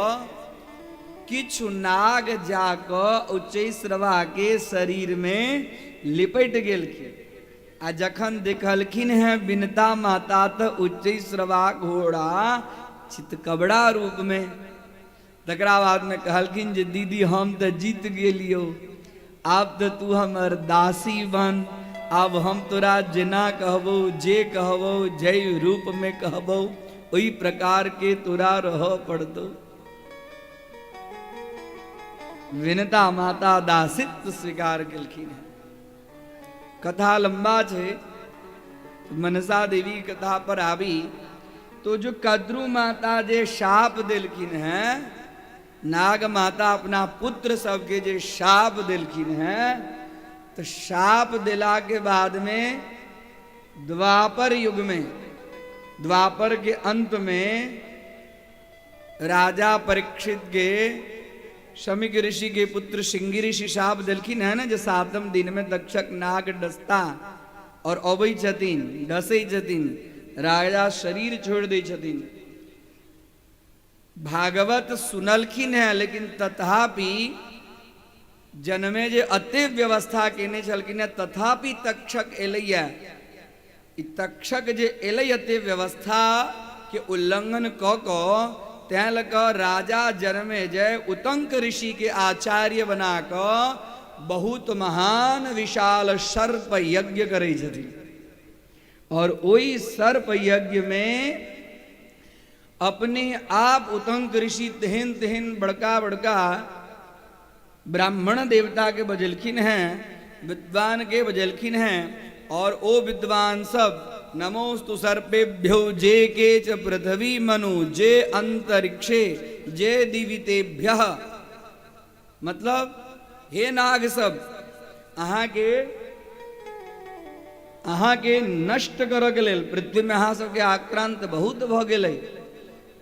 किछु नाग जाक उच्च श्रवा के शरीर में लिपट गेलखिन। आ जखन देखलखिन है विनता माता तो उच्च श्रवा घोड़ा चितकबड़ा रूप में। तकरा बाद में कहलखिन जे दीदी हम तो जीत गेलियो, अब तो तू हमर दासी बन। अब हम तोरा जेना कहबो, जे कहबो, जय रूप में कहबो, वही प्रकार के तोरा रह पड़तो। विनता माता दासित्व स्वीकार केलखिन है। कथा लंबा छे, मनसा देवी कथा पर आवी तो जो कद्रू माता जे शाप दिलखिन है, नाग माता अपना पुत्र सबके जे शाप दिलखिन है, तो शाप दिला के बाद में द्वापर युग में, द्वापर के अंत में राजा परीक्षित के शमिक ऋषि के पुत्र सिंगी ऋषि साहब दिलखिन है ना, जो 7वें दिन में दक्षक नाग डसता और अबै छथिन, डसै छथिन, राजा शरीर छोड़ दे छथिन। भागवत सुनलखिन है, लेकिन तथापि जन्मे जे अति व्यवस्था केने छलखिन है, तथापि तक्षक एलैया। ई तक्षक जे एलै अति व्यवस्था के उल्लंघन क तैं लग राजा जन्मे जय उतंक ऋषि के आचार्य बना क बहुत महान विशाल सर्प यज्ञ करे छथिन। और वही सर्प यज्ञ में अपने आप उतंक ऋषि तेहन तेहन बड़का बड़का ब्राह्मण देवता के बजलखिन हैं, विद्वान के बजलखिन हैं। और ओ विद्वान सब नमोस्तु सर्पेभ्यो जे के च पृथ्वी मनु जे अंतरिक्षे जे दिवितेभ्यः। मतलब हे नाग सब, अहाँ के नष्ट करऽ के लेल पृथ्वी में अहाँ सबके आक्रांत बहुत भ गेलै,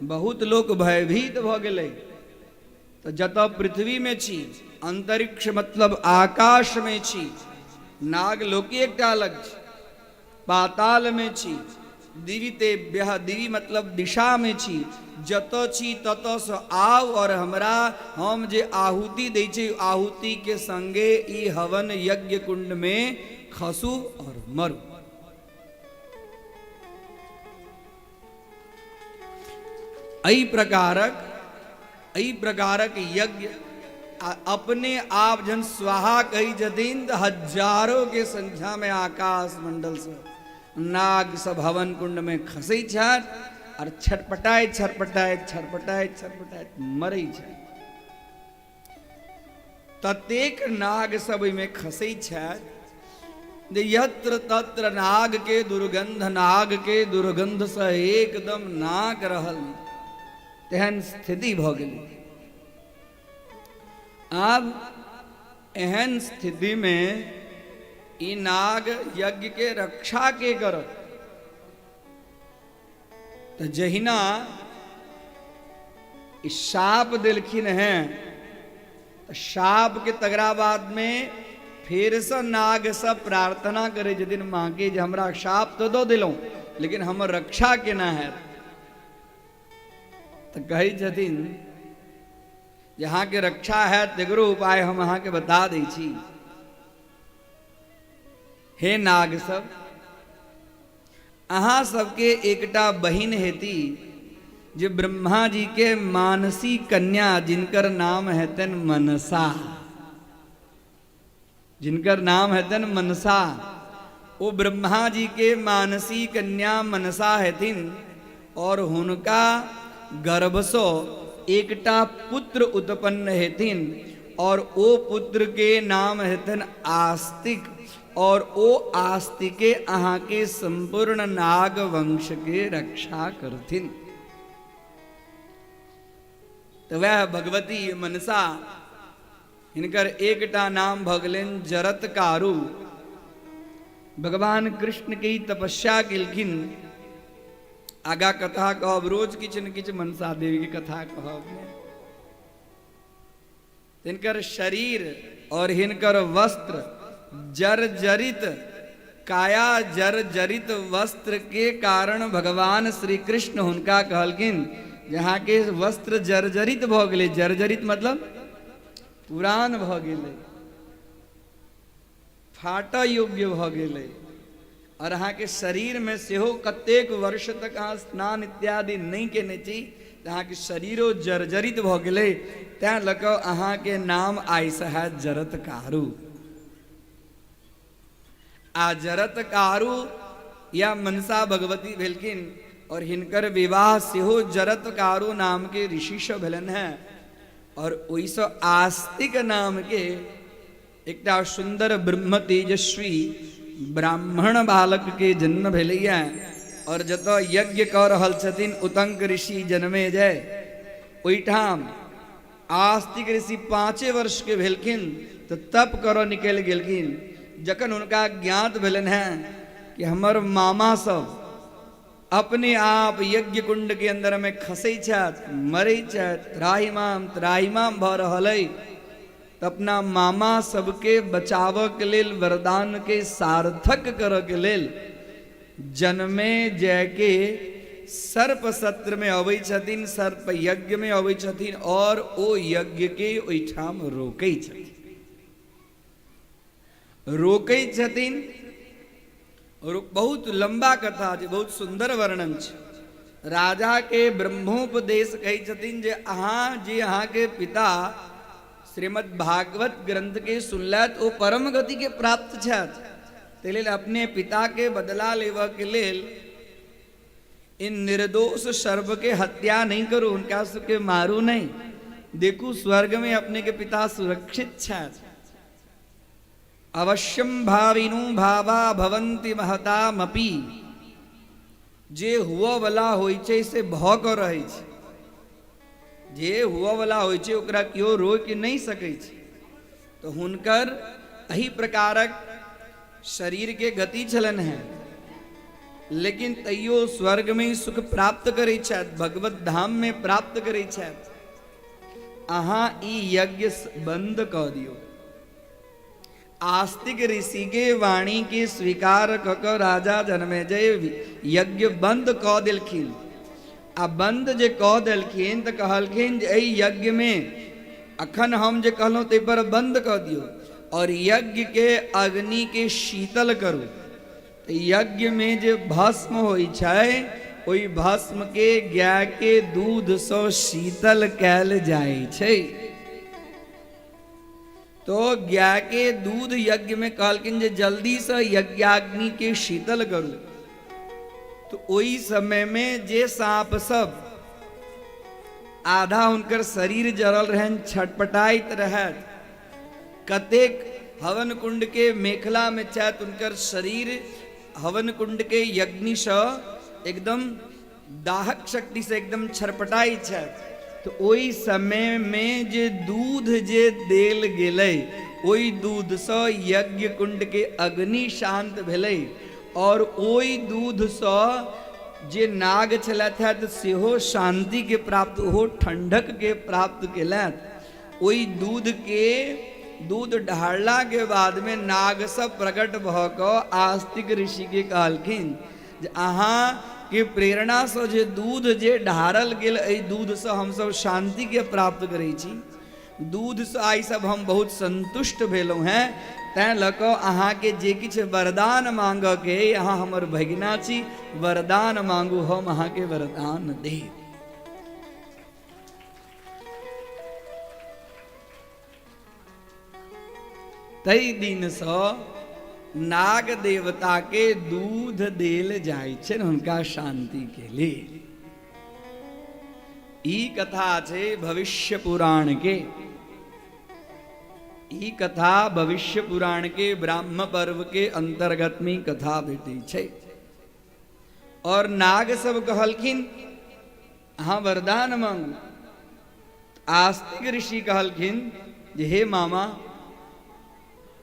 बहुत लोग भयभीत भ गेलै। तो जतऽ पृथ्वी में छी, अंतरिक्ष मतलब आकाश में छी, नाग लोकी एकटा अलग छी, पाताल में छी, दिवितेभ्यः दिवि मतलब दिशा में छी, जतऽ छी ततऽ से आउ और हमरा हम जे आहुति दै छी आहुति के संगे ई हवन यज्ञ कुंड में खसू और मरू। एहि प्रकारक यज्ञ अपने आप जन स्वाहा कही जदीन तो हजारों के संख्या में आकाश मंडल से नाग सब हवन कुंड में खसै छथि और छटपटाए छटपटाए छटपटाए छटपटाए मरै छथि। ततेक नाग सब में खसै छथि जे यत्र तत्र नाग के दुर्गंध से एकदम नाक रहल, तेहन स्थिति भ गेलै। अब एहन स्थिति में ई नाग यज्ञ के रक्षा के करत। तो जहिना शाप दिलखिन हैं, तो शाप के तगरा बाद में फिर से नाग सब प्रार्थना करे जदिन मांगे जे हमरा शाप तो दो दिलों, लेकिन हमर रक्षा केना है। तो कही छथिन जहाँ के रक्षा है तेगरो उपाय हम अहाँ के बता दै छी। हे नाग सब, अहाँ सबके एकटा बहिन हेती जे ब्रह्मा जी के मानसी कन्या, जिनकर नाम हेतन मनसा, जिनकर नाम हेतन मनसा। वो ब्रह्मा जी के मानसी कन्या मनसा हेतिन और हुनका गर्भसो एकटा पुत्र उत्पन्न हेतिन और ओ पुत्र के नाम हेतन आस्तिक। और ओ आस्तिके अहाँ के संपूर्ण नाग वंश के रक्षा करथिन। तो वह भगवती मनसा, इनकर एकटा नाम भगलेन जरतकारु। भगवान कृष्ण की तपस्या केलखिन। आगा कथा कहब, रोज किछ न किछ मनसा देवी की कथा कहब। इनकर शरीर और हिनकर वस्त्र जर्जरित, काया जर्जरित वस्त्र के कारण भगवान श्री कृष्ण हुनका कहलखिन जहाँ के वस्त्र जर्जरित भ गेलै। जर्जरित मतलब पुरान भ गेलै, फाटऽ योग्य भ गेलै। और अहाँ के शरीर में सेहो कतेक वर्ष तक अहाँ स्नान इत्यादि नहीं केने छी, अहाँ के शरीरो जर्जरित भ गेलै। तैं लऽ कऽ अहाँ के नाम आइसँ हैत जरतकारु। आ जरतकारु या मनसा भगवती भेलखिन और हिनकर विवाह सेहो जरतकारु नाम के ऋषि से भेलन है। और ओइसँ आस्तिक नाम के एकटा सुंदर ब्रह्म तेजस्वी ब्राह्मण बालक के जन्म भेलैया। और जतऽ यज्ञ कऽ रहल छथिन उतंक ऋषि जन्मे जय, ओहिठाम आस्तिक ऋषि 5 वर्ष के भेलखिन तो तप करऽ निकलि गेलखिन। जखन हुनका ज्ञात भेलन है कि हमर मामा सब अपने आप यज्ञ कुंड के अंदर में खसै छथि, मरै छथि, त्राहिमाम भ रहल अइ। तऽ अपना मामा सबके बचावऽ के लेल, वरदान के सार्थक करऽ के लेल जनमे जय के सर्प सत्र में अबै छथिन, सर्प यज्ञ में अबै छथिन और ओ यज्ञ के ओहिठाम रोकै छथिन। और बहुत लंबा कथा छै, बहुत सुंदर वर्णन छै। राजा के ब्रह्मोपदेश कहै छथिन जे अहाँ के पिता श्रीमद् भागवत ग्रंथ के सुनलथि, ओ परम गति के प्राप्त छथि, ताहि लेल अपने पिता के बदला लेबऽ के लेल इन निर्दोष सर्प के हत्या नहीं करू, उनका सबके मारू नहीं। देखू स्वर्ग में अपने के पिता सुरक्षित छथि। अवश्यम भाविनु भावा भवंति महतामपि। जे हुआ वाला होइ छै से भऽ कऽ रहै छै, जे हुआ वाला होइ छै ओकरा केओ रोकि नहीं सकै छै। तो हुनकर एही प्रकारक शरीर के गति छलन है, लेकिन तैयो स्वर्ग में सुख प्राप्त करै छथि, भगवत धाम में प्राप्त करै छथि। अहाँ ई यज्ञ बंद कऽ दियौ। आस्तिक ऋषि के वाणी के स्वीकार कऽ कऽ राजा जनमेजय यज्ञ बंद कऽ देलखिन। आ बंद जे कऽ देलखिन तऽ कहलखिन जे एहि यज्ञ में अखन हम जे कहलहुँ ताहि पर बंद कऽ दियौ और यज्ञ के अग्नि के शीतल करू। यज्ञ में जे भस्म होइ छै, ओहि भस्म के गाय के दूध सँ शीतल कैल जाइ छै। तो गाय के दूध यज्ञ में कहलखिन जे जल्दी से यज्ञाग्नि के शीतल करू। तो ओहि समय में जे सांप सब आधा हुनकर शरीर जरल रहन, छटपटाइत रहत, कतेक हवन कुंड के मेखला में छथि, उनकर शरीर हवन कुंड के यज्ञ से एकदम दाहक शक्ति से एकदम छरपटाई छथि। तो ओहि समय में जे दूध जे देल गेलै, ओहि दूध से यज्ञ कुंड के अग्नि शांत भेलै और ओहि दूध से जे नाग छलथि सेहो शांति के प्राप्त, ओहो ठंडक के प्राप्त केलथि। ओहि दूध ढारला के बाद में नाग सब प्रकट भऽ कऽ आस्तिक ऋषि के कहलखिन जे अहाँ के प्रेरणा से जे दूध जे ढारल गेल, एहि दूध से हम सब शांति के प्राप्त करै छी। दूध से आइ सब हम बहुत संतुष्ट भेलहुँ हैं, तैं लऽ कऽ अहाँ के जे किछु वरदान मांगऽ के, अहाँ हमर भगिना छी, वरदान मांगू, हम अहाँ के वरदान देब। तई दिन सँ नाग देवता के दूध देल जाइ छै हुनका शांति के लिए। ई कथा छै भविष्य पुराण के। ई कथा भविष्य पुराण के ब्राह्म पर्व के अंतर्गत में कथा भेटै छै। और नाग सब कहलखिन अहाँ वरदान मांगू। आस्तिक ऋषि कहलखिन जे हे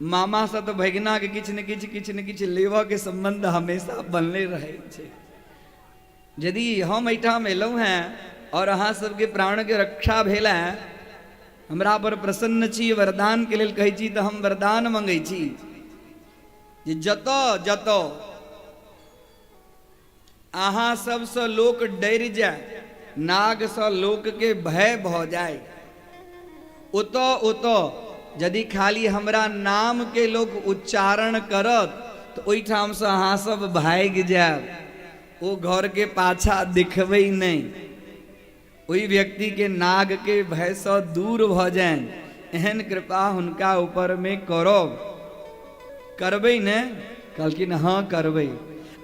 मामा से तो भगिना के किछु न किछु लेबऽ के संबंध हमेशा बनले रहे छै। यदि हम एहिठाम एलहुँ हैं और अहाँ सबके प्राण के रक्षा भेल है, हमरा पर प्रसन्न छी, वरदान के लेल कहै छी, तऽ हम वरदान मंगै छी जे जतऽ अहाँ सबसँ लोक डरि जाय, नाग सँ लोक के भय भऽ जाय, ओतऽ यदि खाली हमरा नाम के लोक उच्चारण करत तऽ ओहिठाम से अहाँ सब भागि जायब, ओ घर के पाछा दिखबै नहीं, ओहि व्यक्ति के नाग के भय से दूर भऽ जाएन। एहन कृपा हुनका ऊपर में करबै ने? कहलखिन हाँ करबै।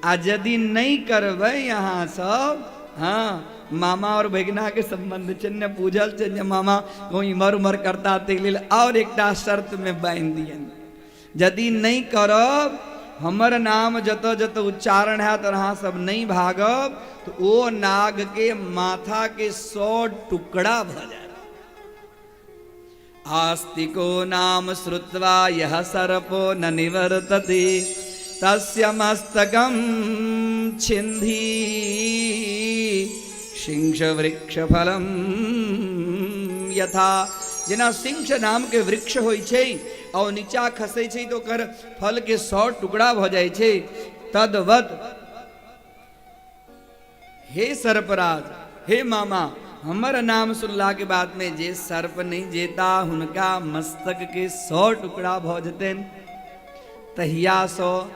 आ यदि नहीं करबै अहाँ सब, हाँ मामा और भगिना के संबंध चिन्ह पूजल छै, मामा कोई मर करता ताहि लेल और एकटा शर्त में बांधि दियन, यदि नहीं करब, हमर नाम जतऽ उच्चारण है तो अहाँ सब नहीं भागब, तो ओ नाग के माथा के 100 टुकड़ा भऽ जायत। आस्तिको नाम श्रुत्वा यह सर्पो न निवर्तते तस्य मस्तकं छिन्धि सिंह वृक्ष फलम यथा। जेना सिंह नाम के वृक्ष होय छै और नीचा खसे छै तो ओकर फल के 100 टुकड़ा भ जाय छै, तद्वत हे सर्पराज, हे मामा, हमर नाम सुनला के बाद में जे सर्प नहीं जेता हुनका मस्तक के 100 टुकड़ा भ जतेन। तहिया सो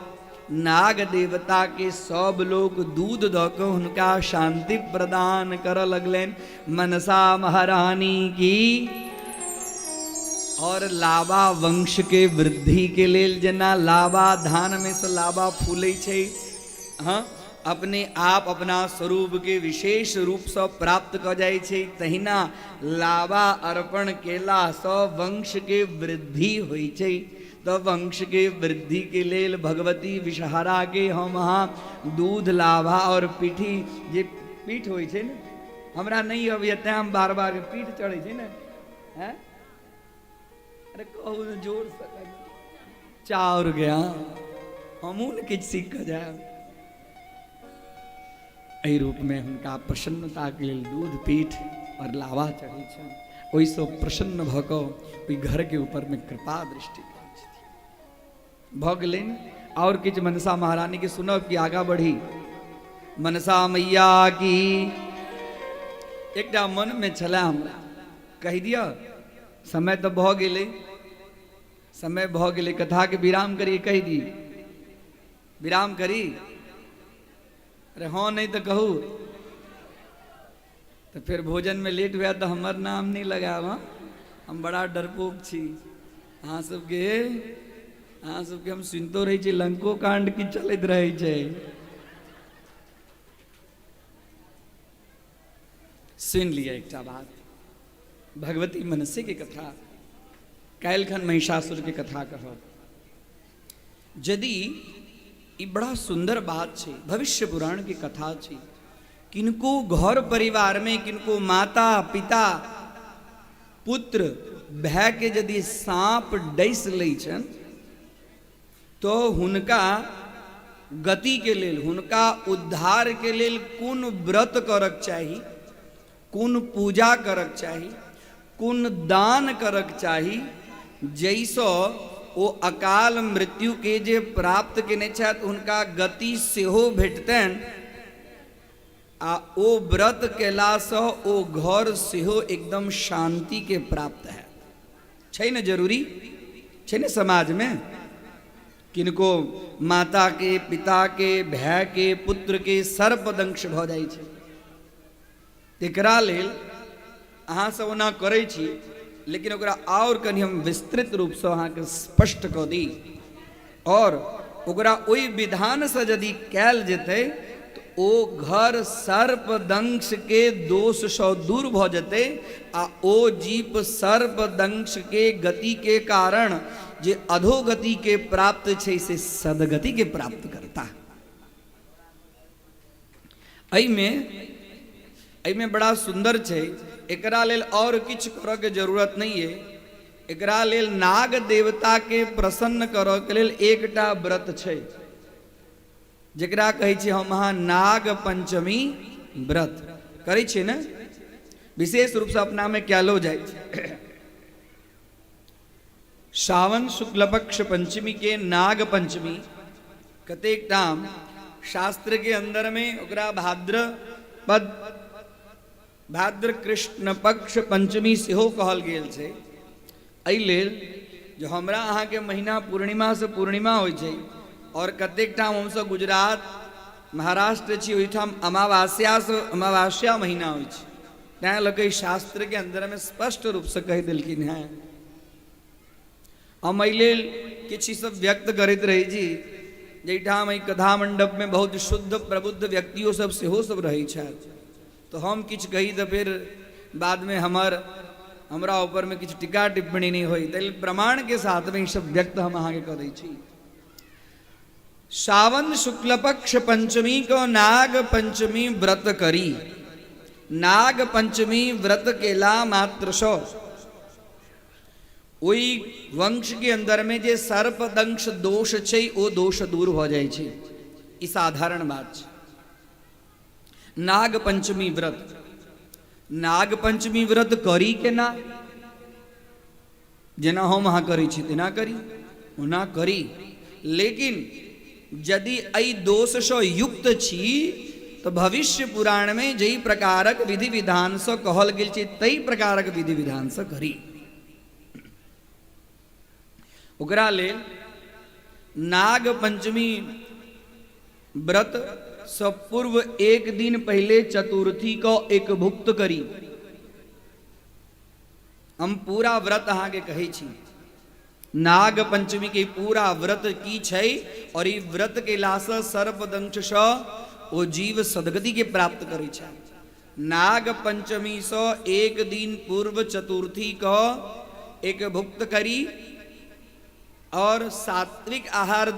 नाग देवता के सब लोग दूध द के हुनका शांति प्रदान कर लगलेन। मनसा महारानी की और लावा वंश के वृद्धि के लेल जेना लावा धान में से लावा फूले छै, हाँ अपने आप अपना स्वरूप के विशेष रूप से प्राप्त क जाय छै, तहिना लावा अर्पण केला सँ वंश के वृद्धि होय छै। तो वंश के वृद्धि के लेल भगवती विषहारा के हम अहाँ दूध लाभा और पीठी जे पीठ होय छै ने, हमरा नहीं अबैया तें हम बार बार पीठ चढ़े छै ने, हैं अरे कहू ने जोर से चाउर गया हमू ने किछ सीख के जाए। एहि रूप में हुनका प्रसन्नता के लेल दूध पीठ और लावा चढ़े छै। ओहि से प्रसन्न भ क ओहि घर के ऊपर में कृपा दृष्टि भ गेलनि। और किछ मनसा महारानी के सुनब कि आगा बढ़ी। मनसा मैया की एकटा मन में छला हमरा, कह दिया समय तो भ गेलै, समय भ गेलै, कथा के विराम करिए, कह दी विराम करी। अरे हाँ नहीं तो कहू, तो फिर भोजन में लेट हुआ तो हमार नाम नहीं लगाव, हम बड़ा डरपोक छी। अहाँ सबके हम सुनतो रही छी लंको कांड की चलत रहे छै। सुन लिया एक बात, भगवती मनसे की कथा, काल्हिखन महिषासुर की कथा कहब। यदि ई बड़ा सुंदर बात छै, भविष्य पुराण की कथा छै। किनको घर परिवार में किनको माता पिता पुत्र भाई के यदि सांप डस लै छन तो हुनका गति के लेल, हुनका उद्धार के लेल कोन व्रत करक चाही, कोन पूजा करक चाही, कोन दान करक चाही, जैसो ओ अकाल मृत्यु के जे प्राप्त केने छथि हुनका गति सेहो भेटतनि आ ओ व्रत केलासँ ओ घर सेहो एकदम शांति के प्राप्त है। छै न जरूरी छै न समाज में, किनको माता के पिता के भाई के पुत्र के सर्पदंश भ जाइ छै, एकरा लेल अहाँ सब ओना करै छी, लेकिन ओकरा और कनि हम विस्तृत रूप से अहाँ के स्पष्ट क दी। और ओकरा ओहि विधान से यदि कैल जेतै तो ओ घर सर्पदंश के दोष सँ दूर भ जेतै आ ओ जीव सर्पदंश के गति के कारण जे अधोगति के प्राप्त छै से सदगति के प्राप्त करता। एहिमे बड़ा सुंदर छै, एकरा लेल और किछ करऽ के जरूरत नहीं है। एकरा लेल नाग देवता के प्रसन्न करऽ के लेल एकटा व्रत छै, जेकरा कहै छै हम अहाँ नाग पंचमी व्रत करै छियै ने, विशेष रूप से अपना में कैलो जाइ छै। सावन शुक्ल पक्ष पंचमी के नाग पंचमी कतेक टाम शास्त्र के अंदर में ओकरा भाद्र कृष्ण पक्ष पंचमी सेहो कहल गेल छै। एहि लेल जो हमरा अहाँ के महीना पूर्णिमा से पूर्णिमा होइ छै और कतेक ठाम हमसब गुजरात महाराष्ट्र छी, ओहिठाम अमावस्या से अमावस्या महीना होइ छै, तैं लगे शास्त्र के अंदर में स्पष्ट रूप से कह देलखिन हैं। हम एहि लेल किछ सब व्यक्त करैत रही छी, जहिठाम एहि कथा मंडप में बहुत शुद्ध प्रबुद्ध व्यक्तियों सब सेहो सब रहै छथि, तो हम किछ कही तो फिर बाद में हमरा ऊपर में किछ टीका टिप्पणी नहीं होई, ताहि प्रमाण के साथ में सब व्यक्त हम अहाँ के करै छी। सावन शुक्ल पक्ष पंचमी को नाग पंचमी व्रत करी। नाग पंचमी व्रत केला मात्र सो ओई वंश के अंदर में जे सर्पदंश दोष छै ओ दोष दूर हो जाए छै। ई साधारण बात छै। नाग पंचमी व्रत, नाग पंचमी व्रत करी के ना, जेना हम अहाँ करी छी तेना करी, ओना करी। लेकिन यदि एहि दोष से युक्त छी तो भविष्य पुराण में जई प्रकारक विधि विधान से कहल गेल छै तई प्रकारक विधि विधान से करी। ओकरा लेल नाग पंचमी व्रत से पूर्व एक दिन पहले चतुर्थी को एक भुक्त करी। हम पूरा व्रत अहाँ के कहै छी, नाग पंचमी के पूरा व्रत की छै और ई व्रत के लासँ सर्पदंश से ओ जीव सदगति के प्राप्त करे छै। नाग पंचमी से एक दिन पूर्व चतुर्थी को एक भुक्त करी और सात्विक आहार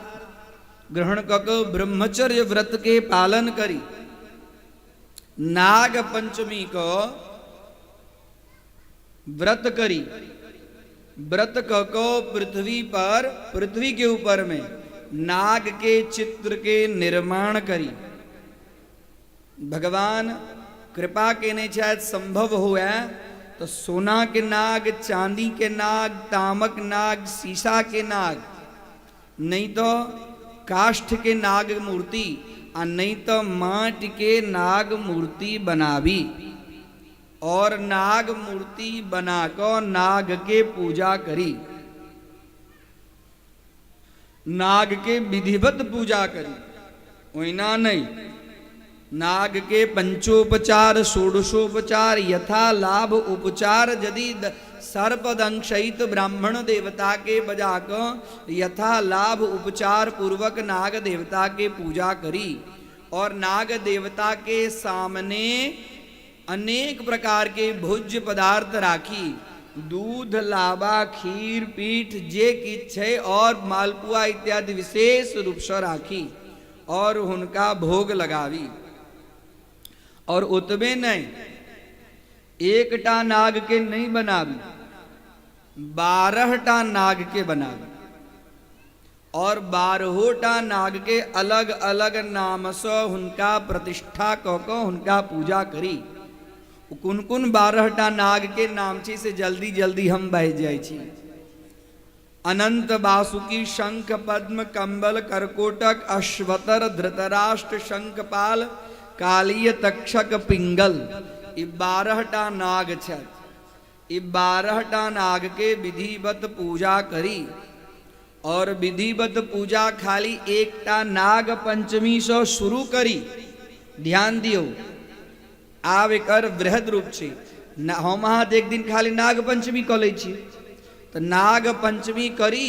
ग्रहण कक ब्रह्मचर्य व्रत के पालन करी। नाग पंचमी को व्रत करी, व्रत को पृथ्वी पर, पृथ्वी के ऊपर में नाग के चित्र के निर्माण करी। भगवान कृपा के ने शायद संभव हुआ तो सोना के नाग, चांदी के नाग, तामक नाग, शीशा के नाग, नहीं तो काष्ठ के नाग मूर्ति और नहीं तो माटी के नाग मूर्ति बनावी और नाग मूर्ति बनाकर नाग के पूजा करी, नाग के विधिवत पूजा करी। ओइना नहीं, नाग के पंचोपचार षोडशोपचार यथा लाभ उपचार यदि सर्पदंशित ब्राह्मण देवता के बजाक यथा लाभ उपचार पूर्वक नाग देवता के पूजा करी और नाग देवता के सामने अनेक प्रकार के भोज्य पदार्थ राखी, दूध, लावा, खीर, पीठ जे किछ छै और मालपुआ इत्यादि विशेष रूप से राखी और हुनका भोग लगावी। और उतबे नहीं, एकटा नाग के नहीं बनावी, 12टा नाग के बनावी और 12टा नाग के अलग अलग नाम से हुनका प्रतिष्ठा कऽ हुनका पूजा करी। कुन कुन 12टा नाग के नाम छी से जल्दी जल्दी हम बह जाय छी। अनंत, वासुकी, शंख, पद्म, कंबल, करकोटक, अश्वतर, धृतराष्ट्र, शंखपाल, कालीय, तक्षक, पिंगल, ई 12टा नाग छै। ई 12टा नाग के विधिवत पूजा करी और विधिवत पूजा खाली एकटा नाग पंचमी से शुरू करी। ध्यान दियो, आब एकर वृहद रूप छै। हम अहाँ एक दिन खाली नाग पंचमी कऽ लै छी तो नाग पंचमी करी,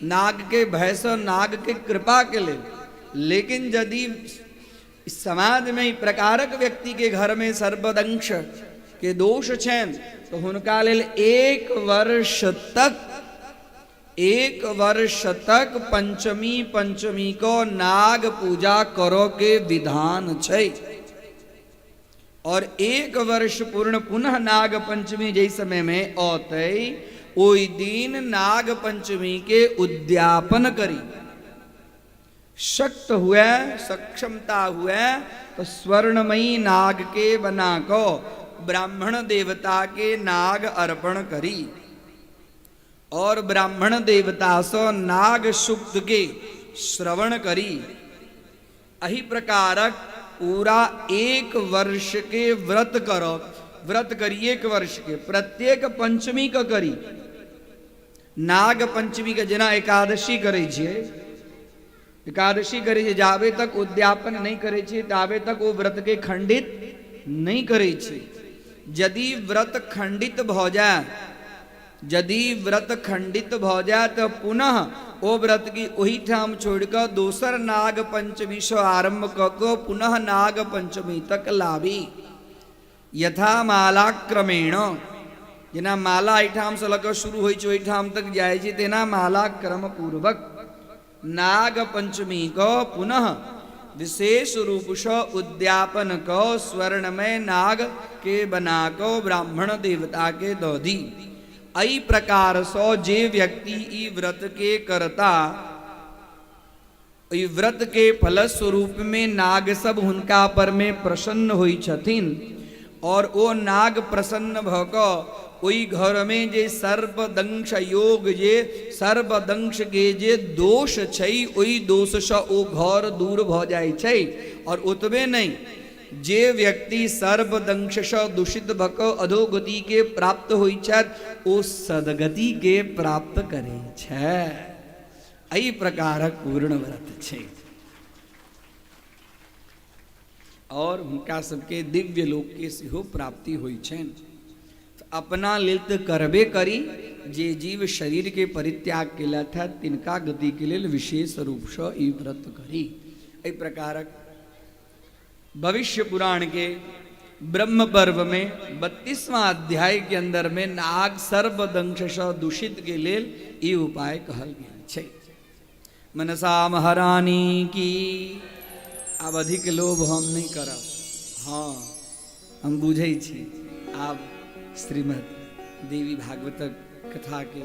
नाग के भय से, नाग के कृपा के लेल। लेकिन यदि समाज में प्रकारक व्यक्ति के घर में सर्पदंश के दोष छन तो हुनका लेल 1 वर्ष तक पंचमी को नाग पूजा करो के विधान छै और 1 वर्ष पूर्ण पुनः नाग पंचमी जै समय में औते ओई दिन नाग पंचमी के उद्यापन करी। शक्त हुआ, सक्षमता हुआ तो स्वर्णमयी नाग के बना को ब्राह्मण देवता के नाग अर्पण करी और ब्राह्मण देवता से नाग सूक्त के श्रवण करी। अही प्रकारक पूरा 1 वर्ष के व्रत करो। व्रत करी 1 वर्ष के, प्रत्येक पंचमी का करी। नाग पंचमी के जेना एकादशी करे छिए, एकादशी करे छै, जाबे तक उद्यापन नहीं करे छै ताबे तक वो व्रत के खंडित नहीं करे छै। यदि व्रत खंडित भ जाए, यदि व्रत खंडित भ जाए तो पुनः ओ व्रत की वही ठाम छोड़कर दोसर नाग पंचमी से आरंभ कऽ पुनः नाग पंचमी तक लावी। यथा माला क्रमेण, जेना माला एठाम से लऽ शुरू होइ छै ओहिठाम तक जाइ छै, तेना माला क्रम पूर्वक नाग पंचमी को पुनः विशेष रूप से उद्यापन को स्वर्णमय नाग के बना को ब्राह्मण देवता के दो दी। अई प्रकार सो जे व्यक्ति ई व्रत के करता ओई व्रत के फलस्वरूप में नाग सब हुनका पर में प्रसन्न हुई छथिन और ओ नाग प्रसन्न भक ओई घर में जे सर्पदंश योग जे सर्पदंश के जे दोष छै ओई दोष से ओ घर दूर भ जाय छै। और ओतबे नहीं जे व्यक्ति सर्पदंश से दूषित भक अधोगति के प्राप्त होई छथि ओ सदगति के प्राप्त करे छै। एहि प्रकारक पूर्ण व्रत छै और हुनका सबके दिव्य लोक के सेहो प्राप्ति होई छनि। तो अपना लेल तो करबे करी, जे जीव शरीर के परित्याग केलथि है तिनका गति के लेल विशेष रूप से ई व्रत करी। एहि प्रकारक भविष्य पुराण के ब्रह्म पर्व में 32वां अध्याय के अंदर में नाग सर्पदंश से दूषित के लेल ई उपाय कहल गेल छै। मनसा महारानी की। अब अधिक लोभ हम नहीं करब, हाँ हम बुझे छी। आप श्रीमद् देवी भागवतक कथा के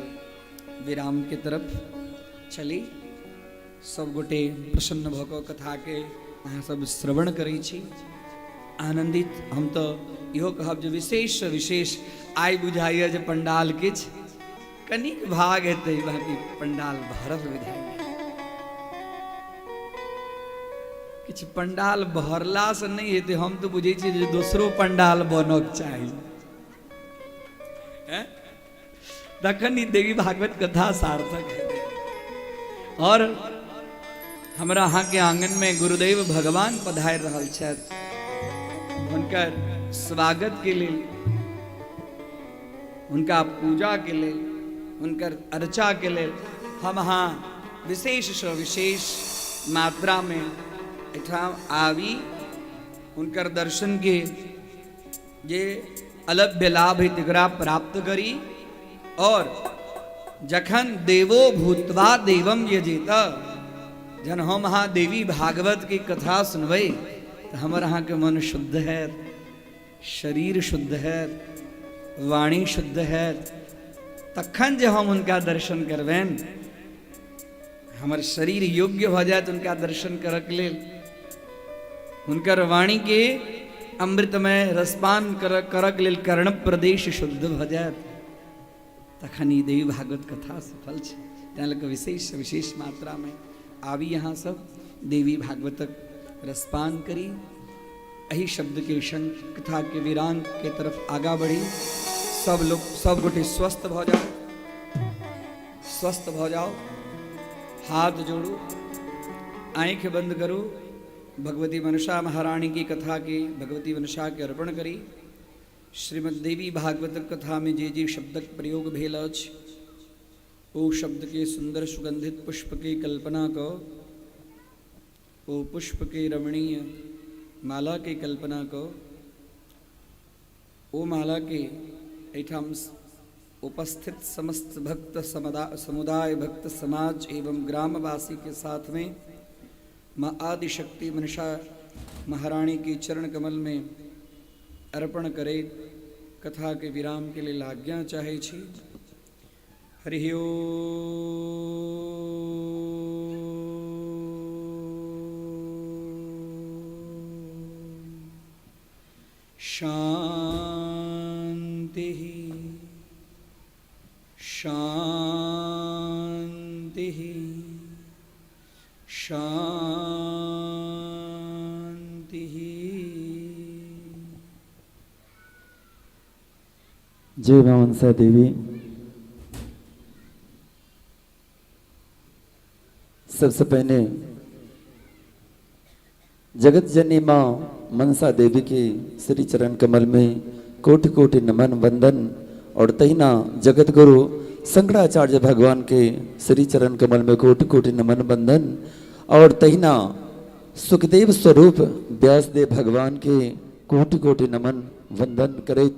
विराम के तरफ चली। सब गोटे प्रसन्न भऽ कऽ कथा के अहाँ सब श्रवण करै छी, आनंदित। हम तो इहो कहब जे विशेष विशेष आइ बुझाइए जे पंडाल किछ कनिक भाग हेतै, बाकी पंडाल भरल बुझाइए। किछ पंडाल भरला से नहीं हेतै, हम तो बुझे छी जे दोसरो पंडाल बनक चाही, तखन ई देवी भागवत कथा सार्थक है। और हमरा अहाँ के आंगन में गुरुदेव भगवान पधारि रहल छथि। हुनकर स्वागत के लेल, हुनका पूजा के लेल, हुनकर अर्चा के लेल हम अहाँ विशेष से विशेष मात्रा में एठाम आवी, हुनकर दर्शन के जे अलभ्य लाभ है तकरा प्राप्त करी। और जखन देवो भूतवा देवम यजेता, जन हम अहाँ देवी भागवत की कथा सुनबै तो हमर अहाँ के मन शुद्ध है, शरीर शुद्ध है, वाणी शुद्ध है। तखन जे हम उनका दर्शन करबैन, हमर शरीर योग्य हो जाए उनका दर्शन करक लेल, हुनकर वाणी के अमृतमय रसपान करक लेल कर्ण प्रदेश शुद्ध भ जाए, तखन ई देवी भागवत कथा सफल छै। तें लऽ कऽ विशेष विशेष मात्रा में आवी यहाँ सब देवी भागवतक रसपान करी। एही शब्द के संग कथा के विराम के तरफ आगा बढ़ी। सब लोग सब गोटे स्वस्थ भ जाओ, स्वस्थ भ जाओ, हाथ जोड़ू, आंख बंद करो। भगवती मनसा महारानी की कथा के भगवती मनसा के अर्पण करी। श्रीमद् देवी भागवत कथा में जे जे शब्दक प्रयोग भेल अछि ओ शब्द के सुंदर सुगंधित पुष्प के कल्पना क, ओ पुष्प के रमणीय माला के कल्पना क, ओ माला के एठाम उपस्थित समस्त भक्त समुदाय भक्त समाज एवं ग्रामवासी के साथ में माँ आदिशक्ति मनसा महारानी के चरण कमल में अर्पण करे। कथा के विराम के लिए आज्ञा चाहे छी। हरि ओम। शांति शांति शांति। जय मां मनसा देवी। सबसे पहले जगत जननी मां मनसा देवी के श्री चरण कमल में कोटि कोटि नमन वंदन, और तहिना जगत गुरु शंकराचार्य भगवान के श्री चरण कमल में कोटि कोटि नमन वंदन, और तहिना सुखदेव स्वरूप व्यासदेव भगवान के कोटि कोटि नमन वंदन करैत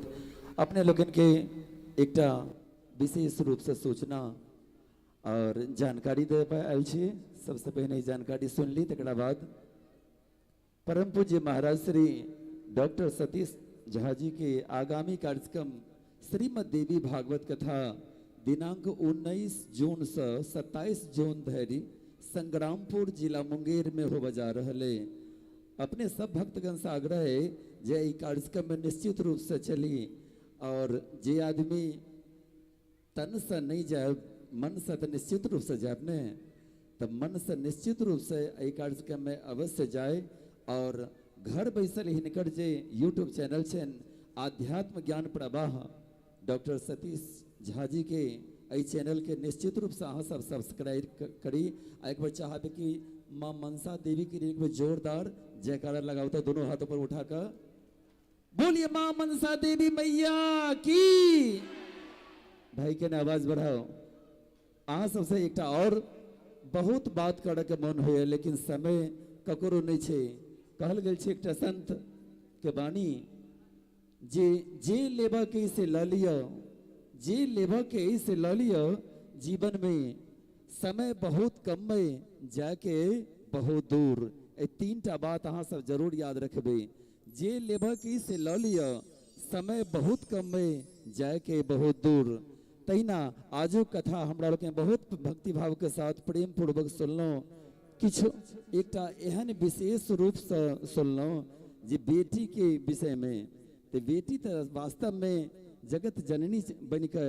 अपने लोगन के एकटा विशेष रूप से सूचना और जानकारी दे आयल छी। सबसे पहले जानकारी सुन ली, तकरा बाद परम पूज्य महाराज श्री डॉक्टर सतीश झा जी के आगामी कार्यक्रम श्रीमद् देवी भागवत कथा दिनांक 19 जून से 27 जून धरि संग्रामपुर जिला मुंगेर में हो बजा रहले। अपने सब भक्तगण से आग्रह है जे ई कार्यक्रम में निश्चित रूप से चली और जे आदमी तन से नहीं जाए मन से तो निश्चित रूप से जाए ने, तो मन से निश्चित रूप से ई कार्यक्रम में अवश्य जाए और घर बैसल हिनकर जे यूट्यूब चैनल छे आध्यात्म ज्ञान प्रवाह डॉक्टर सतीश झा जी के एहि चैनल के निश्चित रूप से अहाँ सब सब्सक्राइब करी। एक बार चाहबे कि माँ मनसा देवी के लिए एक बार जोरदार जयकारा लगाओ तो दोनों हाथों पर उठाकर बोलिए माँ मनसा देवी मैया की। भाई के ने आवाज बढ़ाओ। अहाँ सबसे एक और बहुत बात करे के मन हो लेकिन समय ककरो नहीं छे। कहल गेल छे एक संत के बानी जे लेबा के से ल लियो, जे लेबा के से ल लियो, जीवन में समय बहुत कम में जाके बहुत दूर। ए तीनटा बात अहाँ सब जरूर याद रखबे। जे लेबा के से ल लियो, समय बहुत कम में जाके बहुत दूर। तहिना आजो कथा हमरा लोग बहुत भक्ति भाव के साथ प्रेम पूर्वक सुनलो। किछु एकटा एहन विशेष रूप से सुनलो जे बेटी के विषय में। तो बेटी तो वास्तव में जगत जननी बन के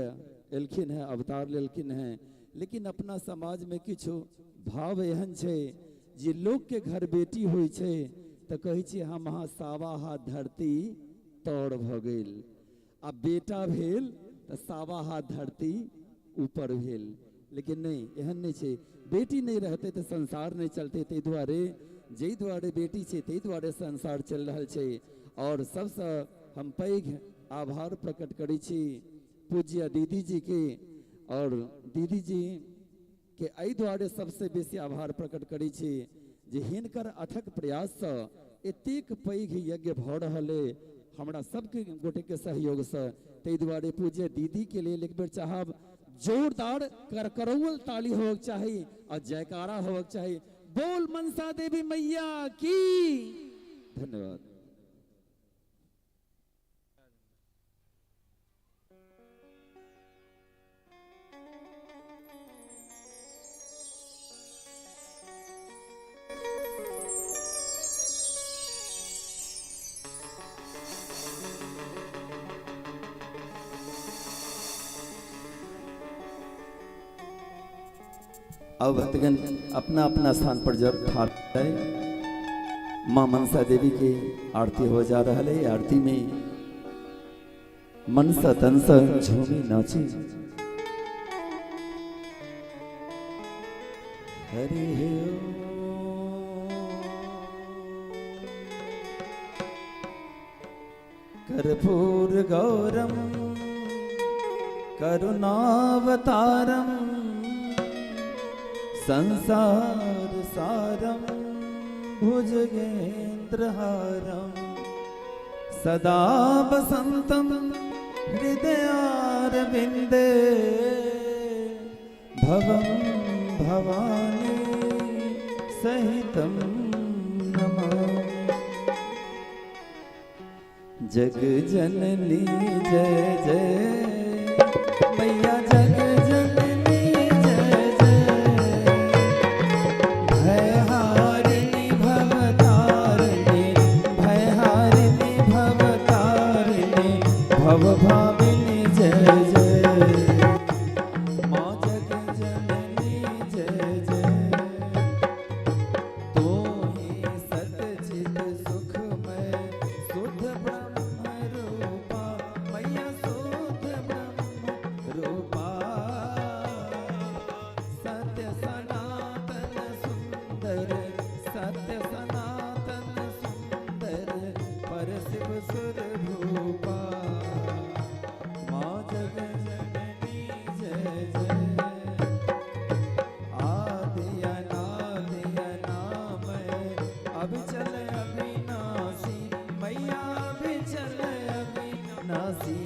एलखिन है, अवतार लेलखिन है, लेकिन अपना समाज में किछु भाव एहन छे जे लोग के घर बेटी होई छे तो कहे छे हम अहाँ सावा हाथ धरती तोड़ भ गेल, आ बेटा भेल तो सावा हाथ धरती ऊपर भेल। लेकिन नहीं, एहन नहीं छे। बेटी नहीं रहते तो संसार नहीं चलते। ते द्वारे जे द्वारे बेटी छे ते द्वारे संसार चल रहा छे। और सबसे हम पैघ आभार प्रकट करी छी पूज्य दीदी जी के, और दीदी जी के एहि द्वारे सबसे बेसी आभार प्रकट करी छी जे हिनकर अथक प्रयास से एतेक पैघ यज्ञ भ रहल है हमरा सबके गोटे के सहयोग से। ते द्वारे पूज्य दीदी के लिए एक बेर चाहब जोरदार करकरौल ताली होक चाहिए और जयकारा होक चाहिए। बोल मनसा देवी मैया की। धन्यवाद। अब भक्तगण अपना अपना स्थान पर जब ठाड़ है। माँ मनसा देवी की आरती हो जा रहा है। आरती में मनसा तनसा झूमी नाची। हरि कर्पूर गौरम करुणावतारम संसार सारम भुजगेन्द्रहारम सदा वसंतम हृदयारविंदे भवं भवानी सहितं नमामि। जग जननी जय जय मैया, जग जननी जय जय, भयहारिणी भवतारिणी, भयहारिणी भवतारिणी, भवभाविनी जय जय, माँ जग जननी जय जय। तू ही सच्चिद सुखमय शुद्ध ब्रह्म रूपा, मैया शुद्ध ब्रह्म रूपा, सत्य सनातन सुंदर, सत्य सनातन सुंदर, परशिव सुर भूपा, माँ जग जननी जय जय। आदि अनादि अनामय, अभिचल अविनाशी, मैया अभिचल अविनाशी,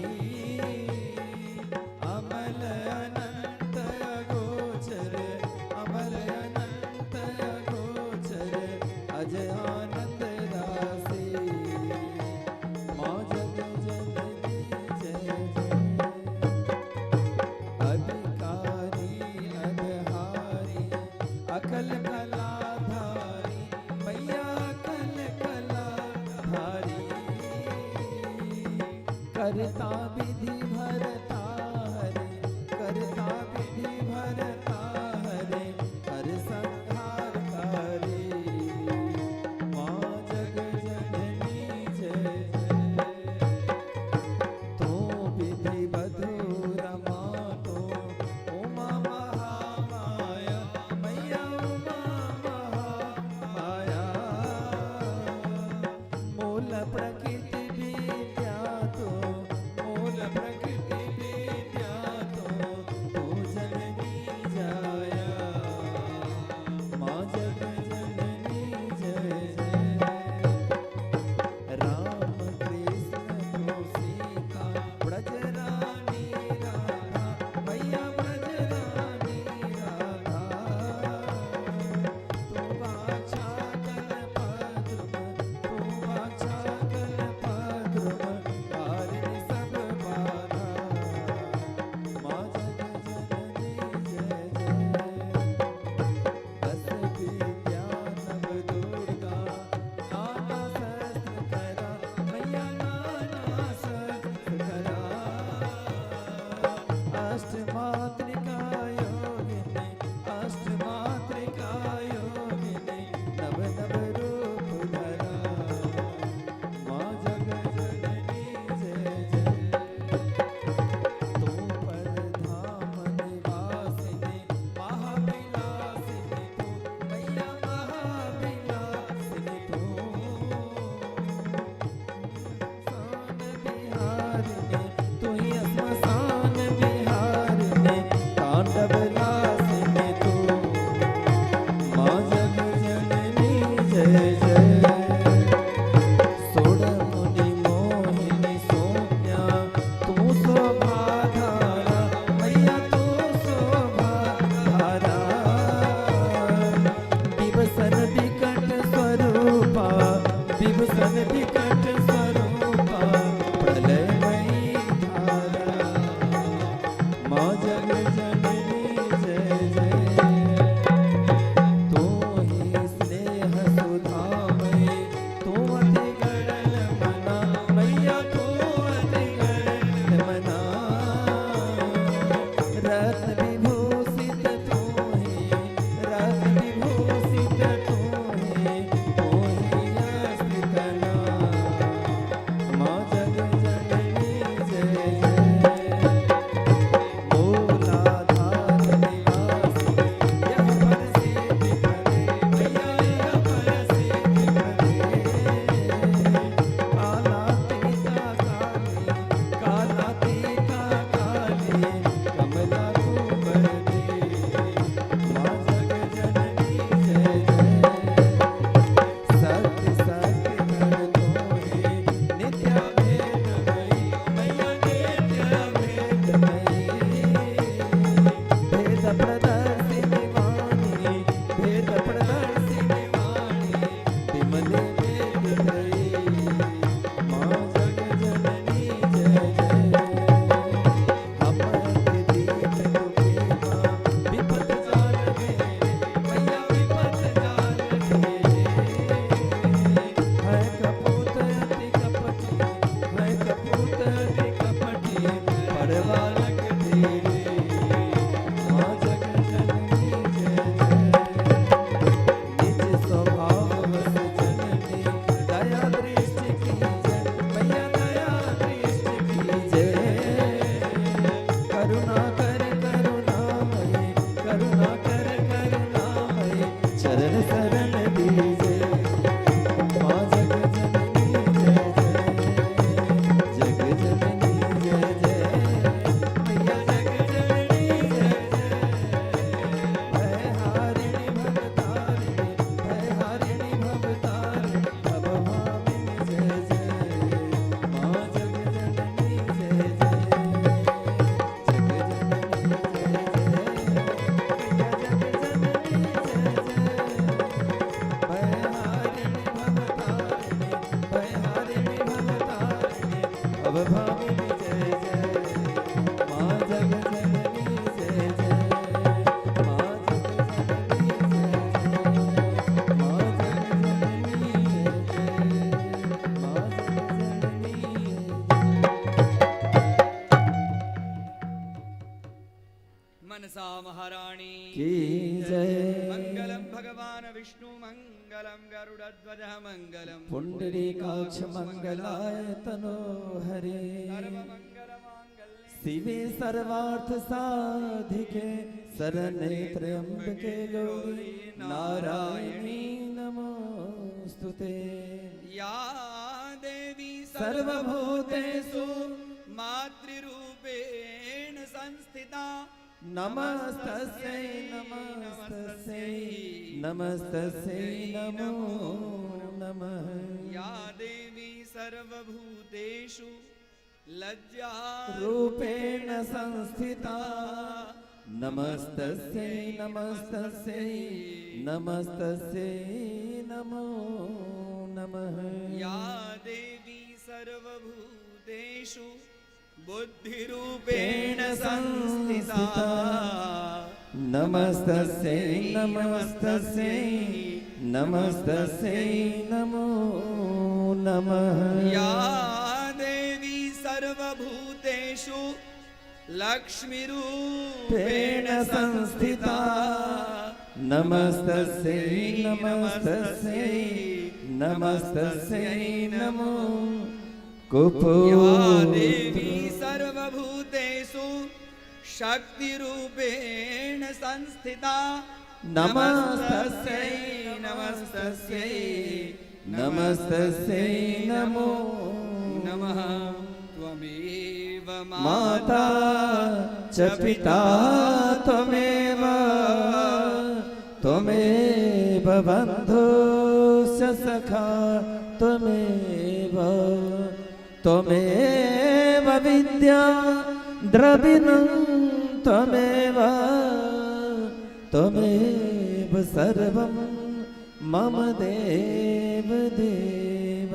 अमल अनंत अगोचर, अमल अनंत अगोचर, करता विधि भरता हरे, करता विधि भरता हरे, हर संहार करे। माँ जग जननी जय जय। तो विधि बधुरा माँ तो उमा महामाया, मैया उमा महामाया। मूल प्रकृति विद्या तो, मूल प्रकृति विद्या तो, तू जननी जाया। माँ जग जननी जय जय। राम कृष्ण तो सीता, ब्रज रानी राधा, मैया ब्रज रानी राधा। तू वाचा कल्पद्रुम, तू वाचा कल्पद्रुम, तारिणी सब बाधा। माँ जग जननी जय जय। दस विद्या नव दुर्गा, नाना शस्त्र करा, मैया नाना शस्त्र करा। अष्टमातृका योगिनी, अष्टमातृका योगिनी, नव नव रूप धरा। माँ जग जननी जय जय। तू परधाम निवासिनी, महाविलासिनी तू, मैया महाविलासिनी तू। स्मशान बिहारिणी तू ही, स्मशान बिहारिणी, तांडव लासिनी तू। माँ जग जननी जय जय। सोड मुनि मोहिनी सौम्या, तू शोभाधारा, मैया तू शोभाधारा। विभसन विकट स्वरूपा, विभसन विकट स्वरूपा, प्रलयमयी धारा। माँ जग जननी जय जय। तू ही स्नेह सुधा मंगलम गरुड़ध्वज मंगलम पुंडरीकाक्ष मंगलाय तनो हरे सर्वमंगल मांगल्ये शिवे सर्वार्थ साधिके शरण्ये त्र्यंबके गौरी नारायणी नमोस्तुते। या देवी सर्वभूतेषु मातृरूपेण संस्थिता नमस्तस्यै नमस्तस्यै नमस्तस्यै नमो नमः। या देवी सर्वभूतेषु लज्जा रूपेण संस्थिता नमस्तस्यै नमस्तस्यै नमस्तस्यै नमो नमः। या देवी सर्वभूतेषु बुद्धिरूपेण संस्थिता नमस्तस्यै नमस्तस्यै नमस्तस्यै नमो नमः। या देवी सर्वभूतेषु लक्ष्मीरूपेण संस्थिता नमस्तस्यै नमस्तस्यै नमस्तस्यै नमो कुपो। या देवी सर्वभूतेषु शक्तिरूपेण संस्थिता नमस्तस्यै नमस्तस्यै नमस्तस्यै नमो नमः। त्वमेव माता च पिता त्वमेव त्वमेव बन्धुश्च सखा त्वमेव त्वमेव विद्या द्रविणं त्वमेव त्वमेव सर्वं मम देव देव।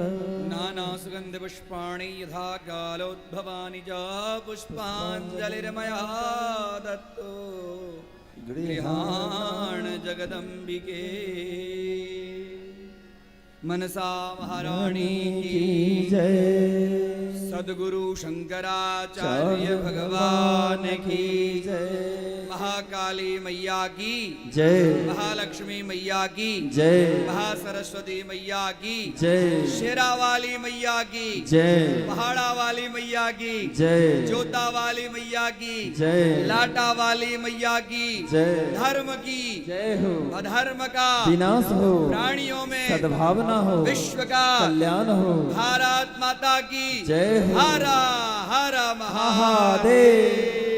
नाना सुगंध पुष्पाणि यथा कालोद्भवानि च पुष्पाञ्जलिर्मया दत्तो गृहाण जगदम्बिके। मनसा महारानी की जय। सद्गुरु शंकराचार्य भगवान की जय। महाकाली मैया की जय। महालक्ष्मी मैया की जय। महासरस्वती मैया की जय। शेरा वाली मैया की जय। पहाड़ा वाली मैया की जय। जोता वाली मैया की जय। लाटा वाली मैया की जय। धर्म की जय हो। अधर्म का विनाश हो। प्राणियों में सद्भावना हो। विश्व का कल्याण हो। भारत माता की जय हो। हर हर महादेव। महादेव।